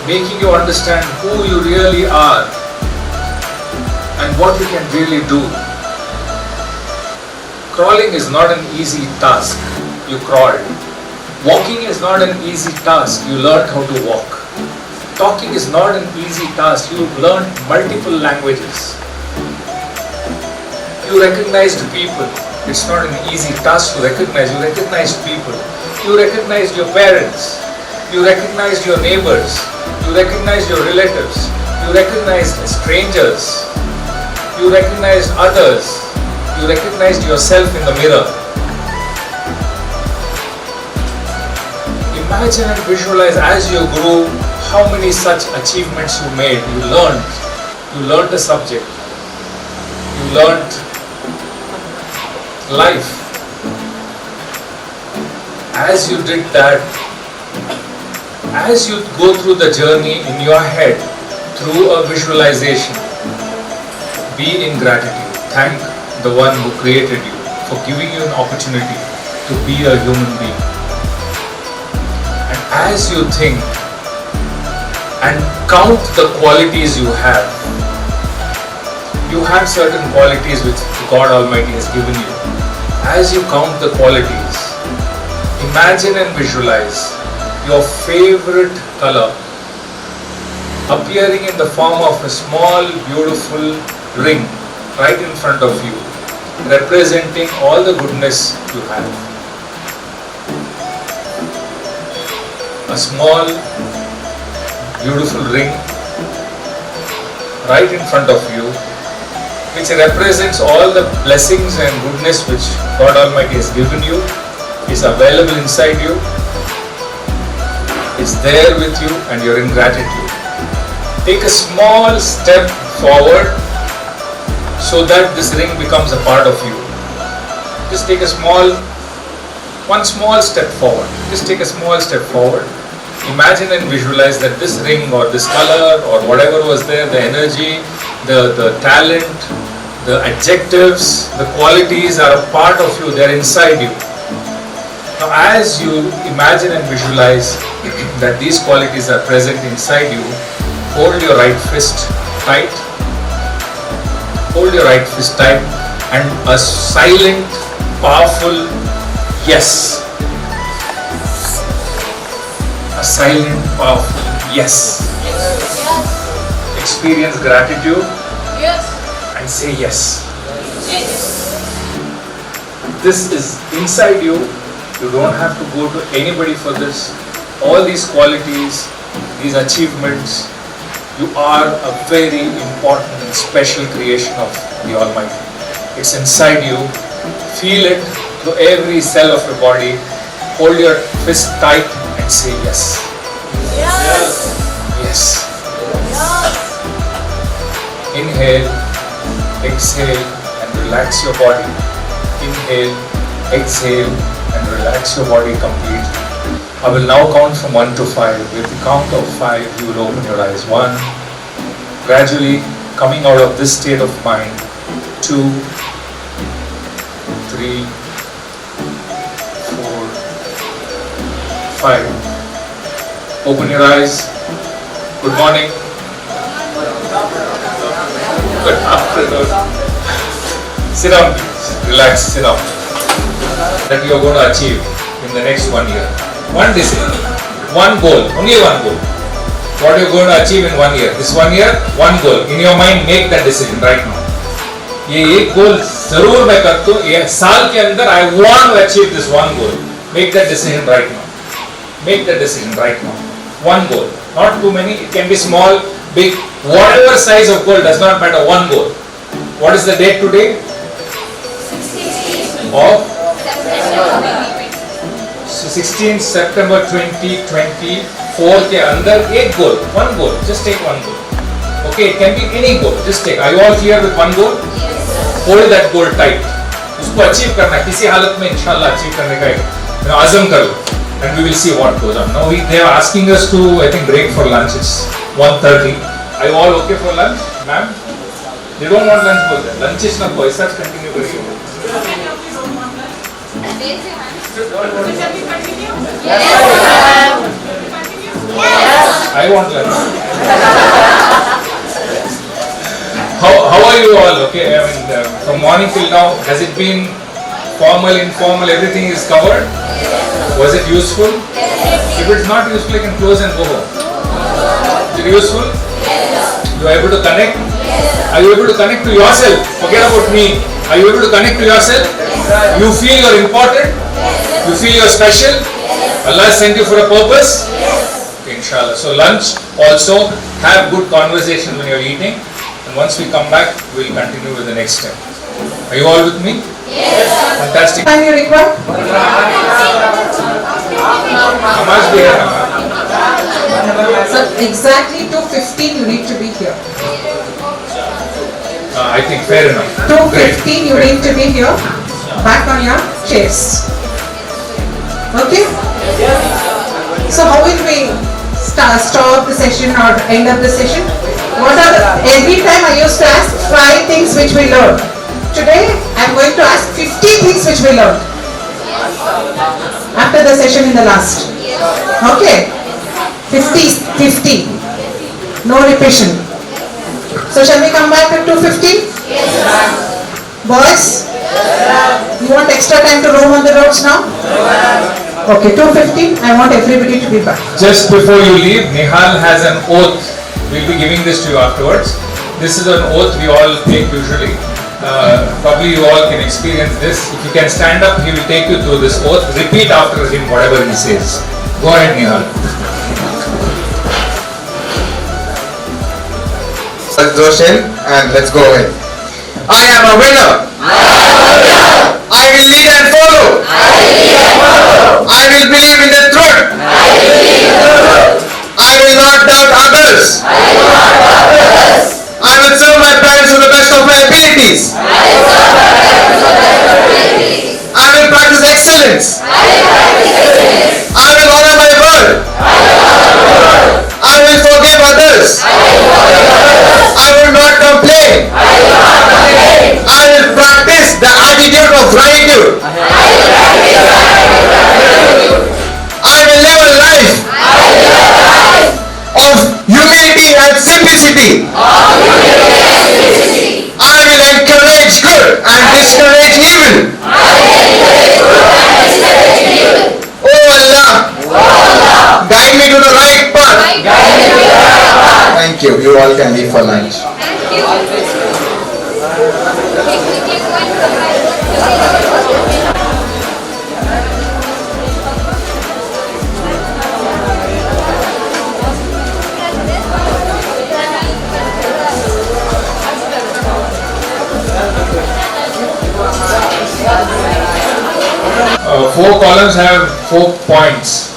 making you understand who you really are and what you can really do. Crawling is not an easy task. You crawled. Walking is not an easy task. You learned how to walk. Talking is not an easy task. You learned multiple languages. You recognized people. It's not an easy task to recognize. You recognized people. You recognized your parents. You recognized your neighbors. You recognized your relatives. You recognized strangers. You recognized others. You recognized yourself in the mirror. Imagine and visualize as you grew how many such achievements you made. You learned a subject. You learned life. As you did that, as you go through the journey in your head through a visualization, be in gratitude. Thank the one who created you for giving you an opportunity to be a human being. And as you think and count the qualities you have certain qualities which God Almighty has given you. As you count the qualities, imagine and visualize your favorite color appearing in the form of a small beautiful ring right in front of you, representing all the goodness you have. A small beautiful ring right in front of you, which represents all the blessings and goodness which God Almighty has given you, is available inside you. It's there with you and you're in gratitude. Take a small step forward so that this ring becomes a part of you. Just take one small step forward. Just take a small step forward. Imagine and visualize that this ring or this color or whatever was there, the energy, the talent, the adjectives, the qualities are a part of you, they're inside you. Now as you imagine and visualize that these qualities are present inside you, hold your right fist tight. Hold your right fist tight and a silent, powerful yes. A silent, powerful yes. Experience gratitude. Yes. And say yes. This is inside you. You don't have to go to anybody for this. All these qualities, these achievements, you are a very important and special creation of the Almighty. It's inside you. Feel it through every cell of your body. Hold your fist tight and say yes. Yes. Yes. Inhale, exhale and relax your body. Inhale, exhale and relax your body completely. I will now count from 1 to 5. With the count of 5, you will open your eyes. 1, gradually coming out of this state of mind. 2, 3, 4, 5. Open your eyes. Good morning. Good afternoon. Sit down please. Relax, sit down. That you are going to achieve in the next 1 year. One decision, one goal, only one goal. What you are going to achieve in 1 year. This 1 year, one goal. In your mind, make that decision right now. ये एक goal जरूर मैं करता हूँ. ये साल के अंदर I want to achieve this one goal. Make that decision right now. Make that decision right now. One goal, not too many. It can be small, big, whatever size of goal does not matter. One goal. What is the date today? 16 of 16 September 2024 के अंदर एक goal, one goal, just take one goal. Okay, it can be any goal. Just take. Are you all clear with one goal? Hold that goal tight. उसको achieve करना है, किसी हालत में इंशाल्लाह अचीव करने का एक आज़म कर लो, and we will see what goes on. Now they are asking us to, I think, break for lunch. It's 1:30. Are you all okay for lunch, ma'am? They don't want lunch बोलते हैं. Lunch is not boy. Such continue करिए. I want lunch. How are you all? Okay, I mean, from morning till now, has it been formal, informal, everything is covered? Was it useful? If it's not useful, you can close and go home. Is it useful? You are able to connect? Are you able to connect to yourself? Forget about me. Are you able to connect to yourself? You feel you're important? You feel you're special? Allah sent you for a purpose? Okay, inshallah. So lunch also, have good conversation when you're eating. Once we come back, we'll continue with the next step. Are you all with me? Yes. Fantastic. Time you require? How much do you have? So exactly 2:15 you need to be here. I think fair enough. 2:15 you need to be here. Back on your chairs. Okay? So how will we stop the session or end up the session? Every time I used to ask 5 things which we learned. Today I am going to ask 50 things which we learned. After the session in the last. Okay? 50. No repetion. So shall we come back at 2:15? Yes. Boys? You want extra time to roam on the roads now? Okay, 2:15. I want everybody to be back. Just before you leave, Nihal has an oath. We'll be giving this to you afterwards. This is an oath we all take usually. Probably you all can experience this. If you can stand up, he will take you through this oath. Repeat after him whatever he says. Go ahead, Nihal. Let's join in and let's go ahead. I am a winner. I will lead and follow. I will believe in the truth. I will not doubt others. I will serve my parents to the best of my abilities. I will practice excellence. I will honor my word. I will forgive others. I will not complain. I will practice the attitude of gratitude. I will live a life of humility and simplicity. I will encourage good and discourage evil. Oh Allah, guide me to the right path. Thank you. You all can leave for lunch. Four columns have 4 points.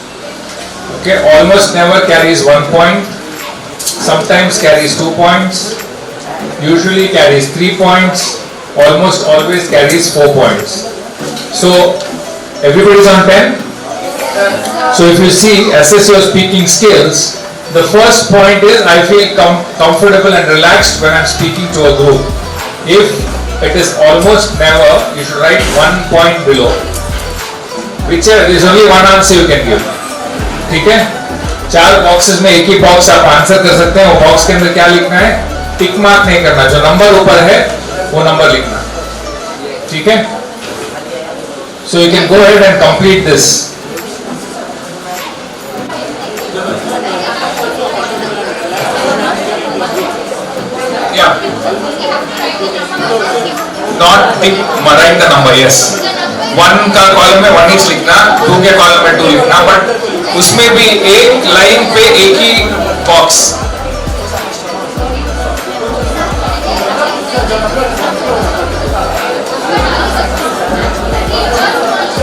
Okay, almost never carries 1 point. Sometimes carries 2 points. Usually carries 3 points. Almost always carries 4 points. So everybody's on 10. So if you see, assess your speaking skills. The first point is I feel comfortable and relaxed when I'm speaking to a group. If it is almost never, you should write 1 point below. Whichever, there is only one answer you can give. ठीक है? 4 boxes में एक ही box आप answer कर सकते हैं. वो box के अंदर क्या लिखना है? टिक मार्क नहीं करना. जो नंबर ऊपर है वो नंबर लिखना. ठीक है? So you can go ahead and complete this. Yeah. Not tick, write the number. Yes. 1 का कॉलम में 1 ही लिखना, 2 के कॉलम में 2 लिखना, बट उसमें भी एक लाइन पे एक ही box.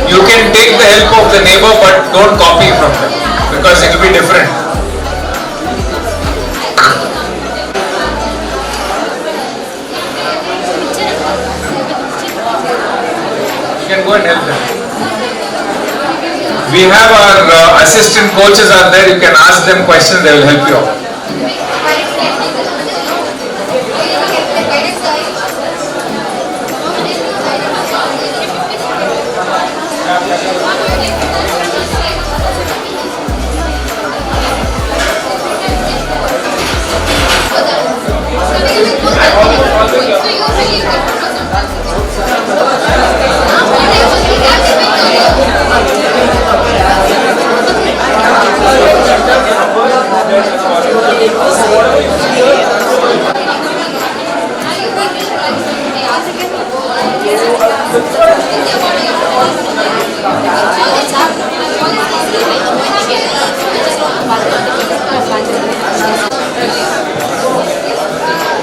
You can take the help of the neighbor, but don't copy from them because it will be different. go and help them. We have our assistant coaches are there. You can ask them questions. They will help you out.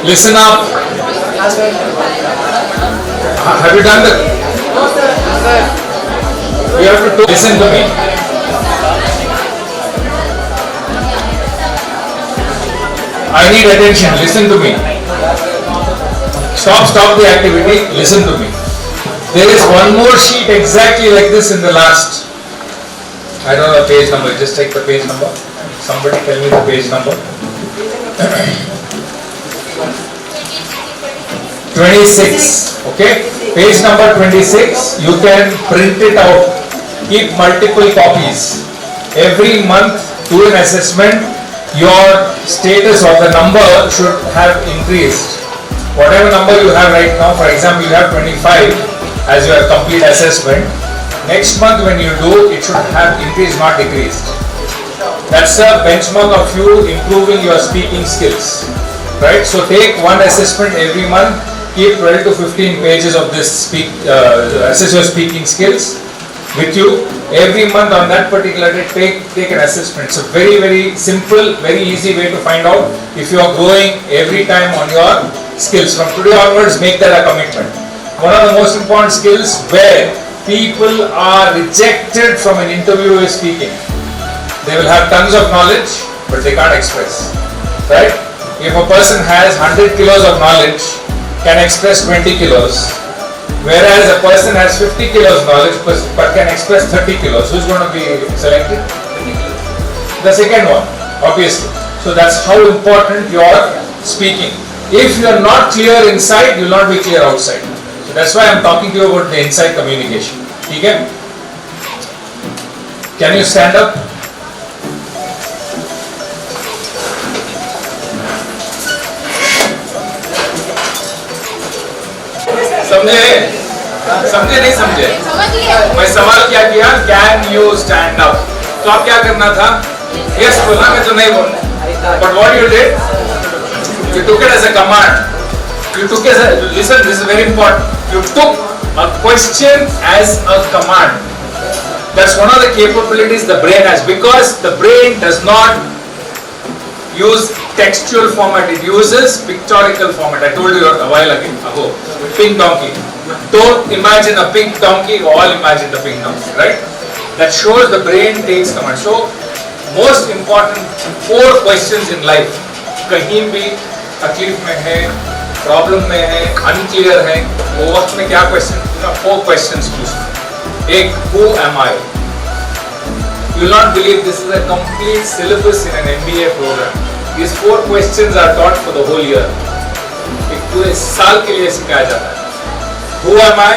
Listen up. Have you done the? You have to listen to me. I need attention. Listen to me. Stop the activity. Listen to me. There is one more sheet exactly like this in the last. I don't know the page number. Just take the page number. Somebody tell me the page number. 26. Okay. Page number 26. You can print it out. Keep multiple copies. Every month do an assessment. Your status or the number should have increased. Whatever number you have right now, for example, you have 25 as your complete assessment. Next month when you do, it should have increased, not decreased. That's a benchmark of you improving your speaking skills. Right? So take one assessment every month, keep 12 to 15 pages of this assess your speaking skills with you. Every month on that particular day, take an assessment. It's a very, very simple, very easy way to find out if you are growing every time on your skills. From today onwards, make that a commitment. One of the most important skills where people are rejected from an interview is speaking. They will have tons of knowledge, but they can't express. Right? If a person has 100 kilos of knowledge, can express 20 kilos. Whereas a person has 50 kilos knowledge but can express 30 kilos. Who's going to be selected? The second one, obviously. So that's how important you are speaking. If you are not clear inside, you will not be clear outside. So that's why I'm talking to you about the inside communication. Okay? Can you stand up? समझे नहीं समझे? मैं सवाल क्या किया? Can you stand up? तो आप क्या करना था? Yes बोला, मैं तो नहीं बोलना. But what you did? You took it as a command. You took it as a, listen, this is very important. You took a question as a command. That's one of the capabilities the brain has, because the brain does not use textual format, it uses pictorial format. I told you a while ago. Pink donkey. Don't imagine a pink donkey, all imagine the pink donkey, right? That shows the brain takes command. So, most important 4 questions in life. कहीं भी तकलीफ में है, problem में है, unclear है, वो वक्त में क्या question? 4 questions पूछना. एक, who am I? You will not believe this is a complete syllabus in an MBA program. These 4 questions are taught for the whole year. एक पूरे साल के लिए सिखाया जाता है. Who am I?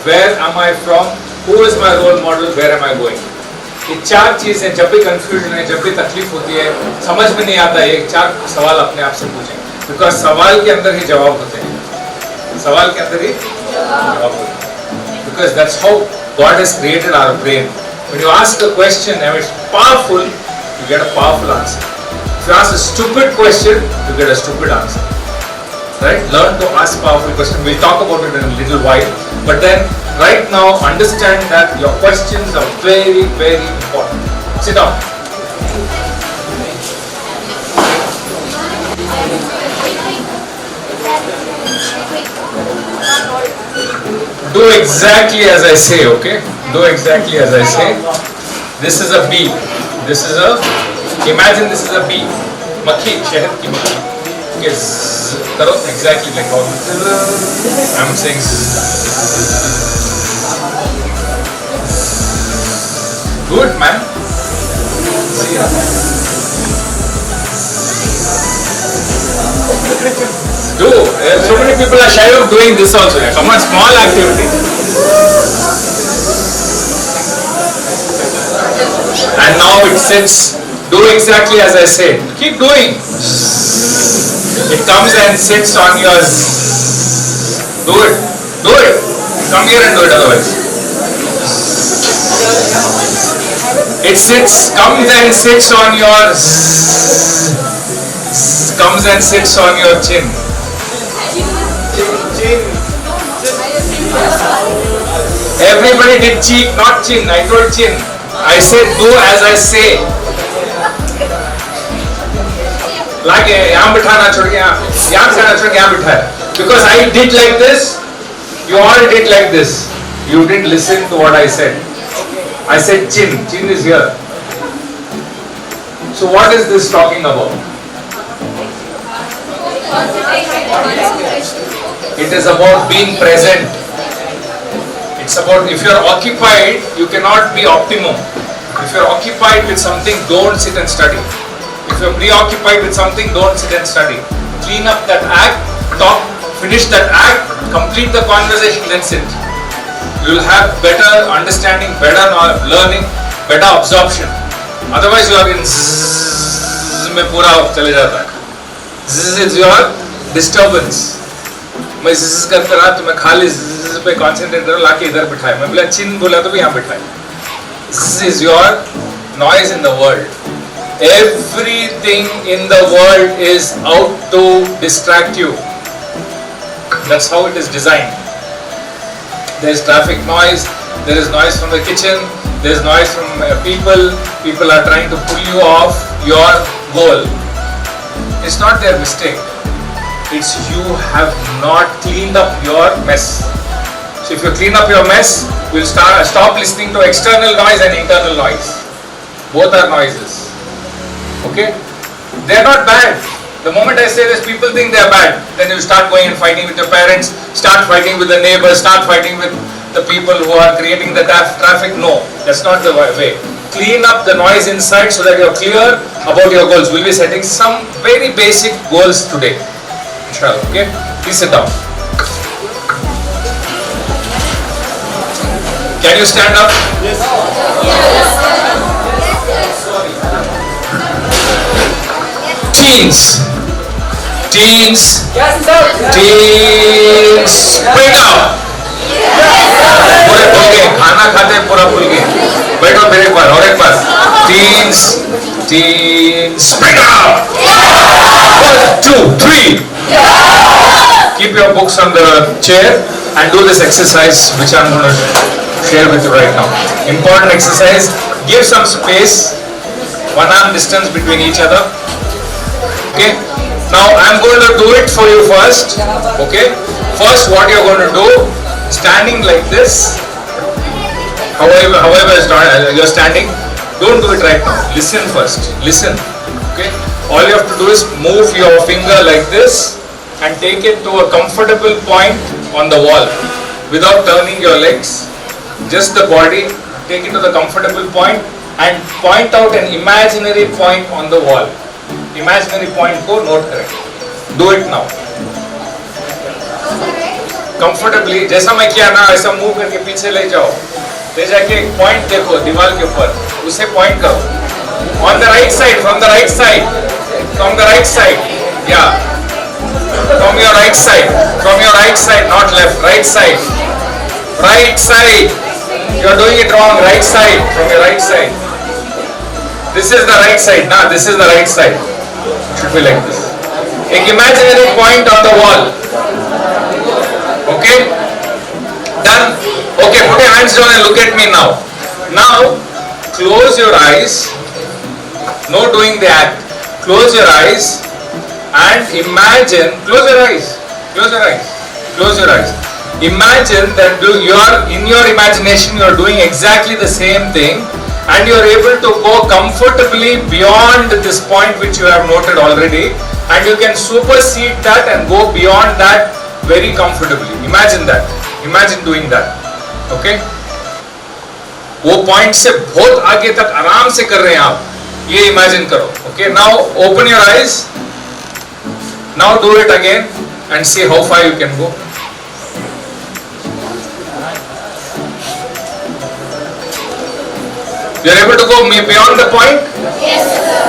Where am I from? Who is my role model? Where am I going? ये 4 चीजें जब भी कंफ्यूजन है, जब भी तकलीफ होती है, समझ में नहीं आता, ये 4 सवाल अपने आप से पूछें. बिकॉज सवाल के अंदर ही जवाब होते हैं. सवाल के अंदर ही जवाब होते हैं. Because that's how God has created our brain. When you ask a question and it's powerful, you get a powerful answer. If you ask a stupid question, you get a stupid answer. Right? Learn to ask powerful questions. We'll talk about it in a little while. But then, right now, understand that your questions are very, very important. Sit down. Do exactly as I say, okay? Do exactly as I say. This is a bee. This is a, imagine this is a bee. Makhi, शहद की मक्खी. Okay, करो exactly like how I'm saying. Do it, man. Do. So many people are shy of doing this also. Come on, small activity. And now it sits. Do exactly as I said. Keep doing. It comes and sits on your. Do it. Do it. Come here and do it otherwise. It sits, comes and sits on your. Comes and sits on your chin. Everybody did cheek, not chin. I told chin. I said do as I say. Like यहाँ बिठाना छोड़ के यहाँ बिठाना छोड़ के यहाँ बिठाया. Because I did like this, you all did like this. You didn't listen to what I said. I said chin. Chin is here. So what is this talking about? It is about being present. It's about if you are occupied, you cannot be optimum. If you are occupied with something, don't sit and study. If you are preoccupied with something, don't sit and study. Clean up that act, talk, finish that act, complete the conversation, then sit. You will have better understanding, better learning, better absorption. Otherwise, you are in zzz में पूरा चले जाता है. Zzz is your disturbance. मैं zzz करता रहा तो मैं खाली zzz पे concentrate करूँ लाके इधर बिठाए. मैं बोला चिन बोला तो भी यहाँ बिठाए. Zzz is your noise in the world. Everything in the world is out to distract you. That's how it is designed. There is traffic noise, there is noise from the kitchen, there is noise from people are trying to pull you off your goal. It's not their mistake. It's you have not cleaned up your mess. So if you clean up your mess, you'll stop listening to external noise and internal noise. Both are noises. Okay? They are not bad. The moment I say this, people think they are bad. Then you start going and fighting with your parents, start fighting with the neighbors, start fighting with the people who are creating the traffic. No, that's not the way. Clean up the noise inside so that you're clear about your goals. We'll be setting some very basic goals today. Inshallah, okay? Please sit down. Can you stand up? Yes. Teens. Teens. Teens. Wake up. पूरे भूल गए, खाना खाते पूरा भूल गए. बैठो फिर एक बार और एक बार. Teens. Teens. Wake up. 1, 2, 3. Keep your books on the chair and do this exercise which I'm going to share with you right now. Important exercise. Give some space, 1 arm distance between each other. Okay. Now I'm going to do it for you first. Okay. First, what you're going to do, standing like this. However you're standing, don't do it right now. Listen first. Listen. Okay. All you have to do is move your finger like this and take it to a comfortable point on the wall without turning your legs. Just the body. Take it to the comfortable point and point out an imaginary point on the wall. Imaginary point को note करें. Do it now. Comfortably, जैसा मैं किया ना ऐसा move करके पीछे ले जाओ. ले जाके एक point देखो दीवार के ऊपर. उसे point करो. On the right side, from the right side. From the right side. Yeah. From your right side. From your right side, not left. Right side. Right side. You are doing it wrong. Right side. From your right side. This is the right side. Nah, this is the right side. Should be like this. An imaginary point on the wall. Okay? Done? Okay, put your hands down and look at me now. Now, close your eyes. No doing the act. Close your eyes and imagine. Close your eyes. Close your eyes. Close your eyes. Imagine that in your imagination you are doing exactly the same thing. And you are able to go comfortably beyond this point which you have noted already, and you can supersede that and go beyond that very comfortably. Imagine that. Imagine doing that. Okay? वो point से बहुत आगे तक आराम से कर रहे हैं आप, ये इमेजिन करो. Okay, now open your eyes, now do it again and see how far you can go. You are able to go beyond the point? Yes, sir.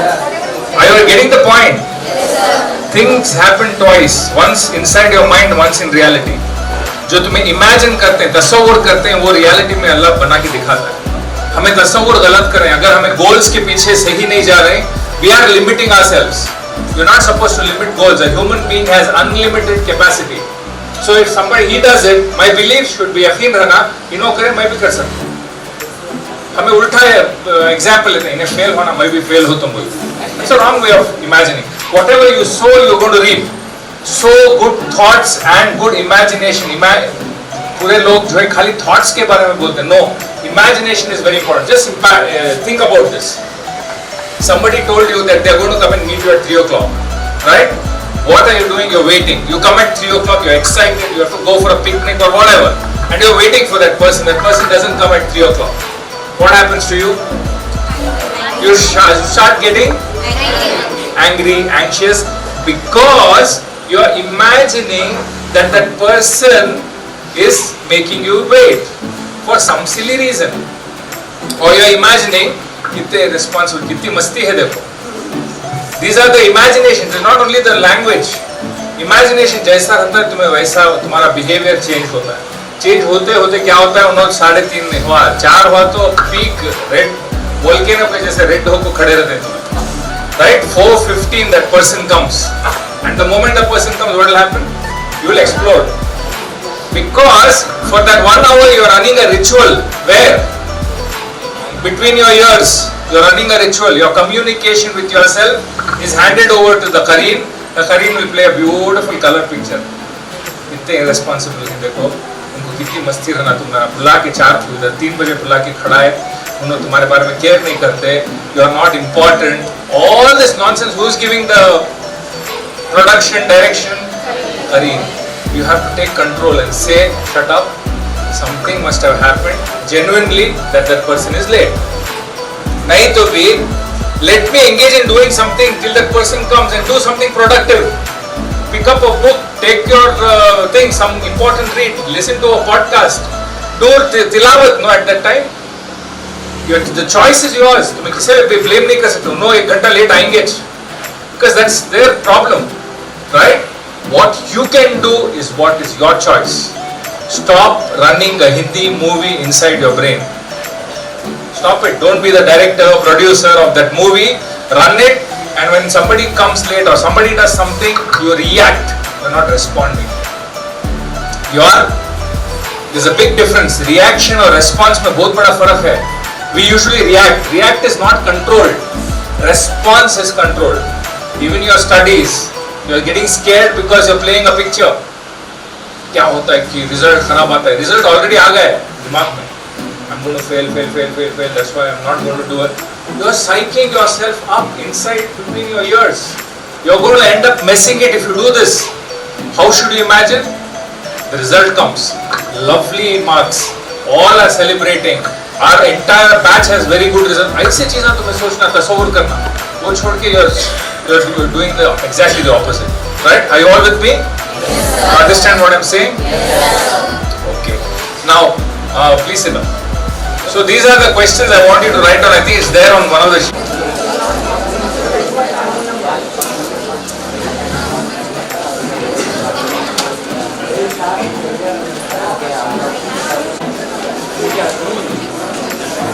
Are you getting the point? Yes, sir. Things happen twice, once inside your mind, once in reality. जो तुम्हें imagine करते हैं, तस्वुर करते हैं, वो reality में अल्लाह बना के दिखाता है. हमें तस्वुर गलत कर रहे हैं. अगर हमें गोल्स के पीछे से ही नहीं जा रहे, we are limiting ourselves. You're not supposed to limit goals. A human being has unlimited capacity. So if somebody he does it, my belief should be यकीन रखना, इन्हों करे मैं भी कर सकता हूँ. हमें उल्टा एग्जाम्पल लेते हैं, इन्हें फेल होना, मैं भी फेल हो तुम बोल. It's a wrong way of imagining. Whatever you sow, you're going to reap. Sow good thoughts and good imagination. पूरे लोग जो है खाली thoughts के बारे में बोलते हैं. No, imagination is very important. Just think about this. Somebody told you that they're going to come and meet you at 3 o'clock, right? What are you doing? You're waiting. You come at 3 o'clock, you're excited, you have to go for a picnic or whatever, and you're waiting for that person. That person doesn't come at 3 o'clock. What happens to you? You start getting angry, anxious, because you are imagining that that person is making you wait for some silly reason, or you are imagining कितने responsible, कितनी मस्ती है देखो. These are the imaginations. It's not only the language. Imagination जैसा रहता है तुम्हें वैसा तुम्हारा behavior change होता है. चेंज होते होते क्या होता है, उन्होंने 3.5 नहीं हुआ, 4 हुआ तो पीक रेड वोल्केनो पे जैसे रेड होकर खड़े रहते हैं तुम्हें, right? 4:15 that person comes, and the moment the person comes, what will happen? You will explode, because for that 1 hour you are running a ritual where between your ears you are running a ritual. Your communication with yourself is handed over to the Qareen. The Qareen will play a beautiful color picture. कितने irresponsible हैं देखो, उनको कितनी मस्ती रहना. तुम्हारा बुला के 3 बजे बुला के खड़ा है, उन्होंने तुम्हारे बारे में केयर नहीं करते. You are not important. All this nonsense. Who is giving the production direction? Qareen. You have to take control and say, shut up. Something must have happened genuinely that that person is late. नहीं तो भी let me engage in doing something till that person comes and do something productive. Pick up a book, take your thing, some important read, listen to a podcast, do tilawat. No, at that time, the choice is yours. तुम किसे भी blame नहीं कर सकते. No, 1 घंटा late आएंगे, because that's their problem, right? What you can do is what is your choice. Stop running a Hindi movie inside your brain. Stop it. Don't be the director or producer of that movie. Run it. And when somebody comes late or somebody does something, you react. You're not responding. There's a big difference. Reaction or response में बहुत बड़ा फर्क है. We usually react. React is not controlled. Response is controlled. Even your studies, you're getting scared because you're playing a picture. क्या होता है कि result खराब आता है. रिजल्ट ऑलरेडी आ गया है दिमाग में. I'm going to fail. That's why I'm not going to do it. You're psyching yourself up inside between your ears. You're going to end up messing it if you do this. How should you imagine? The result comes. Lovely marks. All are celebrating. Our entire batch has very good result. ऐसी चीज़ें तुम्हें सोचना, तस्वीर करना, वो छोड़ के you're doing exactly the opposite. Right? Are you all with me? Yes, sir. Understand what I'm saying? Yes, sir. Okay. Now, please sit down. So these are the questions I want you to write down. I think it's there on one of the sheets.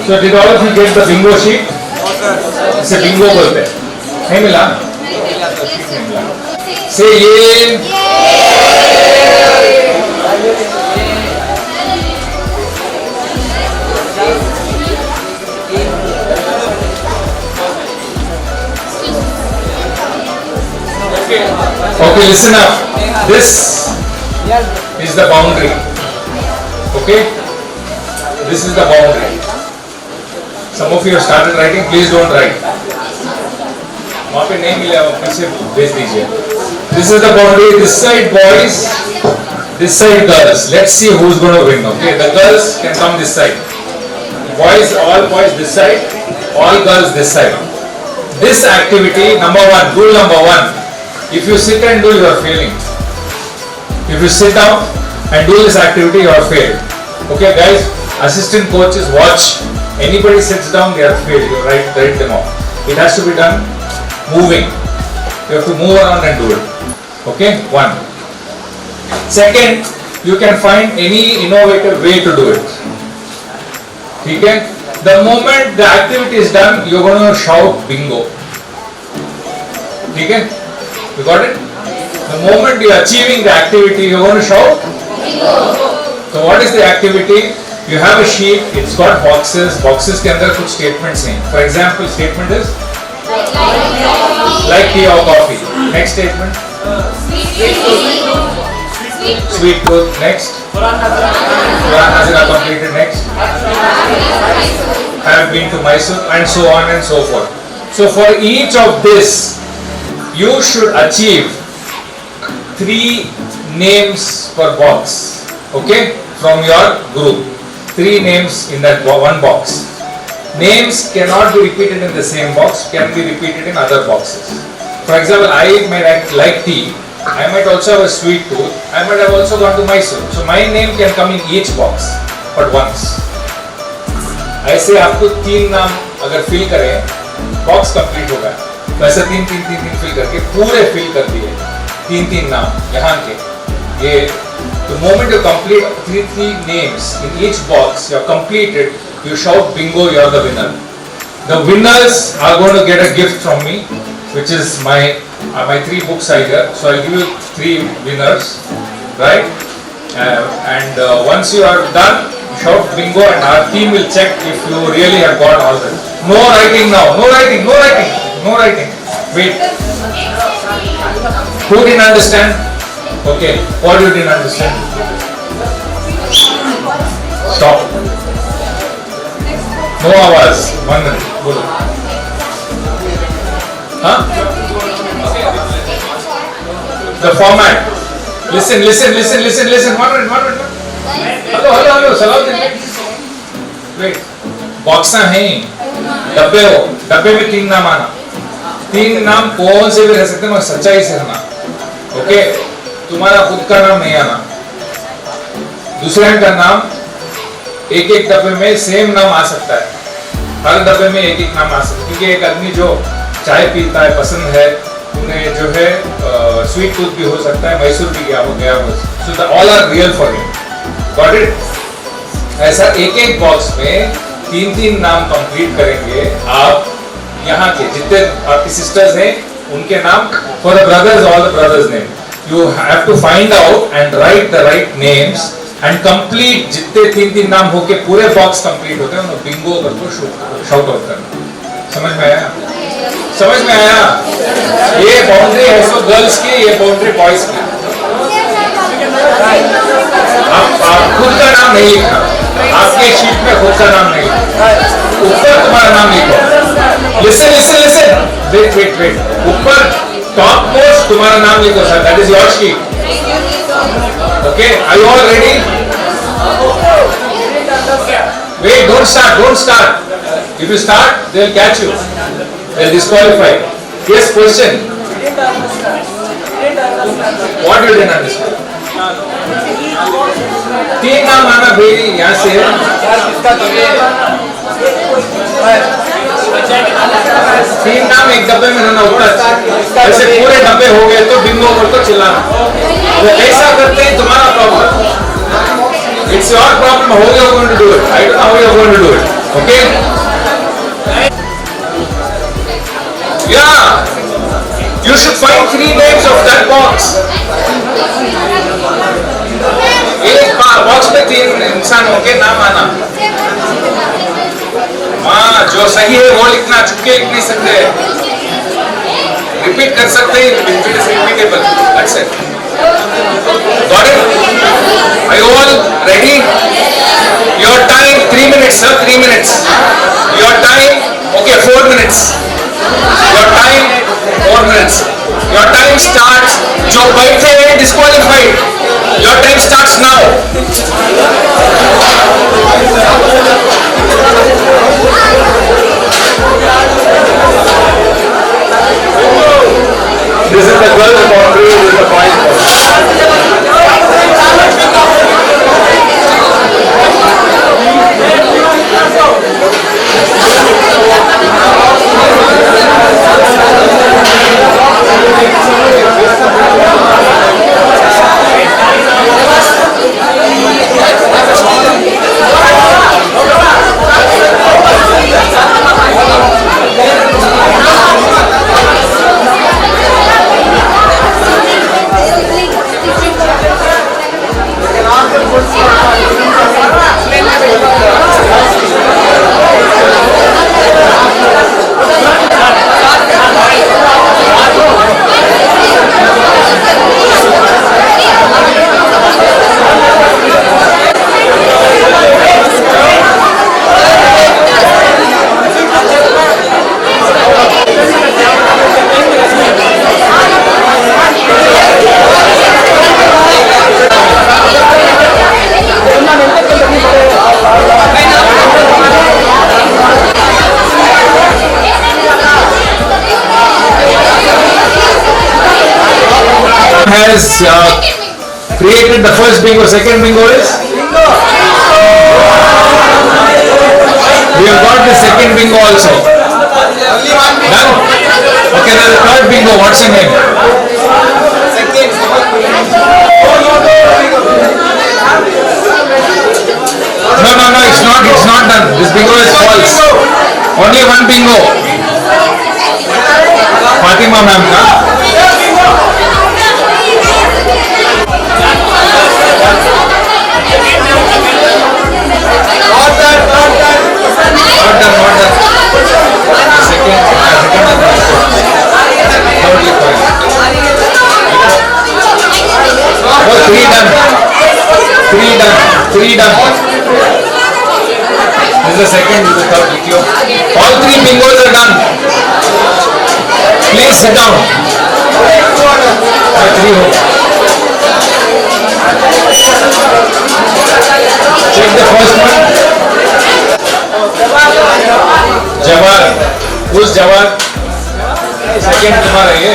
So did all of you get the bingo sheet? It's a bingo बोलते हैं. नहीं मिला? Say yeah. Okay, listen up. This is the boundary. Okay? This is the boundary. Some of you have started writing, please don't write. वहाँ पे नहीं मिला, फिर से भेज दीजिए. This is the boundary. This side boys, this side girls. Let's see who's going to win. Okay, the girls can come this side. boys, all boys this side, all girls this side. This activity, number one, rule number one, if you sit and do, you are failing. If you sit down and do this activity, you are failed. Okay guys, assistant coaches watch. Anybody sits down, they are failed. You write them off. It has to be done moving. You have to move around and do it. Okay, one. Second, you can find any innovative way to do it. Okay? The moment the activity is done, you're going to shout bingo. Okay? You got it? The moment you are achieving the activity, you're going to shout bingo. So what is the activity? You have a sheet, it's got boxes. Boxes के अंदर कुछ statements हैं. For example, statement is like tea or coffee. Next statement. Sweet tooth. Next. Quran Hazira completed. Next. Have been to Mysore, and so on and so forth. So for each of this, you should achieve 3 names per box. Okay, from your group. 3 names in that one box. Names cannot be repeated in the same box, can be repeated in other boxes. For example, I might like tea. I might also have a sweet tooth. I might have also gone to Mysore. So my name can come in each box, but once. ऐसे आपको 3 नाम अगर fill करें, box complete होगा. वैसे 3 fill करके पूरे fill कर दिए. 3 नाम यहाँ के. ये the moment you complete 3 names in each box, you are completed. You shout bingo, you are the winner. The winners are going to get a gift from me, which is my 3 books I got. So I'll give you 3 winners, right? And once you are done, shout bingo, and our team will check if you really have got all that. No writing now. No writing. No writing. No writing. Wait. Who didn't understand? Okay. What you didn't understand? Stop. No आवाज. 1 minute. बोलो. Huh? The format. Listen. 1 minute. Hello. Salaam. Wait. Boxa हैं. डब्बे हो. डब्बे में 3 नाम आना. 3 नाम कौन से भी रह सकते हैं, मगर सच्चाई से रहना. ओके. तुम्हारा खुद का नाम नहीं आना. दूसरे का नाम एक डब्बे में सेम नाम आ सकता है. हर डब्बे में एक नाम आ सकता है, क्योंकि एक आदमी जो चाय पीता है, पसंद है, उन्हें जो है स्वीट टूथ भी हो सकता है, मैसूर भी गया हो. So all are real for him. Got it? ऐसा एक बॉक्स में 3 नाम कंप्लीट करेंगे आप. यहाँ के जितने आपकी सिस्टर्स हैं उनके नाम. For the brothers, all the brothers name. You have to find out and write the right names and complete. जितने 3 नाम होके पूरे बॉक्स कंप्लीट होते हैं, उन्हें बिंगो करके शाउट आउट करना. समझ में आया? ये बाउंड्री है सो गर्ल्स की, ये बाउंड्री बॉयज की. आप खुद का नाम नहीं लिखना. आपके शीट में खुद का नाम नहीं लिखना. ऊपर तुम्हारा नाम लिखो. लिसन. वेट. ऊपर टॉप मोस्ट तुम्हारा नाम लिखो sir. That is your sheet. Okay, are you all ready? Wait, don't start. If you start, they'll catch you. They'll disqualify. Yes, question. What you didn't understand? 3 नाम आना भाई यहाँ से. 3 नाम एक डब्बे में रहना ऊपर. ऐसे पूरे डब्बे हो गए तो बिंगो कर तो चिल्लाना. वो ऐसा करते हैं तुम्हारा problem. It's your problem. How you are going to do it? I don't know how you are going to do it. Okay? Yeah. You should find 3 names of that box. एक box में 3 इंसान होके नाम आना. हाँ, जो सही है वो लिखना. चुपके लिख नहीं सकते. रिपीट कर सकते हैं. It is repeatable. That's it. Got it? Are you all ready? Your time 3 minutes, sir. 3 minutes. Your time, okay, 4 minutes. Your time 4 minutes. Your time starts. जो बैठे हैं disqualified. Your time starts now. has created the first bingo? Second bingo is? We have got the second bingo also. Done? Okay, there's the third bingo. What's your name? No, it's not done. This bingo is false. Only one bingo. Fatima ma'am ka? Not done. Second. Oh, three done. This is the second, this is the third. All three bingos are done. Please sit down. Three ho. Check the first one. Jawar. Who's Jawar? Second तुम्हारा ये.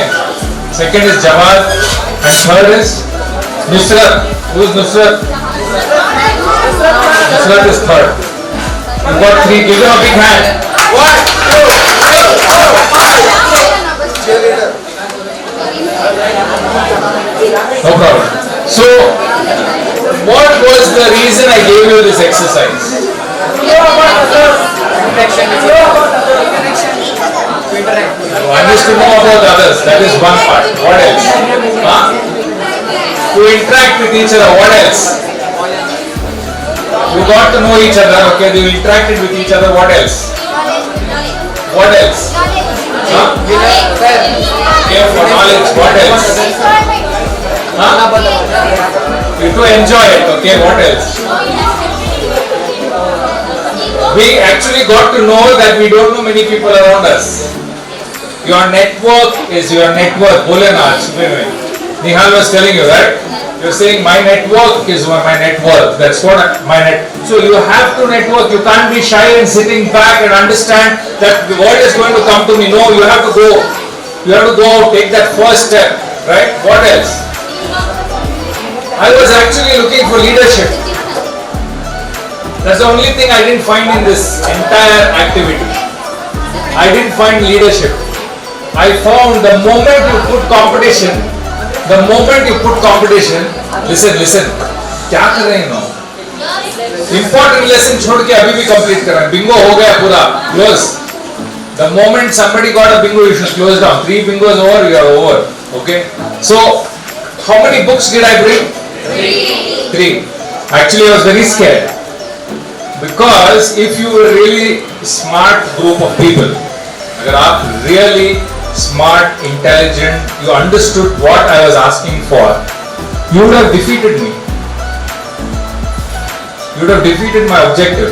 Second is Jawar and third is Nusrat. Who's Nusrat? Nusrat is third. You got three. Give them a big hand. 1, 2, 3. No problem. So, what was the reason I gave you this exercise? You understood to know about others. That is one part. What else? To interact with each other. What else? You got to know each other. Okay, you interacted with each other. What else? What else? Okay, for knowledge. What else? To enjoy it. Okay, what else? We actually got to know that we don't know many people around us. Your network is your net worth. Bole na aaj. Nihal was telling you, right? You're saying my network is my net worth. That's what my net. So you have to network. You can't be shy and sitting back and understand that the world is going to come to me. No, you have to go. You have to go out, take that first step, right? What else? I was actually looking for leadership. That's the only thing I didn't find in this entire activity. I didn't find leadership. I found the moment you put competition, listen, क्या कर रहे हैं ना? Important lesson छोड़ के अभी भी complete कर रहे हैं. Bingo हो गया पूरा, close. The moment somebody got a bingo, you should close down. 3 bingos over, you are over. Okay. So, how many books did I bring? 3. Actually, I was very scared. Because if you were really smart group of people, अगर आप really smart, intelligent, you understood what I was asking for, you would have defeated me. You would have defeated my objective.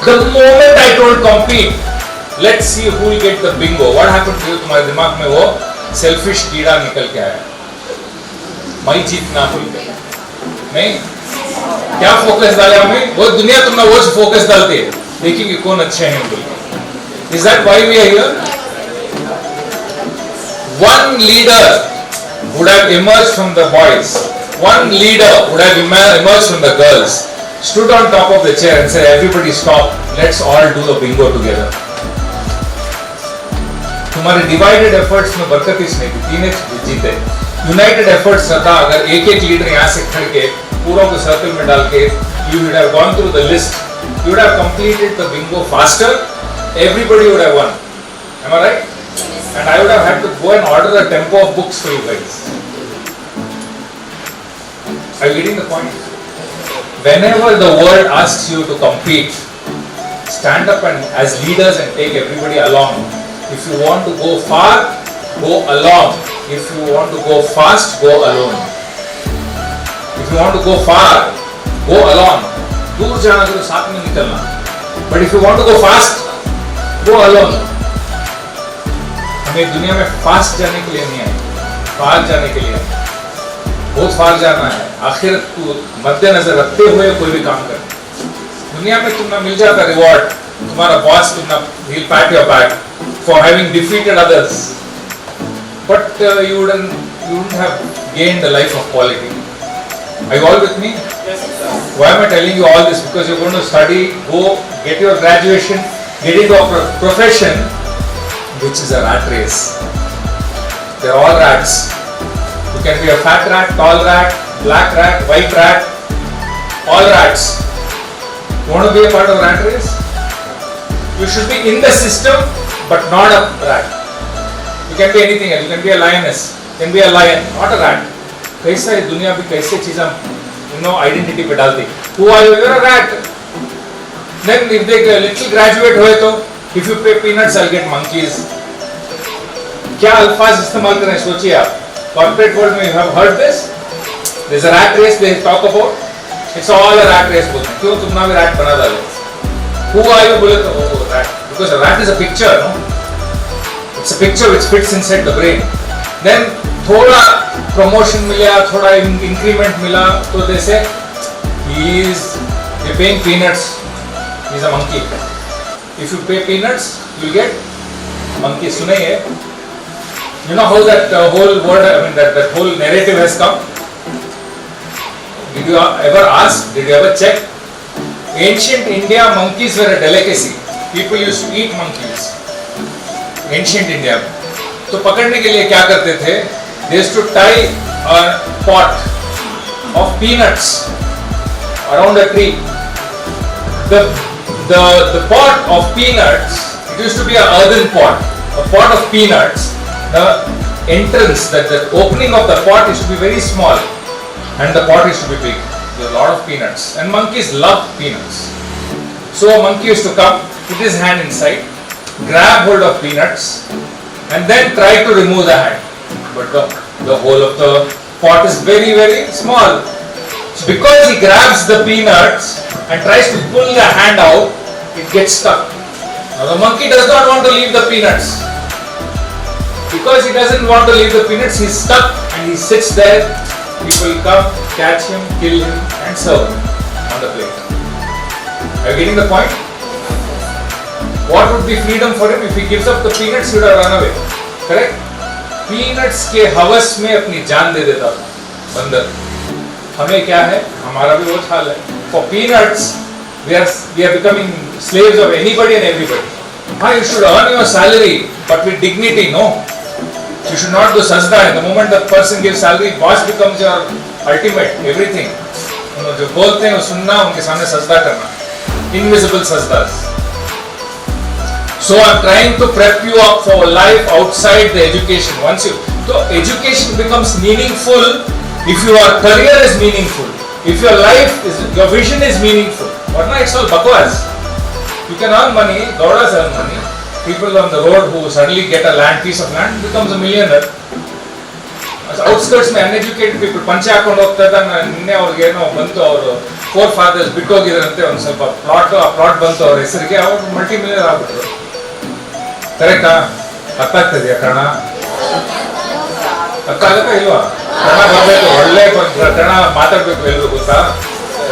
The moment I told compete, let's see who will get the bingo. What happened to you? तुम्हारे दिमाग में वो selfish कीड़ा निकल के आया. मैं जीतना भूल गया. नहीं? क्या फोकस डाले हमें? वो दुनिया तुमने वो फोकस डालते हैं. देखेंगे कौन अच्छे हैं बोल. Is that why we are here? One leader would have emerged from the boys. One leader would have emerged from the girls. Stood on top of the chair and said, everybody stop. Let's all do the bingo together. तुम्हारे divided efforts में बरकत ही नहीं थी. 3 जीते. United efforts था. अगर एक leader यहाँ से खड़ के पूरों को सर्कल में डाल के, you would have gone through the list. You would have completed the bingo faster. Everybody would have won. Am I right? And I would have had to go and order a tempo of books for you guys. Are you getting the point? Whenever the world asks you to compete, stand up and as leaders and take everybody along. If you want to go far, go along. If you want to go fast, go alone. If you want to go far, go along. दूर जाना तो साथ में निकलना. But if you want to go fast, go alone. हमें दुनिया में fast जाने के लिए नहीं आए, फार जाने के लिए आए. बहुत फार जाना है. आखिर तू मद्देनजर रखते हुए कोई भी काम कर. दुनिया में तुम्हें मिल जाता रिवॉर्ड. तुम्हारा बॉस तुम्हें he'll pat your back for having defeated others. But you wouldn't have gain the life of quality. Are you all with me? Why am I telling you all this? Because you're going to study, go get your graduation, get into a profession which is a rat race. They're all rats. You can be a fat rat, tall rat, black rat, white rat, all rats. You want to be a part of rat race? You should be in the system but not a rat. You can be anything else. You can be a lioness, you can be a lion, not a rat. कैसा है दुनिया भी कैसे चीज़ हम identity पे डालती. Who are you? You're a rat. Then if they little graduate हुए तो if you pay peanuts I'll get monkeys. क्या अल्फाज इस्तेमाल करें सोचिए आप. Corporate world में you have heard this? There's a rat race they talk about. It's all a rat race बोलते हैं. क्यों तुम ना भी rat बना डाले. Who are you बोले तो oh rat. Because a rat is a picture, no? It's a picture which fits inside the brain. Then थोड़ा promotion मिला, थोड़ा increment मिला, तो they say you're paying peanuts. He's a monkey. If you pay peanuts, you'll get monkey. सुने ये? You know how that whole word, that whole narrative has come? Did you ever ask? Did you ever check? Ancient India, monkeys were a delicacy. People used to eat monkeys. Ancient India. तो पकड़ने के लिए क्या करते थे? They used to tie a pot of peanuts around a tree. The pot of peanuts, it used to be an earthen pot, a pot of peanuts. The entrance, the opening of the pot used to be very small, and the pot used to be big. There were a lot of peanuts, and monkeys loved peanuts. So a monkey used to come, put his hand inside, grab hold of peanuts, and then try to remove the hand. But the whole of the pot is very, very small. So because he grabs the peanuts and tries to pull the hand out, it gets stuck. Now the monkey does not want to leave the peanuts. Because he doesn't want to leave the peanuts, he's stuck and he sits there. People come, catch him, kill him, and serve him on the plate. Are you getting the point? What would be freedom for him? If he gives up the peanuts, he would have run away. Correct? Peanuts के हवस में अपनी जान दे देता था बंदर. हमें क्या है? हमारा भी वो हाल है. For peanuts, we are becoming slaves of anybody and everybody. You should earn your salary, but with dignity, no. You should not do sajda. The moment the person gives salary, boss becomes your ultimate, everything. जो बोलते हैं वो सुनना, उनके सामने सजदा करना. Invisible sajdas. So I'm trying to prep you up for life outside the education. So education becomes meaningful if your career is meaningful, if your your vision is meaningful. Varna it's all bakwas. You can earn money, Gaudas earn money. People on the road who suddenly get a piece of land becomes a millionaire. As outskirts में uneducated people, पंचे हाಕೊಂಡು ಹೋಗ್ತಾ ಇದ್ದ ನಿನ್ನೆ ಅವ್ರಿಗೆ ಏನೋ ಬಂತು ಅವರು four fathers ಬಿಟ್ಟು ಹೋಗಿದ್ರಂತೆ ಒಂದು ಸ್ವಲ್ಪ ಪ್ಲಾಟ್ ಬಂತು ಅವ್ರ ಹೆಸರಿಗೆ ಅವರು ಮಲ್ಟಿ ಮಿಲಿಯನರ್ ಆಗ್ಬಿಟ್ರು. ಕರೆಕ್ಟಾ? ಅರ್ಥ ಆಗ್ತದೆಯಾ ಕನ್ನಡ? ಅರ್ಥ ಆಗತ್ತಾ ಇಲ್ವಾ? ಕನ್ನಡ ಬರಬೇಕು, ಒಳ್ಳೆ ಕನ್ನಡ ಮಾತಾಡ್ಬೇಕು ಎಲ್ರು ಗೊತ್ತಾ?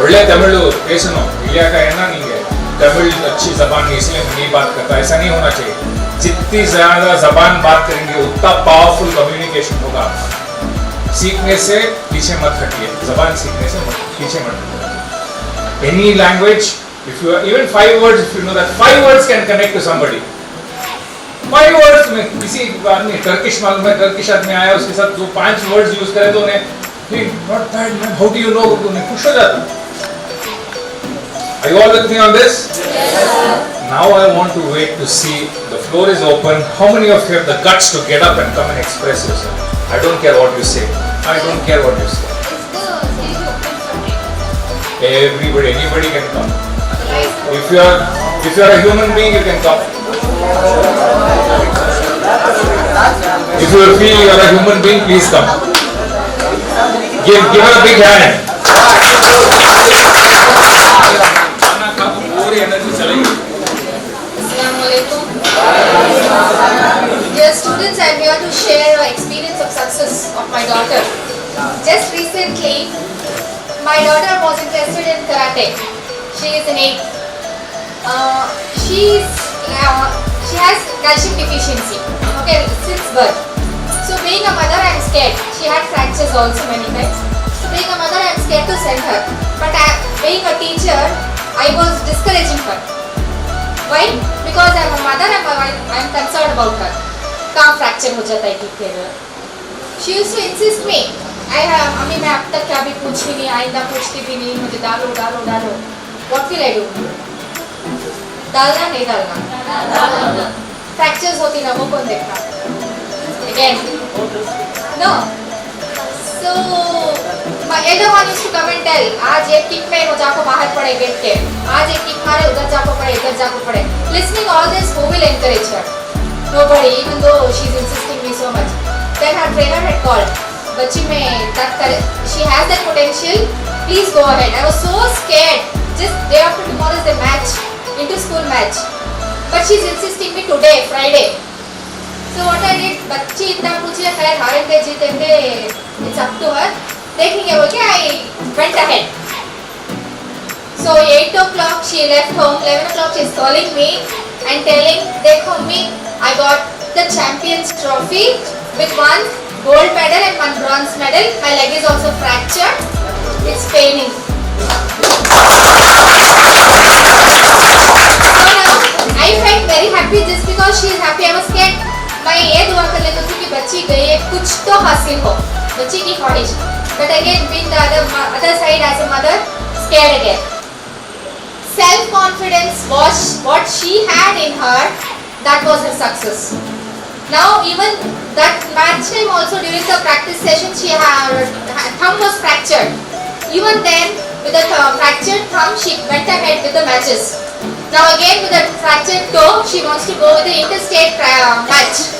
ಒಳ್ಳೆ तमिಳು पेशनो इलिया का है ना नहीं है तमिल अच्छी जबान है इसलिए मैं नहीं बात करता. ऐसा नहीं होना चाहिए. जितनी ज्यादा जबान बात करेंगे उतना पावरफुल कम्युनिकेशन होगा. सीखने से पीछे मत हटिए. जबान सीखने से पीछे मत हटिए. Any language, if you even 5 words, if you know that 5 words can connect to somebody. 5 words में किसी आदमी टर्किश मालूम है, टर्किश आदमी आया उसके साथ जो 5 words यूज करे तो उन्हें not bad man, how do you know? उन्हें खुश हो जाता. Are you all with me on this? Yes. Now I want to wait to see. The floor is open. How many of you have the guts to get up and come and express yourself? I don't care what you say. I don't care what you say. Everybody, anybody can come. If you are a human being, you can come. If you feel you are a human being, please come. Give her a big hand. Dear students, I am here to share an experience of success of my daughter. Just recently, my daughter was interested in karate. She is in 8th. She has calcium deficiency. Okay, since birth. So So being a mother, I'm scared. She had fractures also many times. So being a mother, I'm scared to send her. But being a teacher, I was discouraging her. Why? Because I'm a mother, I'm concerned about her. कहाँ fracture हो जाता है कि She used to insist me. Mummy मैं अब तक क्या भी पूछती नहीं, आइंदा पूछती भी नहीं, मुझे डालो डालो डालो. What will I do? डालना नहीं डालना. Fractures होती ना वो कौन देखता? Again. No. So my elder one used to come and tell, आज एक किक में हो जाको बाहर पड़े गेट के, आज एक किक मारे उधर जाको पड़े, इधर जाको पड़े. Listening all this, who will encourage her? Nobody, even though she's insisting me so much. Then her trainer had called. बच्ची में she has that potential. Please go ahead. I was so scared. Just day after tomorrow is the match, inter-school match. But she's insisting me today, Friday. So what I did, बच्ची इतना पूछ ले, खैर हारेंगे जीतेंगे, it's up to her. देखेंगे बोल के I went ahead. So 8 o'clock she left home. 11 o'clock she's calling me and telling, देखो mummy, I got the champions trophy with one gold medal and one bronze medal. My leg is also fractured. It's paining. So now I felt very happy just because she is happy. I was scared. मैं ये दुआ कर लेती थी कि बच्ची गई है, कुछ तो हासिल हो, बच्ची की ख्वाहिश. But again, being the other side as a mother, scared again. Self-confidence was what she had in her. That was her success. Now even that match time also during the practice session, her thumb was fractured. Even then, with the fractured thumb, she went ahead with the matches. Now again with the fractured toe, she wants to go with the interstate match.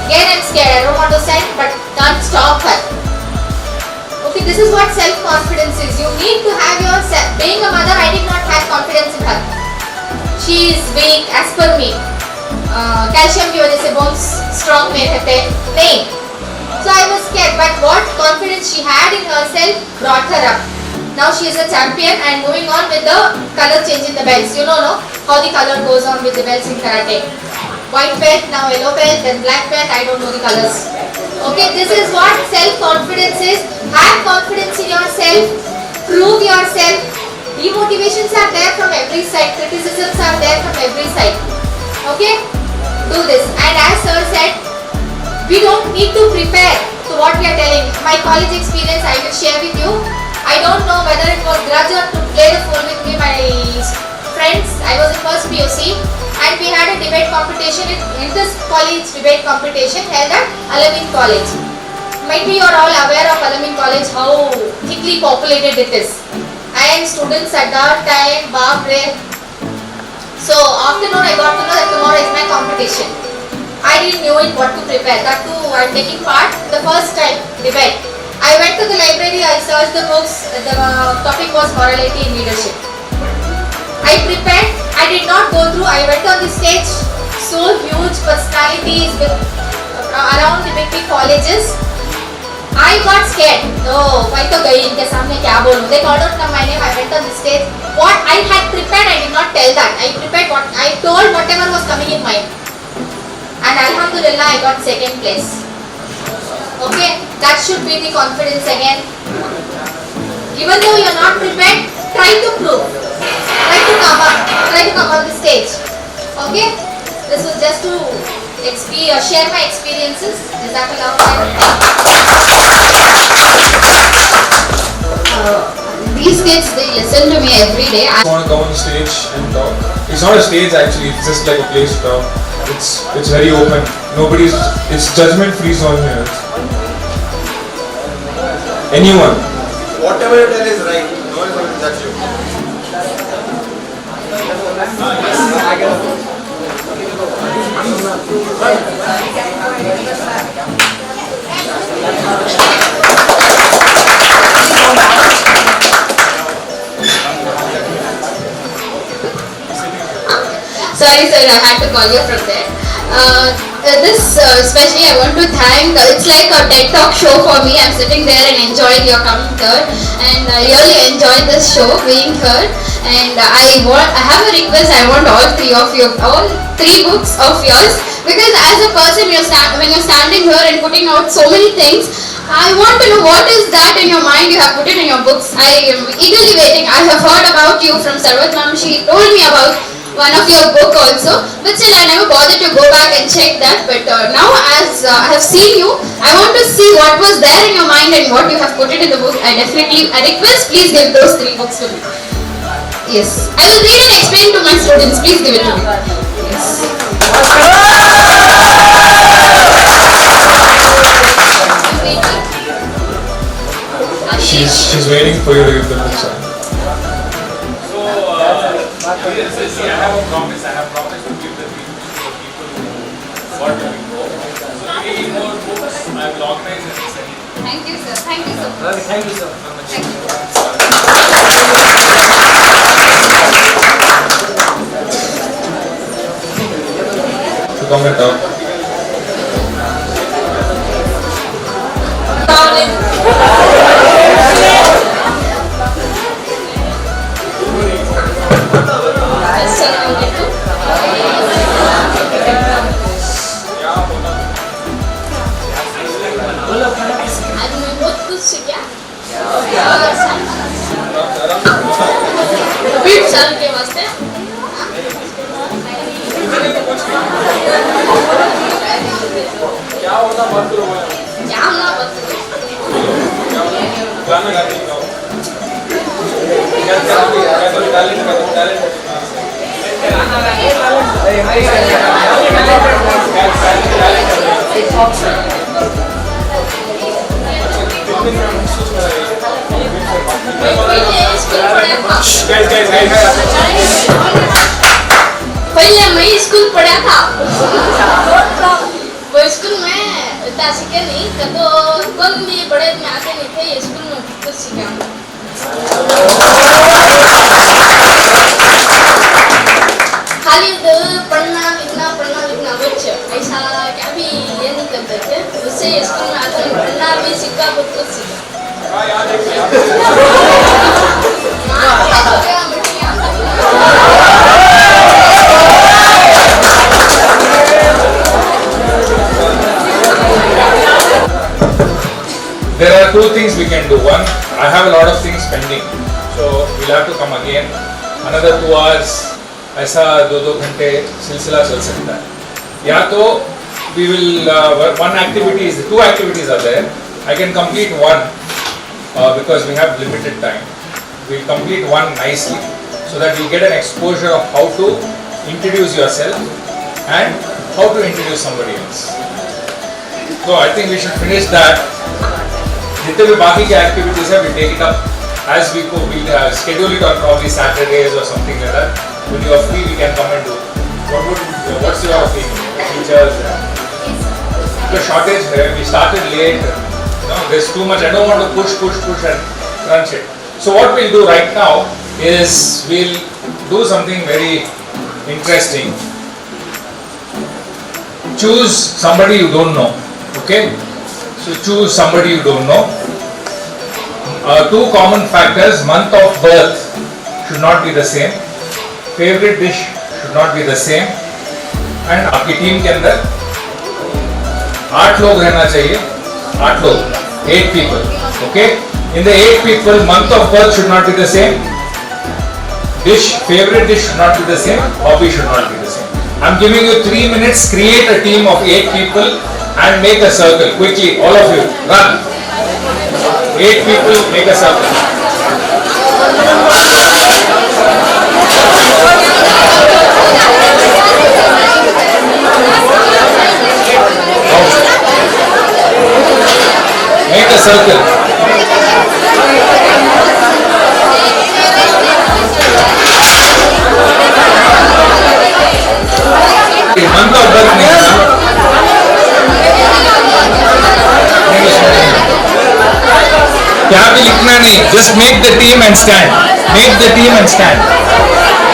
Again I'm scared, I don't want to send, but can't stop her. Okay, this is what self-confidence is. You need to have yourself. Being a mother, I did not have confidence in her. She is weak as per me. Calcium की वजह से bones strong नहीं रहते, नहीं. So I was scared, but what confidence she had in herself brought her up. Now she is a champion and moving on with the color change in the belts. You know, no? How the color goes on with the belts in karate. White belt, now yellow belt, then black belt. I don't know the colors. Okay, this is what self-confidence is. Have confidence in yourself. Prove yourself. Demotivations are there from every side. Criticisms are there from every side. Okay? Do this. And as sir said, we don't need to prepare to what we are telling. My college experience I will share with you. I don't know whether it was grudge or to play the fool with me, my friends. I was in first POC and we had a debate competition, inter-college debate competition held at Alamin College. Might be you are all aware of Alamin College, how thickly populated it is. And students at that time, Babre. So afternoon I got to know that tomorrow is my competition. I didn't know it what to prepare. That too I am taking part the first time debate. I went to the library, I searched the books, the topic was morality in leadership. I prepared, I did not go through, I went on the stage, so huge personalities with around the big colleges. I got scared. No, मैं तो गई इनके सामने क्या बोलूँ? They called out my name. I went on the stage. What I had prepared, I did not tell that. I prepared what I told whatever was coming in mind. And Alhamdulillah, I got second place. Okay, that should be the confidence again. Even though you are not prepared, try to prove. Try to come on the stage. Okay, this was just to share my experiences. Jazakallah khair. These kids, they listen to me every day. I want to come on the stage and talk. It's not a stage actually, it's just like a place to talk. It's very open. It's judgment free zone here. Anyone. Whatever you tell is right. No one is going to judge you. Sorry sir, I had to call you from there. Especially I want to thank, it's like a TED Talk show for me. I'm sitting there and enjoying your coming here, and I really enjoyed this show, being here. And I have a request. I want all three books of yours, because as a person, when you're standing here and putting out so many things, I want to know what is that in your mind you have put it in your books. I am eagerly waiting. I have heard about you from Sarvat Ma'am. She told me about one of your book also, but still I never bothered to go back and check that. But now as I have seen you, I want to see what was there in your mind and what you have put it in the book. I request, please give those three books to me. Yes, I will read and explain to my students. Please give it to me. Yes. She's waiting for you to give the books. See, I have a promise. I have promised to give the people to people who got the book. So if you need more books, I will organize and send you. Thank you, sir. Thank you so much. Thank you, sir. Thank you. So come and talk. साल के वास्ते क्या होता मत करो क्या होना बता गाना गाते हो पहले मैं स्कूल पढ़ा था वो स्कूल में इतना सीखे नहीं तो कल भी बड़े में आते नहीं थे ये स्कूल में कुछ सीखा खाली पढ़ना लिखना बच्चे ऐसा क्या भी ये नहीं करते थे उससे स्कूल में आकर पढ़ना भी सीखा बहुत कुछ सीखा There are two things we can do. One, I have a lot of things pending, so we'll have to come again. Another 2 hours, ऐसा 2-2 घंटे सिलसिला चल सकता है. या तो we will two activities are there. I can complete one because we have limited time. We'll complete one nicely so that you get an exposure of how to introduce yourself and how to introduce somebody else. So I think we should finish that. जितने भी बाकी के activities है, we take it up as we go. We schedule it on probably Saturdays or something like that. When you are free, we can come and do. What's your opinion? Teachers, the shortage here. We started late. There's too much. I don't want to push and crunch it. So what we'll do right now is we'll do something very interesting. Choose somebody you don't know. Okay? So choose somebody you don't know. Two common factors: month of birth should not be the same, favorite dish should not be the same, and आपकी team के अंदर 8 लोग रहना चाहिए. 8 लोग, 8 people. Okay? In the 8 people, month of birth should not be the same, favorite dish should not be the same, hobby should not be the same. I'm giving you 3 minutes. Create a team of 8 people and make a circle quickly. All of you, run. 8 people, make a circle. Make a circle. Month of birth नहीं है. क्या भी लिखना नहीं. Just make the team and stand. Make the team and stand.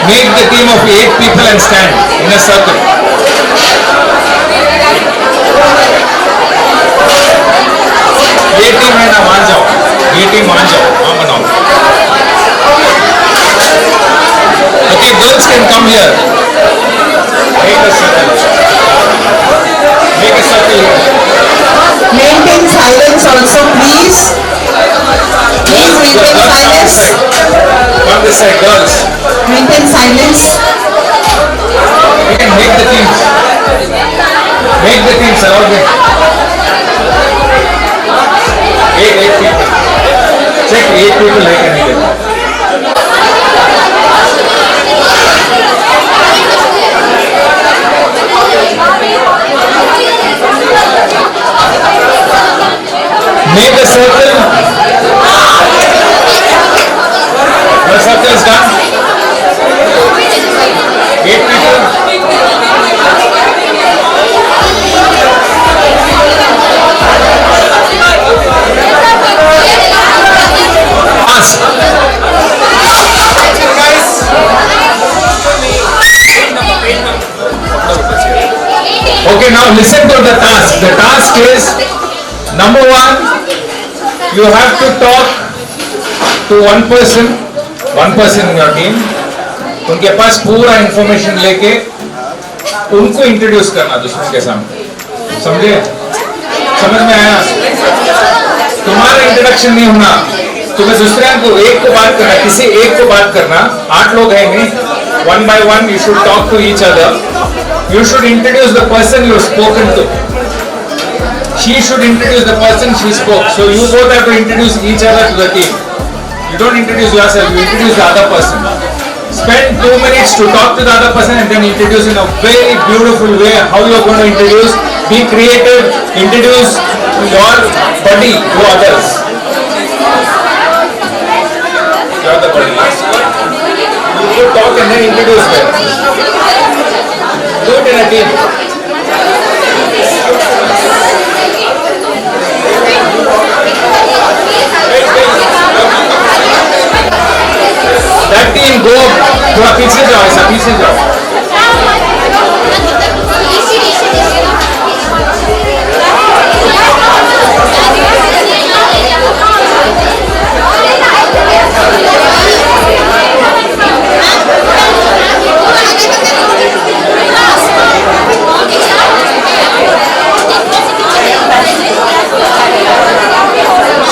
Make the team of 8 people and stand in a circle. ये team है ना, मान जाओ. ये टीम मान जाओ. हाँ बनाओ. can come here. Make a circle. Make a circle here. Maintain silence also, please. Please maintain silence. Come this side, girls. Maintain silence. We can make the teams. Make the teams around me. 8 people. Check 8 people like anything. Make a circle. The circle is done. 8 people. Ask. Okay, now listen to the task. The task is, number 1, you have to talk to one person in your team. उनके पास पूरा information लेके उनको introduce करना दूसरों के सामने. समझे? समझ में आया? तुम्हारा इंट्रोडक्शन नहीं होना, तुम्हें दूसरे को एक को बात करना, किसी एक को बात करना. 8 लोग हैं नहीं. 1 by 1 you should talk to each other. You should introduce the person you have spoken to. She should introduce the person she spoke. So you both have to introduce each other to the team. You don't introduce yourself, you introduce the other person. Spend 2 minutes to talk to the other person and then introduce in a very beautiful way how you are going to introduce. Be creative, introduce your buddy to others. You are the buddy. You could talk and then introduce them. Do it in a team. That team go थोड़ा पीछे जाओ, ऐसा पीछे जाओ.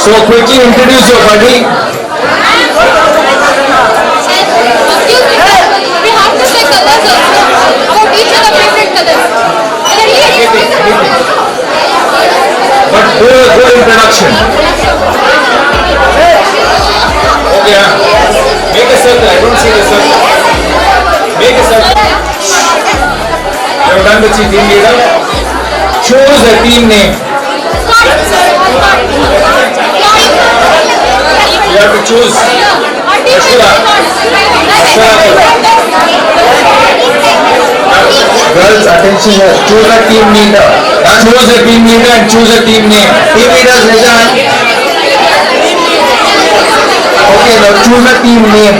So quickly introduce your buddy. But do a good introduction. Okay, make a circle. I don't see the circle. Make a circle. You have done the team leader. Choose a team name. You have to choose. Girls, attention here. Choose a team leader. Choose a team leader and choose a team name. Team leaders, listen. Okay, now choose a team name.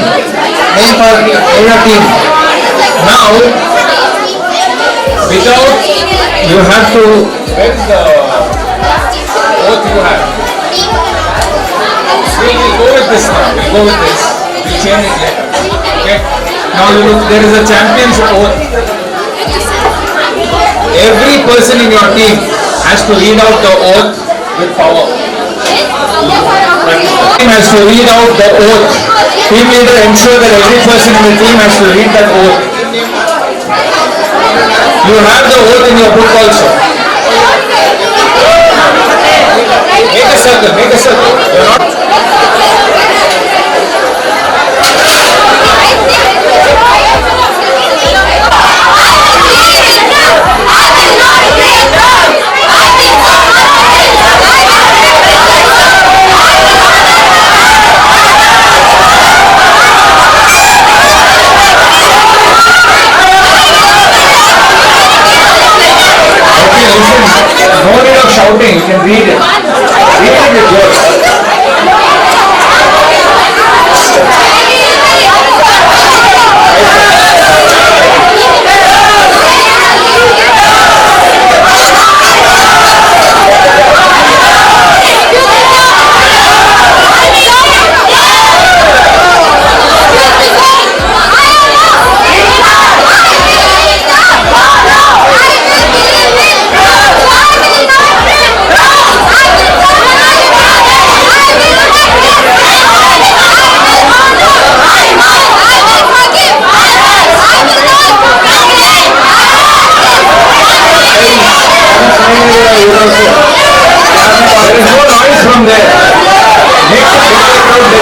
Name for your team. Now, without, you have to. Where is the oath you have? We'll go with this now. We'll go with this. We'll change it later. Okay. Now you look. There is a champion's oath. Every person in your team has to read out the oath with power. Team has to read out the oath. Team leader ensure that every person in the team has to read that oath. You have the oath in your book also. Make a circle. Make a circle. You're not. No need of shouting, you can read it. Read it with yours. There is no noise from there. Make the crowd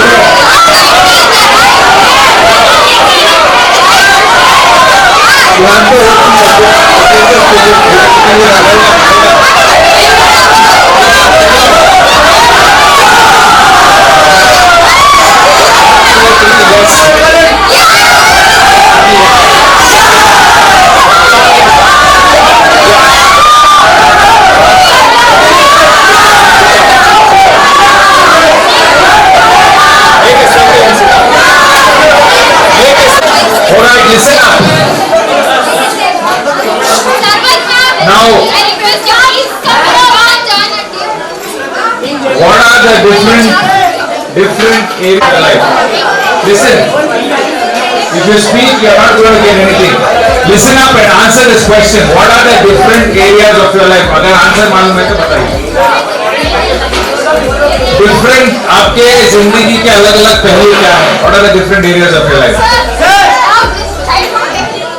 You have to Alright, listen up. Now, what are the different areas of life? Listen, if you speak, you are not going to get anything. Listen up and answer this question. What are the different areas of your life? अगर answer मालूम है तो बताइए. Different आपके जिंदगी के अलग-अलग पहलू क्या हैं? What are the different areas of your life?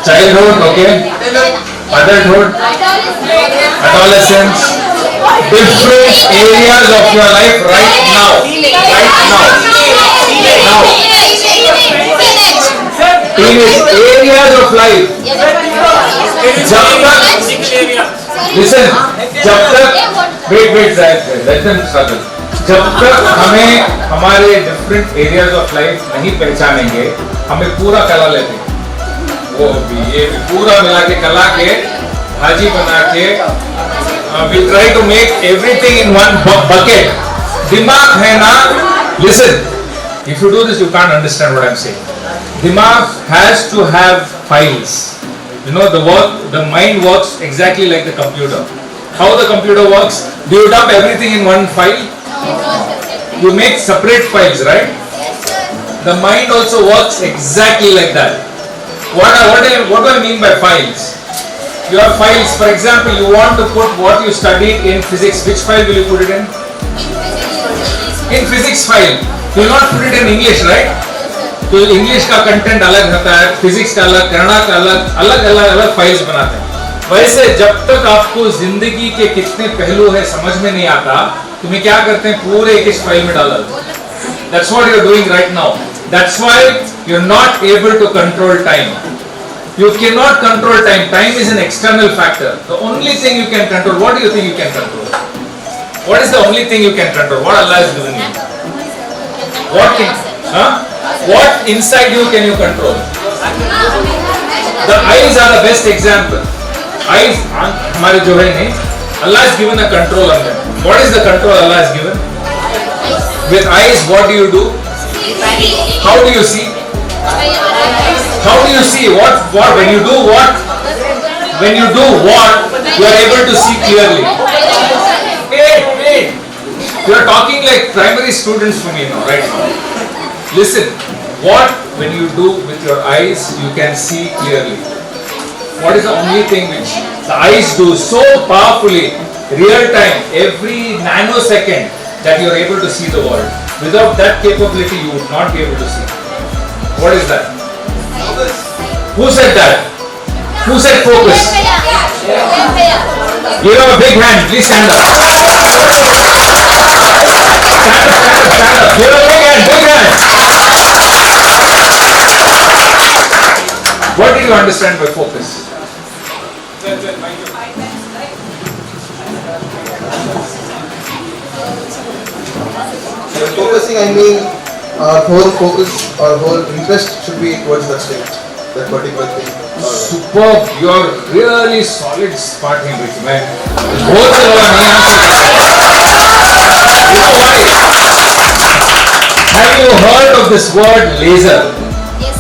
Childhood, okay. Adulthood, adolescence, different areas of your life right now. Teenage areas of life. जब तक listen, जब तक wait, let them struggle. जब तक हमें हमारे different areas of life नहीं पहचानेंगे, हमें पूरा कला लेते हैं. वो भी ये भी पूरा मिला के कला के भाजी बना के we try to make everything in one bucket. दिमाग है ना, listen, if you do this you can't understand what I'm saying. Dimag has to have files. You know the mind works exactly like the computer. How the computer works? Do you dump everything in one file? You make separate files, right? The mind also works exactly like that. What do I mean by files? You have files, for example, you want to put what you studied in physics. Which file will you put it in? In physics file. You will not put it in English, right? तो English का content अलग होता है, physics का अलग, कन्नड़ा का अलग files बनाते हैं. वैसे जब तक आपको जिंदगी के कितने पहलू है समझ में नहीं आता, तुम्हें क्या करते हैं पूरे एक फाइल में डाल देते हैं. That's what you're doing right now. That's why you're not able to control time. You cannot control time. Time is an external factor. The only thing you can control, what do you think you can control? What is the only thing you can control? What Allah has given you? What inside you can you control? The eyes are the best example. Eyes, हमारे जो है नहीं, Allah has given a control on them. What is the control Allah has given? With eyes, what do you do? How do you see? How do you see? What? When you do what? When you do what? You are able to see clearly. Hey. You are talking like primary students for me now, right now. Listen. What when you do with your eyes, you can see clearly. What is the only thing which the eyes do so powerfully, real time, every nanosecond, that you are able to see the world. Without that capability, you would not be able to see. What is that? Who said that? Who said focus? Give him a big hand. Please stand up. Stand up. Give him a big hand. What did you understand by focus? Focusing, I mean, our whole focus, our whole interest should be towards that state, that particular thing. Superb, you are really solid Spartan, man. बहुत से लोग नहीं आते. You know why? Have you heard of this word laser? Yes.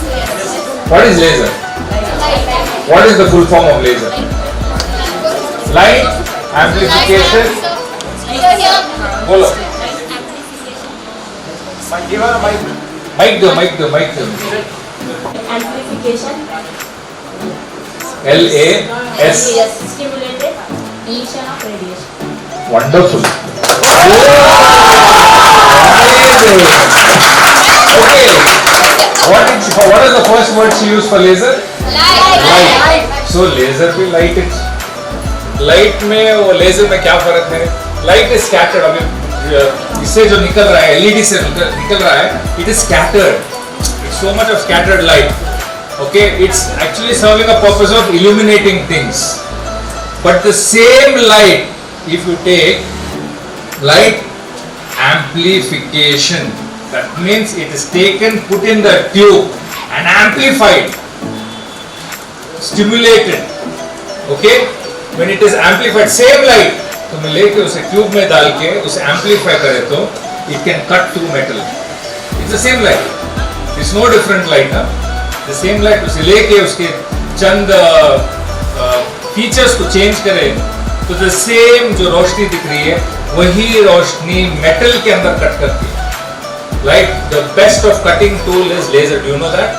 What is laser? What is the full form of laser? Light amplification. बोलो. Mic दो. Amplification. LAS. Stimulated emission of radiation. Wonderful. Okay. What is the first word she used for laser? Light. So laser भी light है. Light में और laser में क्या फर्क है? Light is scattered. अभी इससे जो निकल रहा है, LED से निकल रहा है, it is scattered. It's so much of scattered light. Okay, it's actually serving a purpose of illuminating things. But the same light, if you take light amplification, that means it is taken, put in the tube and amplified, stimulated. Okay, when it is amplified, same light, तो मैं लेके उसे tube में डाल के उसे amplify करे तो it can cut through metal. It's the same light. It's no different light. The same light, उसे लेके उसके चंद फीचर्स को चेंज करे तो the same जो रोशनी दिख रही है वही रोशनी मेटल के अंदर कट करती है. Like the best of cutting tool is laser. Do you know that?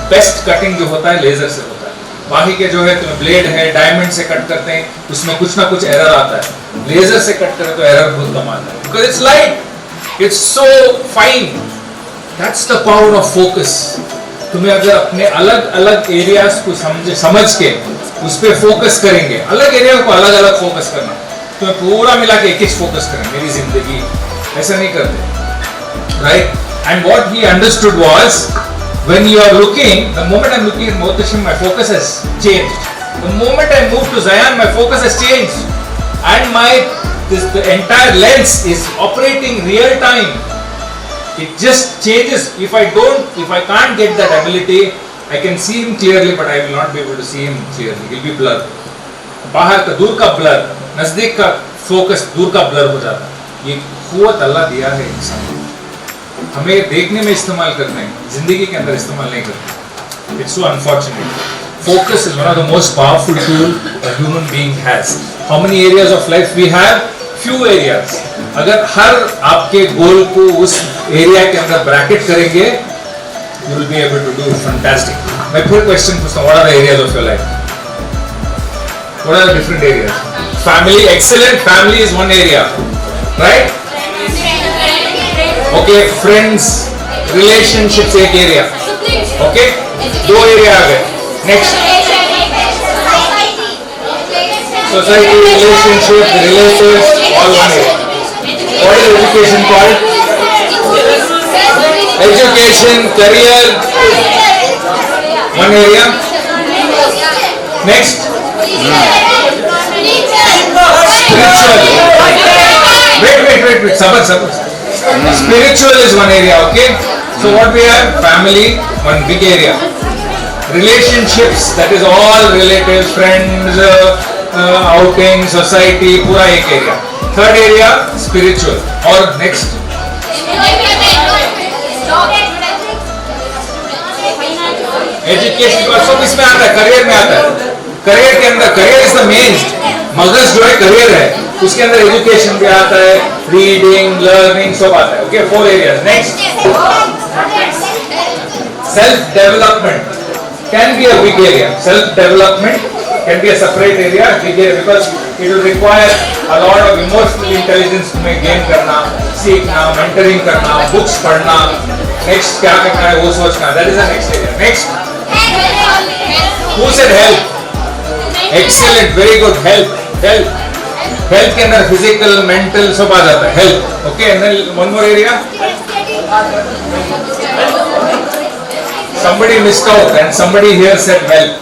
Best cutting जो होता है लेजर से होता है. बाकी के जो है तुम्हें ब्लेड है, डायमंड से कट करते हैं, उसमें कुछ ना कुछ एरर आता है. लेजर से कट करें तो एरर बहुत कम आता है. Because it's light. It's so fine. That's the power of focus. तुम्हें अगर अपने अलग अलग एरियाज को समझ के उस पर फोकस करेंगे, अलग एरिया को अलग अलग फोकस करना, तुम्हें पूरा मिला के एक ही फोकस करें. मेरी जिंदगी ऐसा नहीं करते, right? And what he understood was, when you are looking, the moment I'm looking at Mohtashim, my focus has changed. The moment I move to Zion, my focus has changed, and the entire lens is operating real time. It just changes. If I can't get that ability, I can see him clearly, but I will not be able to see him clearly. It will be blur. बाहर का दूर का blur, नजदीक का focus दूर का blur हो जाता है. ये क़ुव्वत अल्लाह दिया है इंसान को. हमें देखने में इस्तेमाल करना है, जिंदगी के अंदर इस्तेमाल नहीं करना. It's so unfortunate. Focus is one of the most powerful tool a human being has. How many areas of life we have? Few areas. अगर हर आपके गोल को उस एरिया के अंदर ब्रैकेट करेंगे, you will be able to do fantastic. मैं फिर question पूछता हूँ, what are the areas of your life? What are the different areas? Family, excellent. Family is one area, right? Okay, friends, relationships एक area. Okay, दो area आ गए. Next, society, relationship, relatives, all one area. What is education called? Education, career, one area. Next, spiritual. Wait. Sabar. Spiritual is one area, okay? So what we have? Family, one big area. Relationships, that is all relatives, friends, outing, society, पूरा एक area. Third area, spiritual. और next, education का सब इसमें आता है, career में आता है. करियर के अंदर, करियर इज द मेन. मगज जो है करियर है, उसके अंदर एजुकेशन भी आता है, रीडिंग, लर्निंग सब आता है. Okay, 4 areas. Next, self development can be a big area. Self development can be a separate area, big area, because it will require a lot of emotional intelligence to gain करना, सीखना, mentoring करना, books पढ़ना, next क्या करना है वो सोचना. That is the next area. Next, who said health? Excellent, very good. Health के अंदर physical, mental सब आ जाता है. Health, okay. And then one more area. Somebody missed out and somebody here said wealth.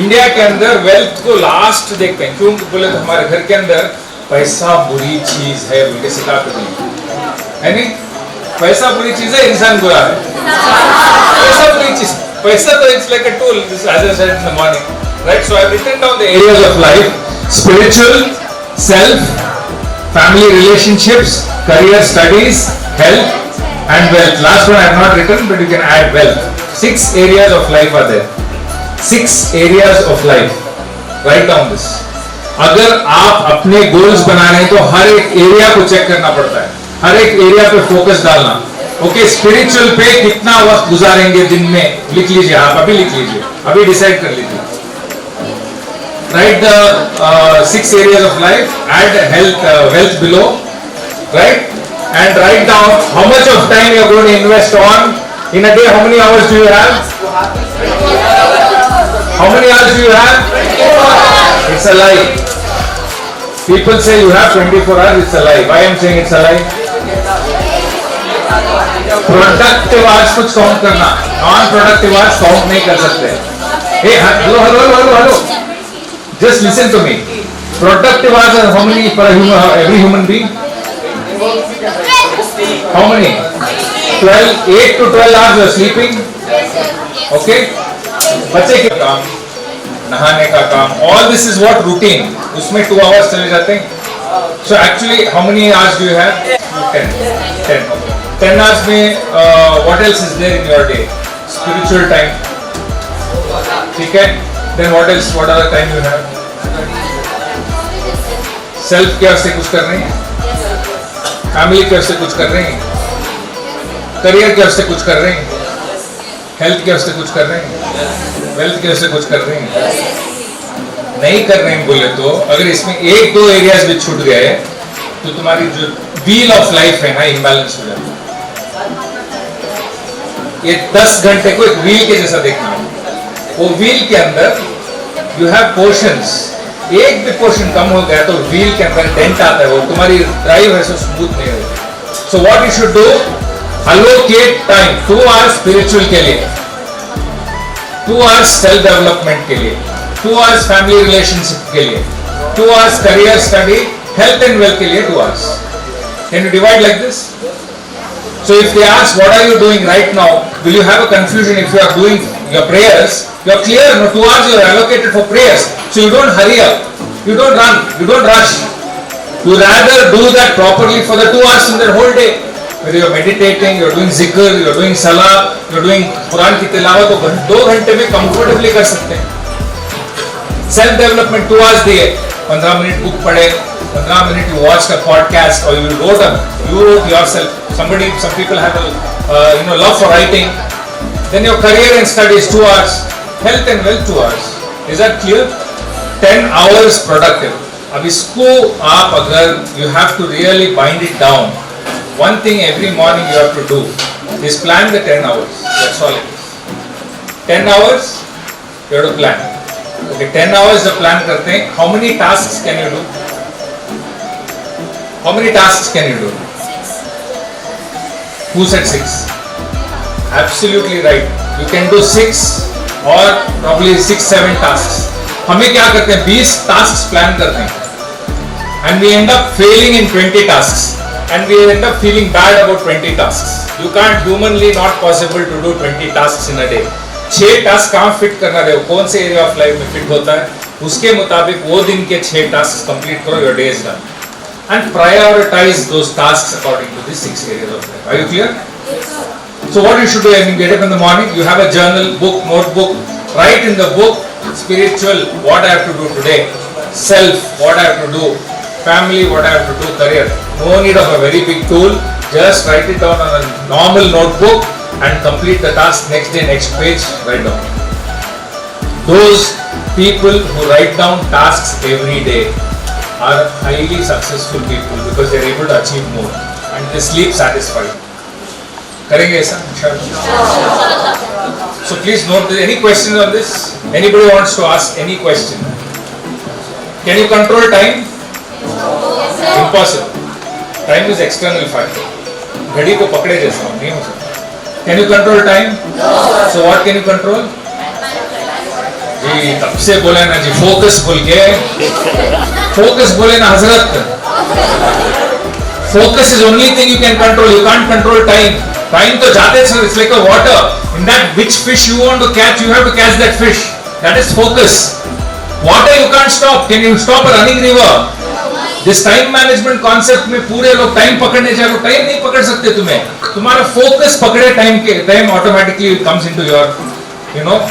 India के अंदर wealth को last देखते हैं. क्यों बोले तो हमारे घर के अंदर पैसा बुरी चीज है बोल के सिखाते हैं, है नहीं? पैसा बुरी चीज है, इंसान बुरा है. पैसा बुरी चीज, पैसा तो it's like a tool, as I said in the morning, right? So I've written down the areas of life: spiritual, self, family relationships, career, studies, health, and wealth. Last one I have not written, but you can add wealth. 6 areas of life are there. 6 areas of life. Write down this. अगर आप अपने goals बना रहे हैं तो हर एक area को check करना पड़ता है, हर एक एरिया पे फोकस डालना. ओके, स्पिरिचुअल पे कितना वक्त गुजारेंगे दिन में, लिख लीजिए. आप अभी लिख लीजिए, अभी डिसाइड कर लीजिए. Write the 6 areas of life. Add health, wealth below, right? And write down how much of time you are going to invest on in a day. How many hours do you have? How many hours do you have? It's a lie. People say you have 24 hours. It's a lie. Why I am saying it's a lie? Productive hours कुछ count करना, non productive hours count नहीं कर सकते. Hey, hello. Just listen to me. Productive hours are how many for every human being? How many? 12, 8 to 12 hours you are sleeping. Okay? बच्चे के काम, नहाने का काम, all this is what routine. उसमें 2 hours चले जाते हैं. So actually, how many hours do you have? 10. 10 hours में what else is there in your day? Spiritual time. ठीक है? Then what else? What other time you have? Self care से कुछ कर रहे हैं? Family care से कुछ कर रहे हैं? Career care से कुछ कर रहे हैं? Health care से कुछ कर रहे हैं? Wealth care से कुछ कर रहे हैं? नहीं कर रहे हैं बोले तो अगर इसमें 1-2 एरियाज भी छूट गए तो तुम्हारी जो व्हील ऑफ लाइफ है ना इम्बैलेंस हो जाती है. ये 10 घंटे को एक व्हील के जैसा देखना है. वो व्हील के अंदर यू हैव पोर्शंस. एक भी पोर्शन कम हो गया तो व्हील के अंदर डेंट आता है, वो तुम्हारी ड्राइव है सो स्मूथ नहीं होगी. सो what you should do, allocate time 2 hours spiritual के लिए, 2 आवर्स सेल्फ डेवलपमेंट के लिए, 2 hours family relationship के लिए, 2 hours career study, health and wealth के लिए 2 hours. Can you divide like this? So if they ask what are you doing right now, will you have a confusion if you are doing your prayers? You are clear, no, 2 hours you are allocated for prayers. So you don't hurry up, you don't run, you don't rush. You rather do that properly for the 2 hours in the whole day. Whether you are meditating, you are doing zikr, you are doing salah, you are doing Quran की तिलावत, तो 2 घंटे में comfortably कर सकते हैं. Self development 2 hours दिए, 15 minute book पढ़े, 15 minute you watch the podcast और you wrote yourself. Some people have a love for writing. Then your career and studies 2 hours, health and wealth 2 hours. Is that clear? 10 hours productive. अब इसको आप अगर you have to really bind it down. One thing every morning you have to do is plan the 10 hours. That's all it is. 10 hours you have to plan. Okay, 10 hours the plan करते हैं. How many tasks can you do? How many tasks can you do? 6. Who said 6? Absolutely right. You can do 6 or probably 6-7 tasks. हमें क्या करते हैं 20 tasks plan करते हैं and we end up failing in 20 tasks and we end up feeling bad about 20 tasks. You can't humanly not possible to do 20 tasks in a day. 6 task कहाँ fit करना है, कौन से एरिया ऑफ लाइफ में fit होता है, उसके मुताबिक वो दिन के 6 टास्क कंप्लीट करो, your day is done. And prioritise those tasks according to this 6 areas of life. Are you clear? So what you should do, when you get up in the morning, you have a journal, book, notebook, write in the book, spiritual, what I have to do today, self, what I have to do, family, what I have to do, career. No need of a very big tool, just write it down on a normal notebook and complete the task. Next day, next page, write down. Those people who write down tasks every day are highly successful people because they are able to achieve more and they sleep satisfied. करेंगे ऐसा इंशाल्लाह. So please note this. Any questions on this? Anybody wants to ask any question? Can you control time? Impossible. Time is external factor. घड़ी को पकड़े जैसा नहीं हो सकता. Can you control time? No. So what can you control? जी तब से बोले ना जी फोकस बोल के, फोकस बोले ना हजरत. Focus is only thing you can control. You can't control time. Time तो जाते हैं, it's like a water. In that which fish you want to catch, you have to catch that fish. That is focus. Water you can't stop. Can you stop a running river? This time management concept में पूरे लोग time पकड़ने जाए, time नहीं पकड़ सकते तुम्हें. तुम्हारा फोकस पकड़े टाइम के, time automatically comes into your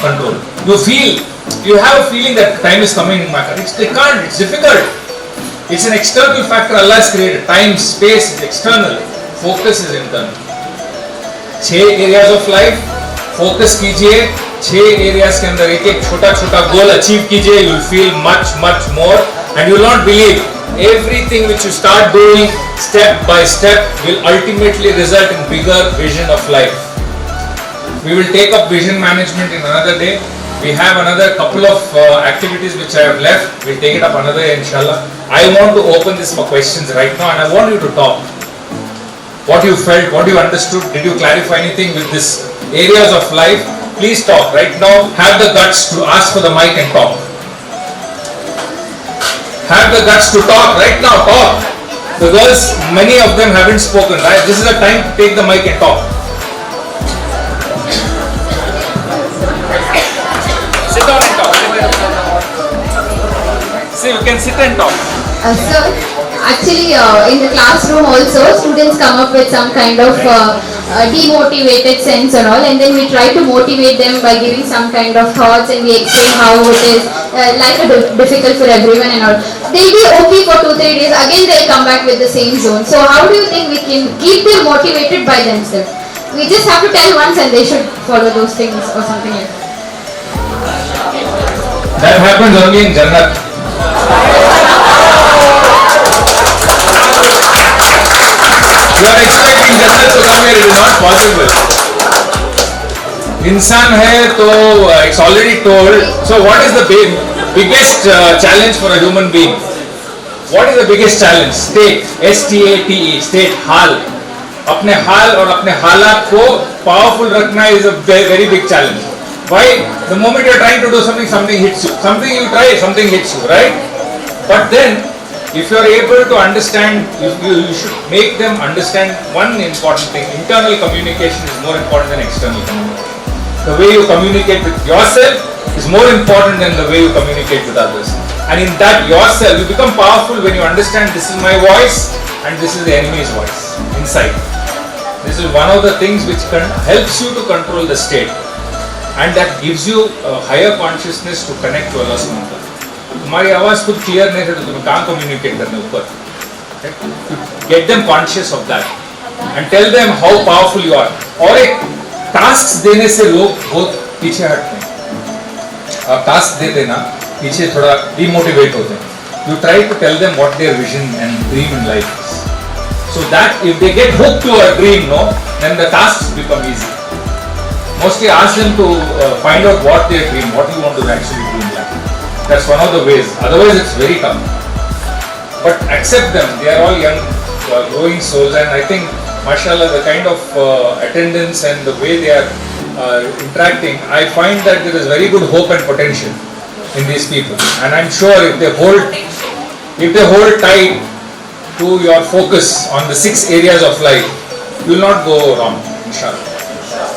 control. You feel, you have a feeling that time is coming in my car. They can't. It's difficult. It's an external factor Allah has created. Time, space is external. Focus is internal. 6 areas of life. Focus कीजिए. 6 areas के अंदर एक छोटा छोटा goal achieve कीजिए. You will feel much more and you will not believe. Everything which you start doing step by step will ultimately result in bigger vision of life. We will take up vision management in another day. We have another couple of activities which I have left. We'll take it up another day inshallah. I want to open this for questions right now and I want you to talk. what you felt, what you understood. Did you clarify anything with this areas of life? Please talk right now. Have the guts to ask for the mic and talk. Have the guts to talk right now. Talk. The girls, many of them haven't spoken, right? This is the time to take the mic and talk. Sit down and talk. See, you can sit and talk. Sir, actually in the classroom also students come up with some kind of demotivated sense and all, and then we try to motivate them by giving some kind of thoughts, and we explain how it is difficult for everyone and all. They'll be okay for 2-3 days, again they'll come back with the same zone. So how do you think we can keep them motivated by themselves? We just have to tell once and they should follow those things or something like that. That happens only in Jannat. You are expecting Jannat to come here, it is not possible. इंसान है तो it's already told. So what is the biggest challenge for a human being? What is the biggest challenge? State, S-T-A-T-E, state, हाल. अपने हाल और अपने हालात को powerful रखना is a very big challenge. Why? The moment you are trying to do something, something hits you. Something you try, something hits you, right? But then, if you are able to understand, you should make them understand one important thing. Internal communication is more important than external communication. The way you communicate with yourself is more important than the way you communicate with others. And in that yourself, you become powerful when you understand this is my voice and this is the enemy's voice inside. This is one of the things which helps you to control the state. And that gives you a higher consciousness to connect to Allah subhanahu wa ta'ala. तुम्हारी आवाज खुद clear नहीं है तो तुम्हें कहाँ communicate करने ऊपर. Get them conscious of that and tell them how powerful you are. और एक टास्क देने से लोग बहुत पीछे हटते हैं. आप टास्क दे देना पीछे थोड़ा डिमोटिवेट होते हैं. You try to tell them what their vision and dream in life is. So that if they get hooked to a dream, then the tasks become easy. Mostly ask them to find out what their dream, what you want to actually do in life. That's one of the ways. Otherwise, it's very tough. But accept them. They are all young, growing souls, and I think, mashallah, the kind of attendance and the way they are interacting, I find that there is very good hope and potential in these people. And I'm sure if they hold tight to your focus on the 6 areas of life, you will not go wrong, inshallah.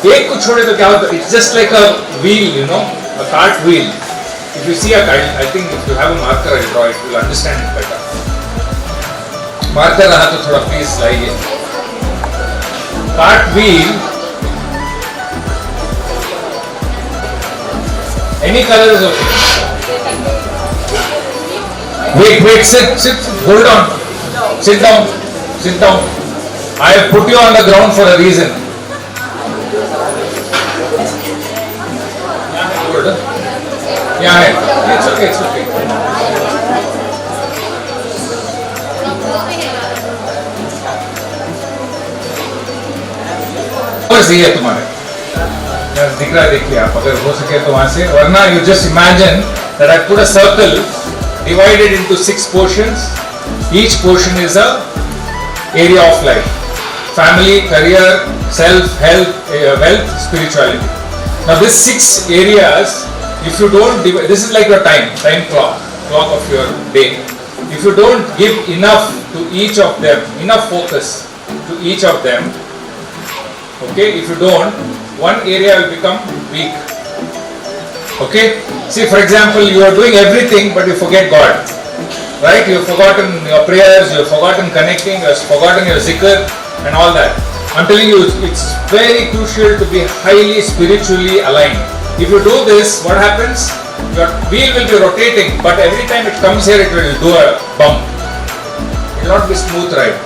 एक को छोड़े तो क्या होता है? It's just like a wheel, a cart wheel. If you see a kite, I think if you have a marker, I'll draw it. You'll understand it better. Marker रहा तो थोड़ा please लाइए. Cart wheel. Any color is okay. Wait, sit. Hold on. Sit down. I have put you on the ground for a reason. Yeah, it's okay. बस ये है तुम्हारे. दिख रहा है, देखिए आप अगर हो सके तो वहां से, वरना you just imagine that I put a circle divided into 6 portions. Each portion is a area of life: family, career, self, health, wealth, spirituality. Now these 6 areas, if you don't divide, this is like your time clock of your day. If you don't give enough to each of them, enough focus to each of them, okay, if you don't, one area will become weak. Okay, see, for example, you are doing everything but you forget God, right? You have forgotten your prayers, you have forgotten connecting, you have forgotten your zikr and all that. I'm telling you, it's very crucial to be highly spiritually aligned. If you do this, what happens? Your wheel will be rotating, but every time it comes here, it will do a bump. It will not be smooth ride.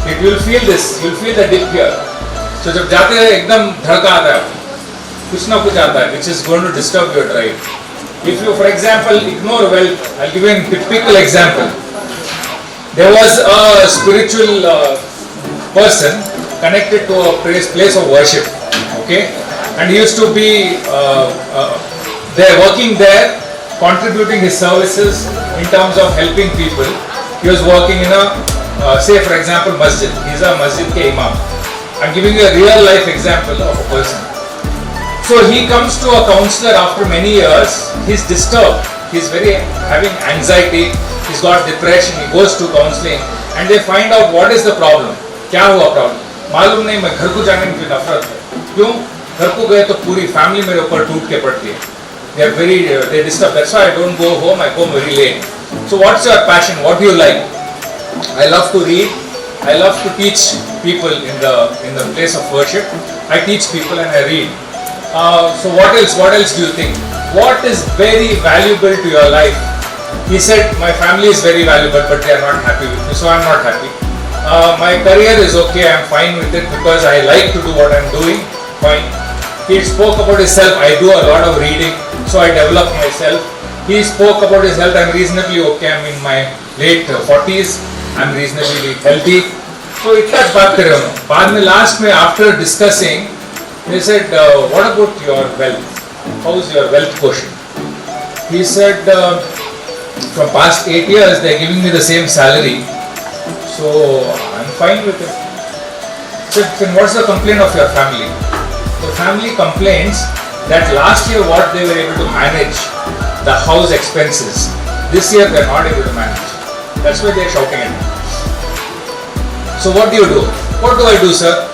You will feel this. You will feel the dip here. So जब जाते हैं एकदम धड़का आता है, कुछ ना कुछ आता है, which is going to disturb your drive. If you, for example, ignore wealth, I'll give you a typical example. There was a spiritual person connected to a place of worship, okay, and he used to be there, working there, contributing his services in terms of helping people. He was working in a say for example masjid, he's a masjid ke imam. I'm giving you a real life example of a person. So he comes to a counselor after many years, he's disturbed, he's very having anxiety, he's got depression, he goes to counseling and they find out what is the problem. क्या हुआ problem? मालूम नहीं, मैं घर को जाने की नफरत है. क्यों? घर को गए तो पूरी फैमिली मेरे ऊपर टूट के पड़ती है. They disturb. That's why I don't go home. I go very late. So what's your passion? What do you like? I love to read. I love to teach people in the place of worship. I teach people and I read. So what else? What else do you think? What is very valuable to your life? He said, my family is very valuable, but they are not happy with me, so I am not happy. My career is okay. I am fine with it because I like to do what I am doing. Fine. He spoke about himself. I do a lot of reading, so I develop myself. He spoke about his health. I am reasonably okay. I am in my late 40s. I am reasonably healthy. So इतना बात कर रहे हो. बाद में last में after discussing, he said, what about your wealth? How is your wealth quotient? He said, from past 8 years they are giving me the same salary, so I am fine with it. So then what's the complaint of your family? The family complains that last year what they were able to manage, the house expenses, this year they are not able to manage. That's why they are shouting at me. So what do you do? What do I do, sir?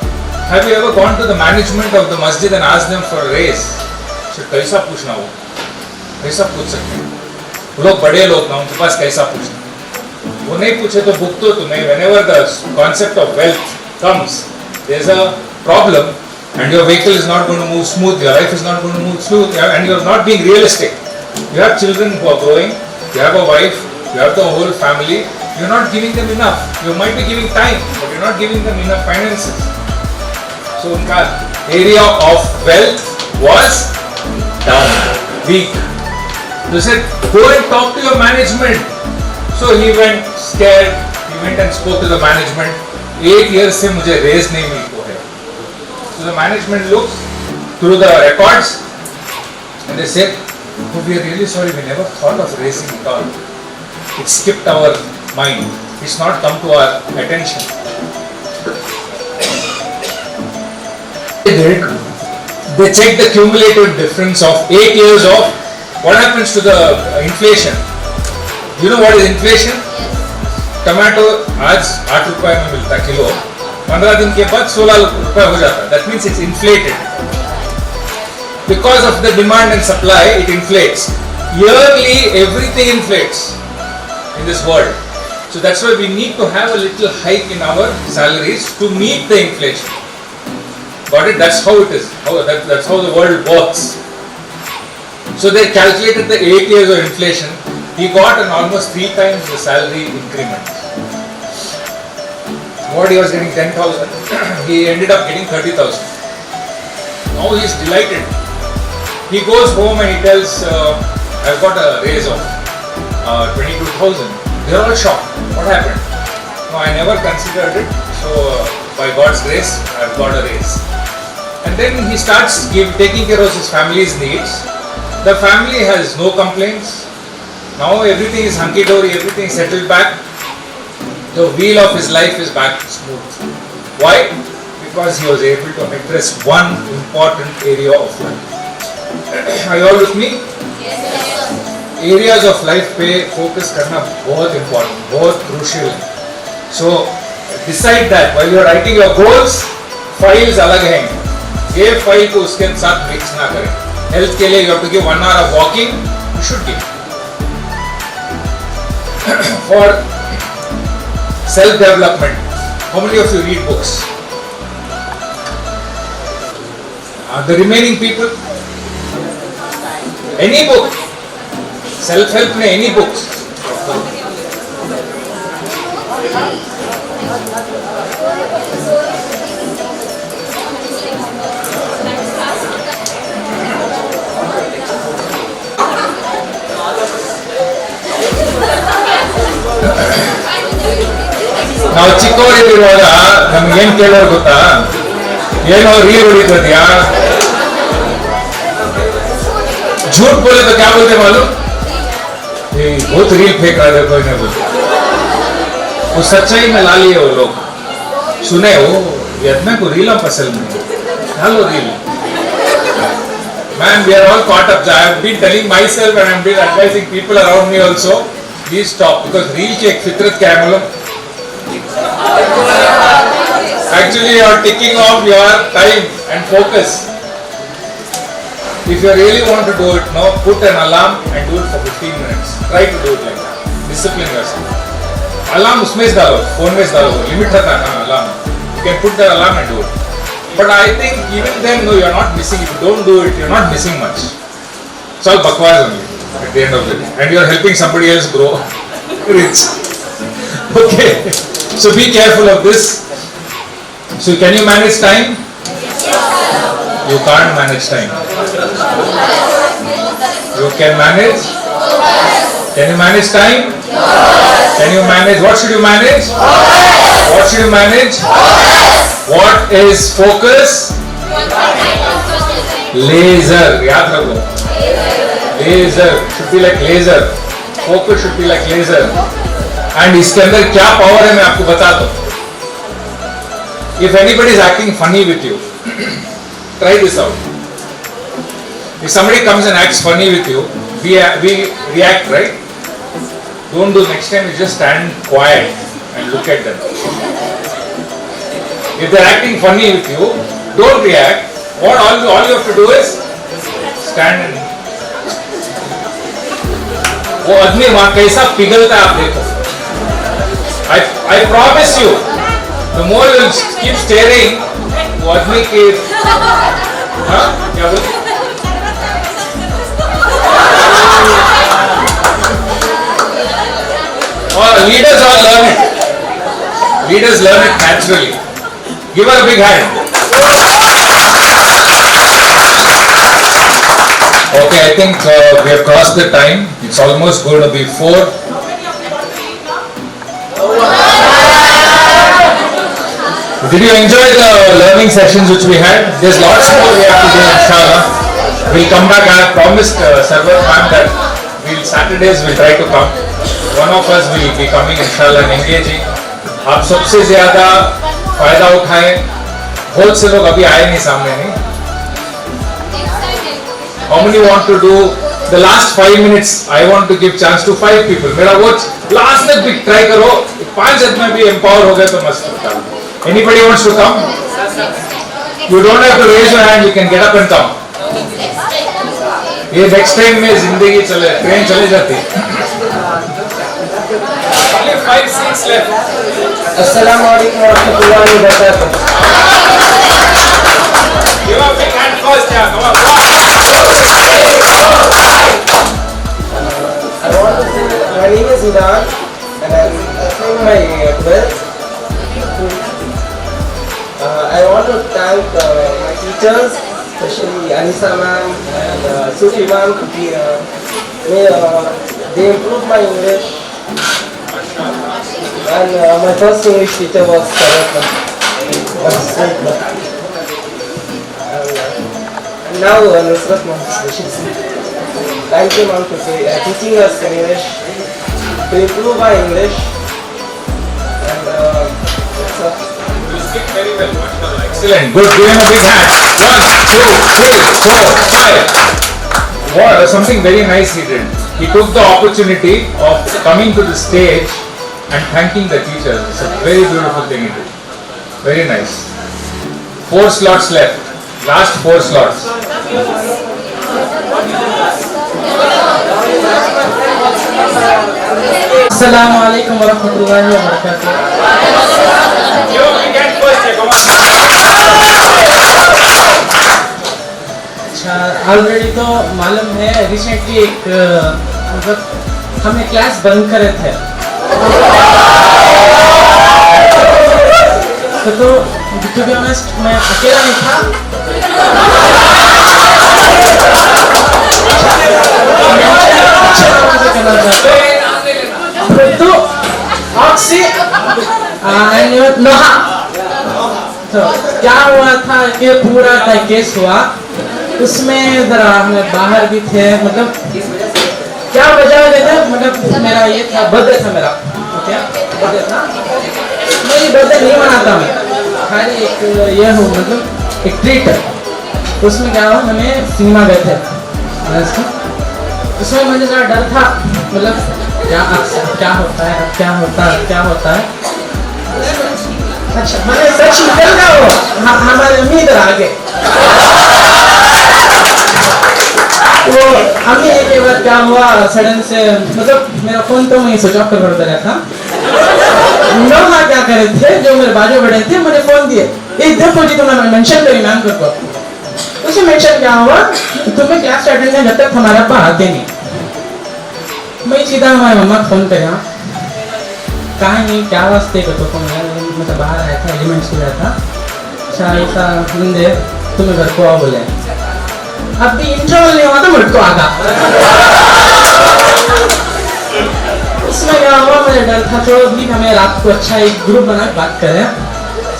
Have you ever gone to the management of the masjid and asked them for a raise? So कैसा पूछना हो? कैसा पूछ सकते हैं? वो लोग बड़े लोग ना, उनके पास कैसा पूछना? वो नहीं पूछे तो भुगतो तुम्हें. Whenever the concept of wealth comes, there's a problem. And your vehicle is not going to move smooth, your life is not going to move smooth, and you are not being realistic. You have children who are growing, you have a wife, you have the whole family, you are not giving them enough. You might be giving time, but you are not giving them enough finances. So, unka area of wealth was down, weak. They said, go and talk to your management. So he went scared, he went and spoke to the management. 8 years से मुझे raise नहीं मिली. So the management looks through the records and they say, oh, we are really sorry, we never thought of raising it all. It skipped our mind. It's not come to our attention. They check the cumulative difference of 8 years of what happens to the inflation. You know what is inflation? Tomato आज 8 रुपए में मिलता kilo. 15 दिन के बाद 16 रुपए हो जाता है. That means it's inflated. Because of the demand and supply, it inflates. Yearly, everything inflates in this world. So that's why we need to have a little hike in our salaries to meet the inflation. Got it? That's how it is. That's how the world works. So they calculated the 8 years of inflation. He got an almost 3 times the salary increment. What he was getting 10,000, he ended up getting 30,000. Now he is delighted. He goes home and he tells, I've got a raise of 22,000. They are all shocked. What happened? No, I never considered it. So by God's grace, I've got a raise. And then he starts taking care of his family's needs. The family has no complaints. Now everything is hunky-dory, everything is settled back. The wheel of his life is back smooth. Why? Because he was able to address one important area of life. Are you all with me? Yes. Areas of life पे focus करना बहुत important, बहुत crucial है. So decide that while you are writing your goals, files अलग हैं. ये file को उसके साथ mix ना करें. Health के लिए you have to give 1 hour of walking. You should give. For self-development, how many of you read books? The remaining people? Any book? Self-help में any books? ನಾವು ಚಿಕ್ಕವರಿರುವಾಗ ನಮ್ಗೆ ಏನ್ ಕೇಳೋರು ಗೊತ್ತಾ, ಏನೋ ರೀಲ್ ಹೊಡಿತದ್ಯಾ, झूठ बोले तो क्या बोलते मालूम, बहुत रील फेंक रहा है, कोई नहीं बोलते. वो सच्चाई में ला लिए वो लोग सुने वो यदमें को रीला पसंद नहीं hello reel man we are all caught up I have been telling myself and I have been advising people around me also please stop because reel की एक फितरत क्या है मालूम actually you are ticking off your time and focus if you really want to do it no put an alarm and do it for 15 minutes try to do it like that discipline yourself alarm उसमें से डालो phone में से डालो limit रहता है ना alarm you can put the alarm and do it but I think even then no you are not missing if you don't do it you are not missing much it's all bakwas only at the end of the day and you are helping somebody else grow rich okay so be careful of this so can you manage time you can't manage time you can manage can you manage time can you manage what should you manage what should you manage what is focus laser yaad rakho laser should be like laser focus should be like laser and इसके अंदर क्या power है मैं आपको बताता हूँ if anybody is acting funny with you try this out if somebody comes and acts funny with you we react right don't do next time you just stand quiet and look at them if they are acting funny with you don't react what all you have to do is stand and वो आदमी वहां कैसा पिघलता है आप देखो I promise you the more you keep staring वो आदमी के हाँ क्या बोलते और leaders all learn it leaders learn it naturally give her a big hand okay I think we have crossed the time it's almost going to be 4 did you enjoy the learning sessions which we had there's lots more we have to do inshallah we'll come back I have promised Sarwar ma'am that Saturdays we'll try to come one of us will be coming inshallah and engaging आप सबसे ज्यादा फायदा उठाएं बहुत से लोग अभी आए नहीं सामने नहीं how many want to do the last 5 minutes I want to give chance to 5 people मेरा वो last तक भी try करो 5 आदमी भी empower हो गए तो मस्त होता anybody wants to come you don't have to raise your hand you can get up and come ये next time में जिंदगी चले ट्रेन चले जाती only 5 seats left अस्सलाम वालेकुम warahmatullahi wabarakatuh give a big hand first yeah come on I want to say my name is Idan and I'm attending my 12th. I want to thank my teachers, especially Anisa ma'am and Sufi ma'am. They improved my English. And my first English teacher was Sarwar. And now Nusrat ma'am. Thank you ma'am for teaching us English, to improve our English. And you speak very well mashallah excellent good give him a big hand 1 2 3 4 5 what something very nice he did he took the opportunity of coming to the stage and thanking the teachers it's a very beautiful thing he did very nice 4 slots left last 4 slots Assalamu alaikum warahmatullahi wabarakatuh. अच्छा already तो मालूम है recently एक मतलब हमने class बंद करे थे तो टू बी ऑनेस्ट मैं अकेला नहीं था तो ऑक्सी नहा तो क्या हुआ था कि पूरा केस हुआ उसमें जरा हमें बाहर भी थे मतलब क्या वजह था मतलब मेरा ये था बर्थडे था मेरा ओके बर्थडे था नॉर्मली बर्थडे नहीं मनाता मैं, खाली एक ये हो मतलब एक ट्रीट है। उसमें क्या हुआ, हमें सिनेमा गए थे, उसमें मुझे थोड़ा डर था, मतलब क्या होता है। अच्छा मैंने सच निकल गया वो, हमारे अम्मी इधर आ गए। वो अम्मी एक बार क्या हुआ सडन से, मतलब मेरा फोन तो मैं स्विच ऑफ कर रहा था। लोग क्या कर रहे थे, जो मेरे बाजू बड़े थे, मुझे फोन दिए, देखो जी तुमने मेंशन करी मैम को। उसे मेंशन क्या हुआ, तुम्हें क्लास अटेंड करना जब तक हमारे अब्बा आते नहीं। मैं सीधा हमारे मम्मा को फोन करा, कहाँ नहीं क्या वास्ते को तो मतलब बाहर आया था, एलिमेंट्स किया था, ऐसा बंदे तुम्हें घर को आओ बोले। अब भी इंटरवल नहीं हुआ तो मुझको आगा। इसमें क्या हुआ, मुझे डर था तो भी हमें रात को अच्छा एक ग्रुप बना के बात करें।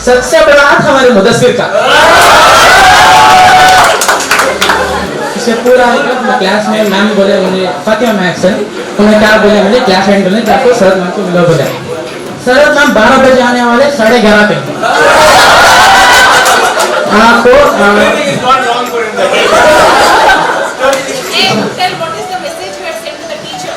सबसे बड़ा हाथ हमारे मुदस्सिर का, इसे पूरा क्लास में मैम बोले मुझे, फातिमा मैम सर उन्हें क्या बोले, मुझे क्लास एंड बोले जाकर सर मैम को मिलो बोले। सर मैम 12 बजे आने वाले, 11:30 पे आपको Tell what is the message you have sent to the teacher.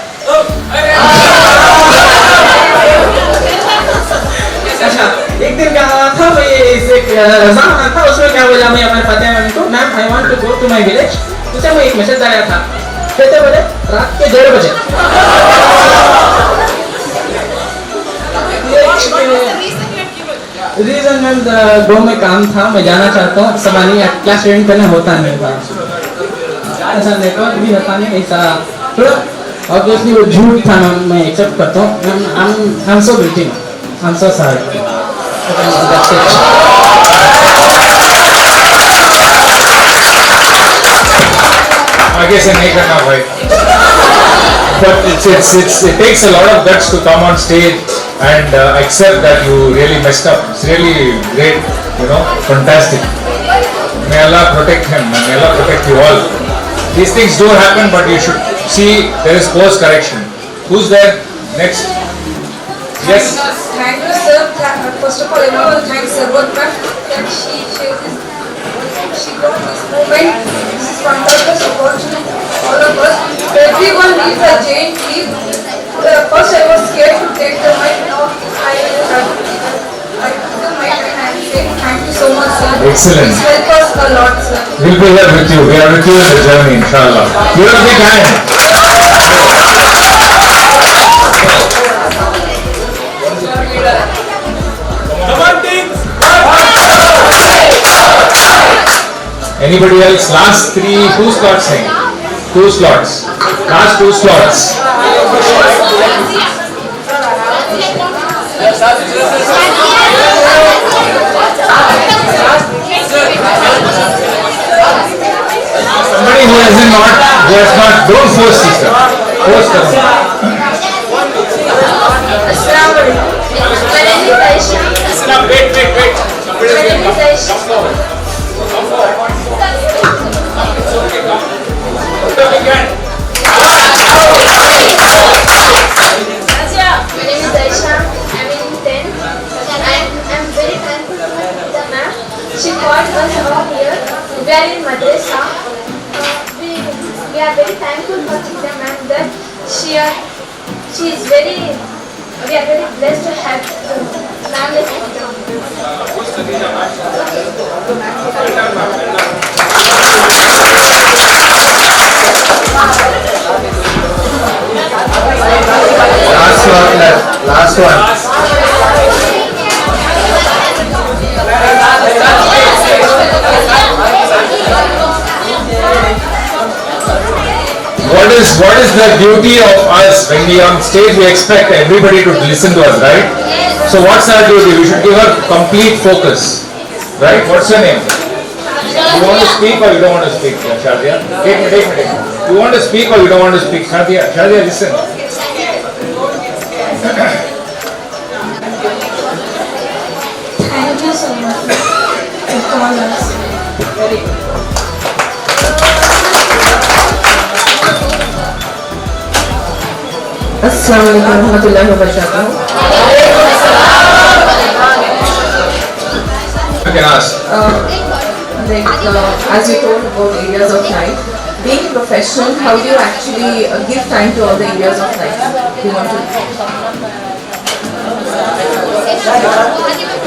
अच्छा एक दिन क्या हुआ था, मैं एग्जाम होना था, उसमें क्या बोला मैं अपने फातिमा मैम को, ma'am I want to go to my village. उसे मैं एक मैसेज आया था, कहते बोले रात के 1:30 बजे। रीजन मैम गाँव में काम था, मैं जाना चाहता हूँ, सामान्य क्लास अटेंड करना होता नहीं था, ऐसा नेटवर्क भी होता नहीं, ऐसा थोड़ा ऑब्वियसली वो झूठ था, मैं एक्सेप्ट करता हूँ। I'm so guilty, I'm so sorry. आगे से नहीं करना भाई। But it takes a lot of guts to come on stage and accept that you really messed up. It's really great, you know, fantastic. May Allah protect him, and may Allah protect you all. These things do happen, but you should see there is course correction. Who's there? Next. Yes. Thank you, sir. First of all, I want to thank Sarvatra that she got this moment. This is fantastic opportunity for all of us. Everyone needs a giant leap. First, I was scared to take the mic. Now, I took the mic and I am saying thank you so much, sir. Excellent. It's helped us a lot, sir. We'll be here with you. We are with you in the journey, inshallah. Give a big hand. Come on, teams. Anybody else? Last 3, 2 slots saying? 2 slots. Last 2 slots. Somebody who has not, don't force sister. Force them. Assalamualaikum. My name is Aisha. Wait. My name is Aisha. My name is Aisha. I'm in 10th. I'm very thankful to the ma'am. She called us all here. We are in madrasa. We are very thankful for the ma'am that she is very. We are very blessed to have ma'am like Last slot left. Last one. What is the duty of us when we are on stage? We expect everybody to listen to us, right? So what's our duty? We should give her complete focus, right? What's your name? You want to speak or you don't want to speak? Yeah, Shadia. Take me. You want to speak or you don't want to speak? Shadia, listen. Thank you so much for calling us. Very good. Assalamualaikum warahmatullahi wabarakatuh. can ask. As you told about areas of life, being professional, how do you actually give time to all the areas of life you want to?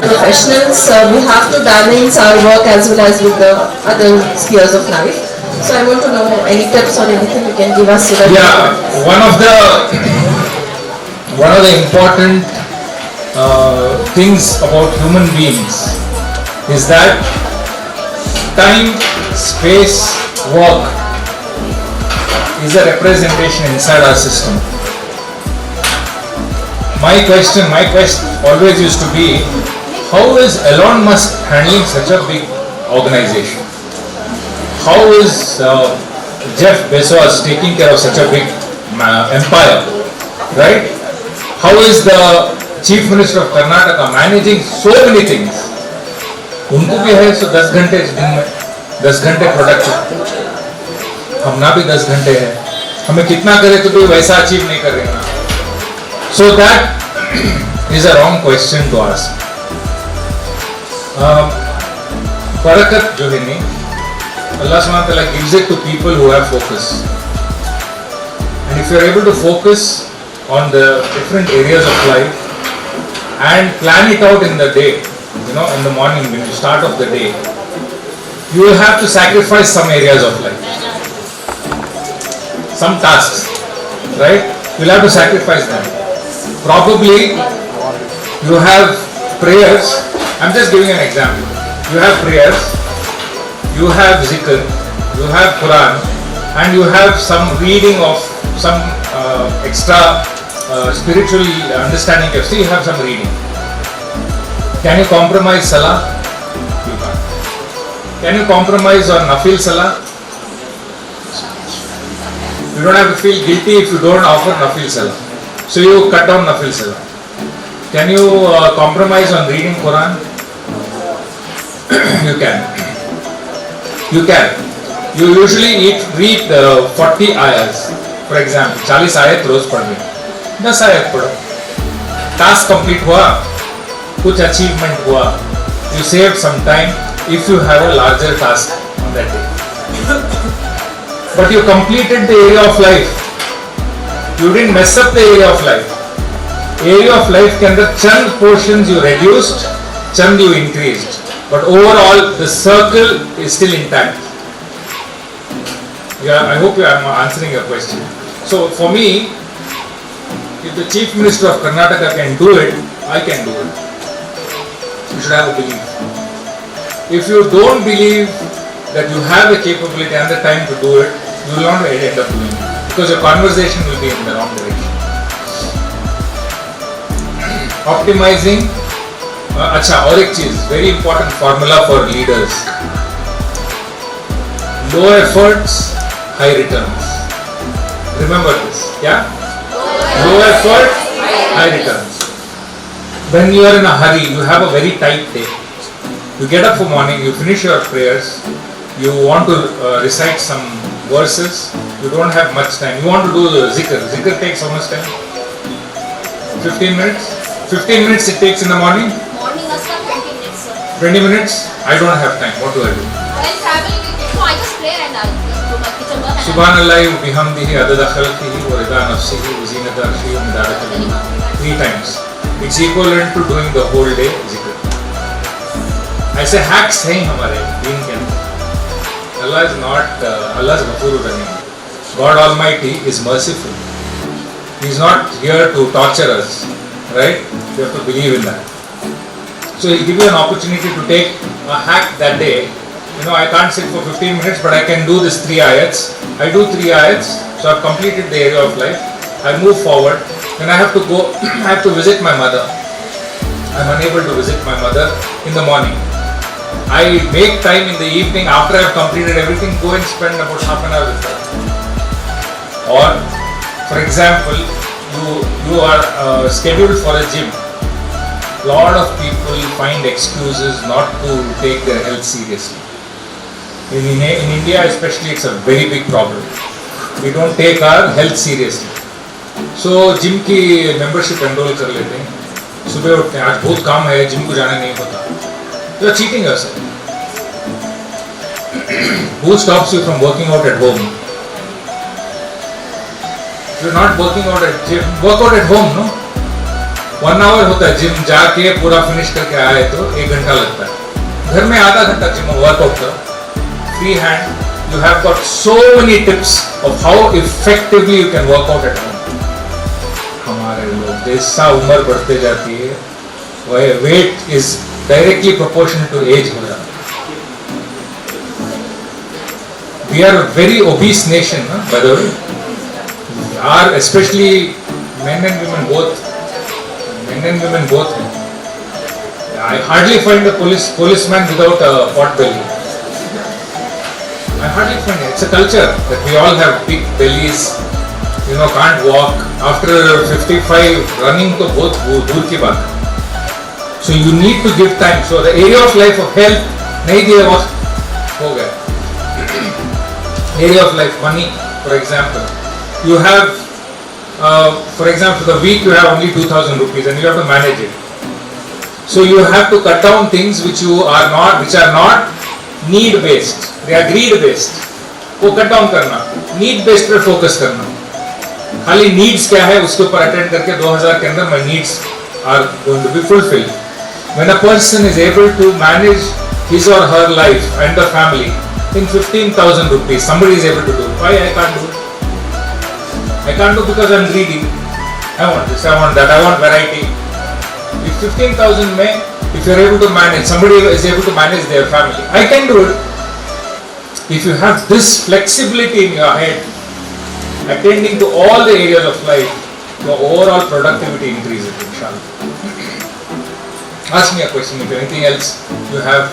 Professionals, we have to balance our work as well as with the other spheres of life. So I want to know any tips or anything you can give us so that One of the important things about human beings is that time, space, work is a representation inside our system. My question always used to be, how is Elon Musk handling such a big organization? How is Jeff Bezos taking care of such a big empire, right? How is the Chief Minister of Karnataka managing so many things? उनको भी है 10 घंटे दिन में 10 घंटे productive, हमना भी 10 घंटे है, हमें कितना करे तो भी वैसा अचीव नहीं कर रहे ना. So that is a wrong question to ask. बरकत जो है नहीं, Allah subhanahu wa ta'ala gives it to people who have focus. And if you are able to focus on the different areas of life and plan it out in the day, in the morning when you start off the day, you will have to sacrifice some areas of life, some tasks, right? You will have to sacrifice them. Probably you have prayers. I'm just giving an example. You have prayers, you have zikr, you have Quran, and you have some reading of some extra spiritual understanding. So you have some reading. Can you compromise salah? You can't. Can you compromise on nafil salah? You don't have to feel guilty if you don't offer nafil salah. So you cut down nafil salah. Can you compromise on reading Quran? You can. You can. You usually read 40 ayahs. For example, 40 ayat रोज पढ़ रहे, 10 ayat पढ़ो. Task complete हुआ, कुछ achievement हुआ. You saved some time if you have a larger task on that day. But you completed the area of life. You didn't mess up the area of life. Area of life के अंदर चंद portions you reduced, Chand you increased. But overall, the circle is still intact. I hope I am answering your question. So for me, if the Chief Minister of Karnataka can do it, I can do it. You should have a belief. If you don't believe that you have the capability and the time to do it, you will not end up doing it. Because your conversation will be in the wrong direction. Optimizing. अच्छा, और एक चीज, very important formula for leaders. Low efforts, high returns. Remember this, yeah? Low effort, high returns. When you are in a hurry, you have a very tight day. You get up for morning, you finish your prayers, you want to recite some verses, you don't have much time. You want to do the zikr. Zikr takes how much time? 15 minutes? 15 minutes it takes in the morning? Morning was 20 minutes, sir. 20 minutes? I don't have time. What do I do? While traveling, so I just pray and I'll just do my kitchen work. Subhanallahi wa bihamdihi adada khalqihi wa rida nafsihi wa zinata arshihi wa midada kalimatihi. 3 times. It's equivalent to doing the whole day zikr. ऐसे hacks हैं हमारे दीन के अंदर. Allah is not Allah is Ghafurur Rahim. God Almighty is merciful. He is not here to torture us, right? You have to believe in that. So he'll give you an opportunity to take a hack that day. I can't sit for 15 minutes, but I can do this 3 ayats. I do 3 ayats, so I've completed the area of life. I move forward. Then I have to go, I have to visit my mother. I'm unable to visit my mother in the morning. I make time in the evening after I've completed everything, go and spend about half an hour with her. Or, for example, you are scheduled for a gym. Lot of people find excuses not to take their health seriously. In India especially, it's a very big problem. We don't take our health seriously. So gym की membership enroll कर लेते हैं. सुबह उठते हैं, आज बहुत काम है, जिम को जाना नहीं होता. You are cheating yourself. Who stops you from working out at home? If you're not working out at gym, work out at home, no? 1 hour होता है जिम जाके पूरा फिनिश करके आए तो 1 घंटा लगता है. घर में आधा घंटा जिम वर्कआउट करो. Free hand. You have got so many tips of how effectively you can work out at home. हमारे लोग जैसा उम्र बढ़ते जाती है, वह weight is directly proportional to age हो जाता है. We are a very obese nation, by the way. Are especially men and women both. I hardly find a policeman without a pot belly. I hardly find it. It's a culture that we all have big bellies. Can't walk after 55. Running to both दूर की बात. So you need to give time. So the area of life of health नहीं दिया हो गया. Area of life, money, for example. You have, for example, for the week you have only 2,000 rupees and you have to manage it. So you have to cut down things which are not need based. They are greed based. वो cut down करना. Need based पर focus करना. खाली needs क्या है उसके ऊपर attend करके 2000 के अंदर my needs are going to be fulfilled. When a person is able to manage his or her life and the family in 15,000 rupees, somebody is able to do it. Why I can't do it? I can't do because I'm greedy. I want this, I want that, I want variety. If 15,000 may, if you're able to manage, somebody is able to manage their family, I can do it. If you have this flexibility in your head, attending to all the areas of life, your overall productivity increases, inshallah. Ask me a question if anything else you have.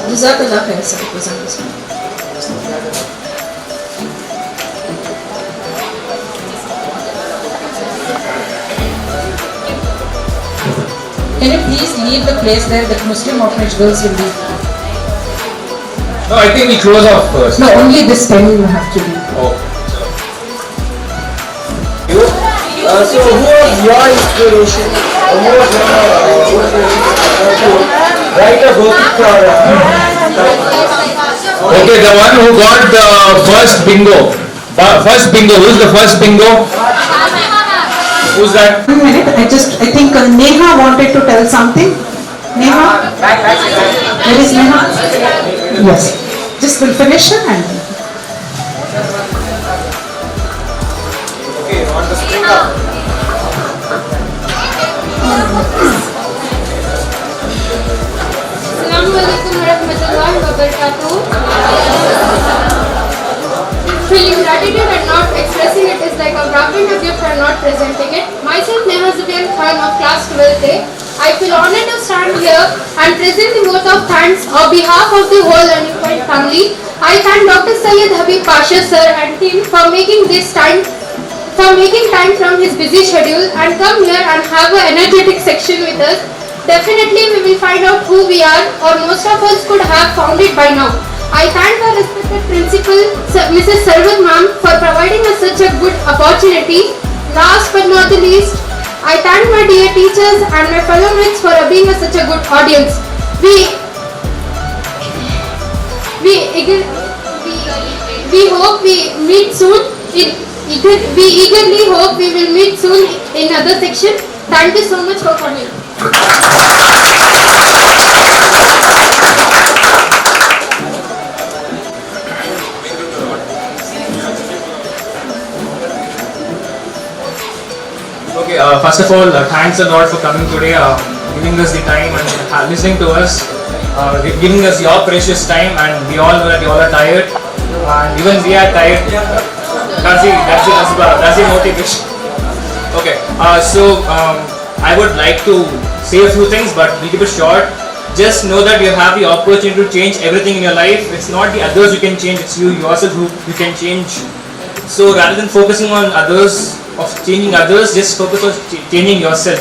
Jazakallah khair, sir. It was understood. Can you please leave the place there that Muslim orphanage girls will be? No, I think we close off first. No, only this time you have to leave. Oh. So who was your inspiration? Who was your to write a book for? Okay, the one who got the first bingo. Who's the first bingo? Who's that? 1 minute. I think Neha wanted to tell something. Neha? Where is Neha? Yes. Just we'll finish it and. Okay, on the spring up. Assalamualaikum warahmatullahi wabarakatuh. Feeling gratitude and not expressing it is like a wrapping a gift and not presenting it. Myself, Neha Zubair Khan of class 12A. I feel honored to stand here and present the vote of thanks on behalf of the whole Learning Point family. I thank Dr. Syed Habib Pasha sir and team for making time from his busy schedule and come here and have an energetic section with us. Definitely we will find out who we are, or most of us could have found it by now. I thank our respected principal, Mrs. Sarvat ma'am, for providing us such a good opportunity. Last but not the least, I thank my dear teachers and my fellow mates for being such a good audience. We hope we meet soon. We eagerly hope we will meet soon in other section. Thank you so much for coming. Okay, first of all, thanks a lot for coming today, giving us the time and listening to us, giving us your precious time, and we all know that you all are tired, and even we are tired. That's the motivation. Okay, I would like to say a few things, but we'll keep it short. Just know that you have the opportunity to change everything in your life. It's not the others you can change, it's you yourself who you can change. So rather than focusing on others, of changing others, just focus on changing yourself.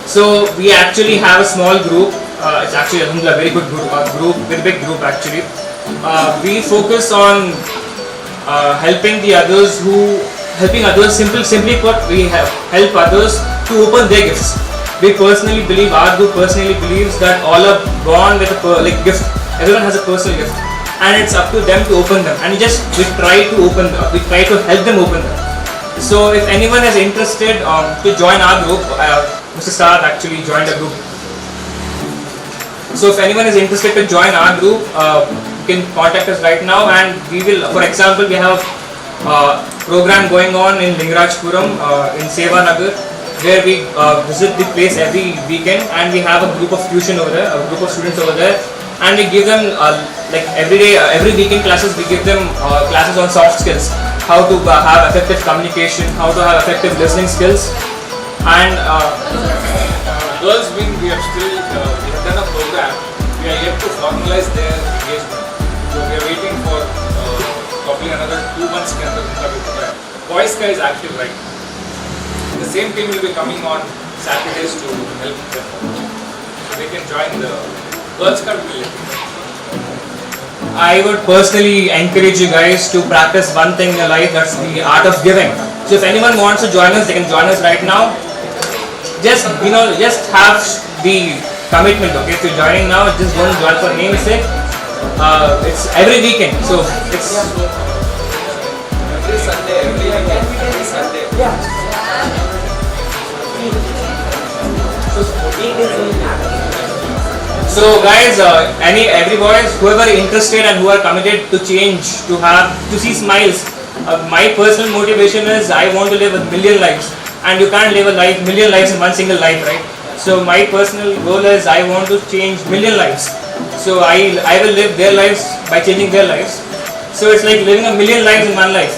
So we actually have a small group. It's actually a very good group, very big group actually. We focus on helping others. Simply put, we help others to open their gifts. we personally believe, our group personally believes that all are born with a gift. Everyone has a personal gift, and it's up to them to open them. And we try to open them. We try to help them open them. So if anyone is interested to join our group, Mr. Saad actually joined a group. So if anyone is interested to join our group, you can contact us right now, and we will. For example, we have program going on in Lingarajpuram in Seva Nagar, where we visit the place every weekend, and we have a group of tuition over there, a group of students over there, and we give them every weekend classes. We give them classes on soft skills, how to have effective communication, how to have effective listening skills, and Girls wing, we have done a program. We are yet to formalize their engagement. So we are waiting for probably another 2 months. Boys Ka is active right now. The same team will be coming on Saturdays to help them. So they can join the Girls Ka will be I would personally encourage you guys to practice one thing in your life, that's the art of giving. So if anyone wants to join us, they can join us right now. Just have the commitment, okay? If you're joining now, just don't join for name's sake. It's every weekend, so it's every Sunday, every weekend, every Sunday. yeah. So guys, every boys, whoever interested and who are committed to change, to see smiles. My personal motivation is I want to live a million lives, and you can't live million lives in one single life, right? So my personal goal is I want to change million lives. So I will live their lives by changing their lives. So it's like living a million lives in one life.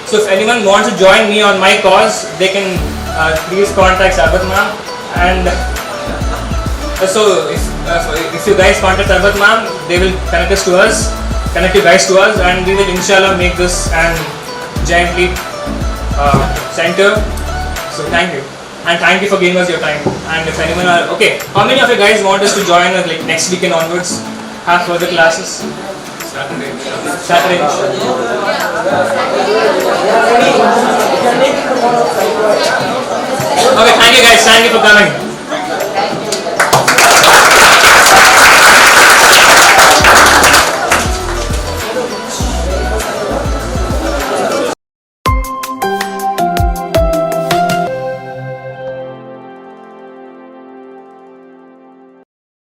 So if anyone wants to join me on my cause, they can please contact Sarbat ma'am. And so if you guys contact Sarbat ma'am, they will connect you guys to us, and we will inshallah make this an giant leap center. So thank you, and thank you for giving us your time. And if anyone how many of you guys want us to join us next weekend onwards, have further classes? Saturday. Okay, thank you guys. Thank you for coming.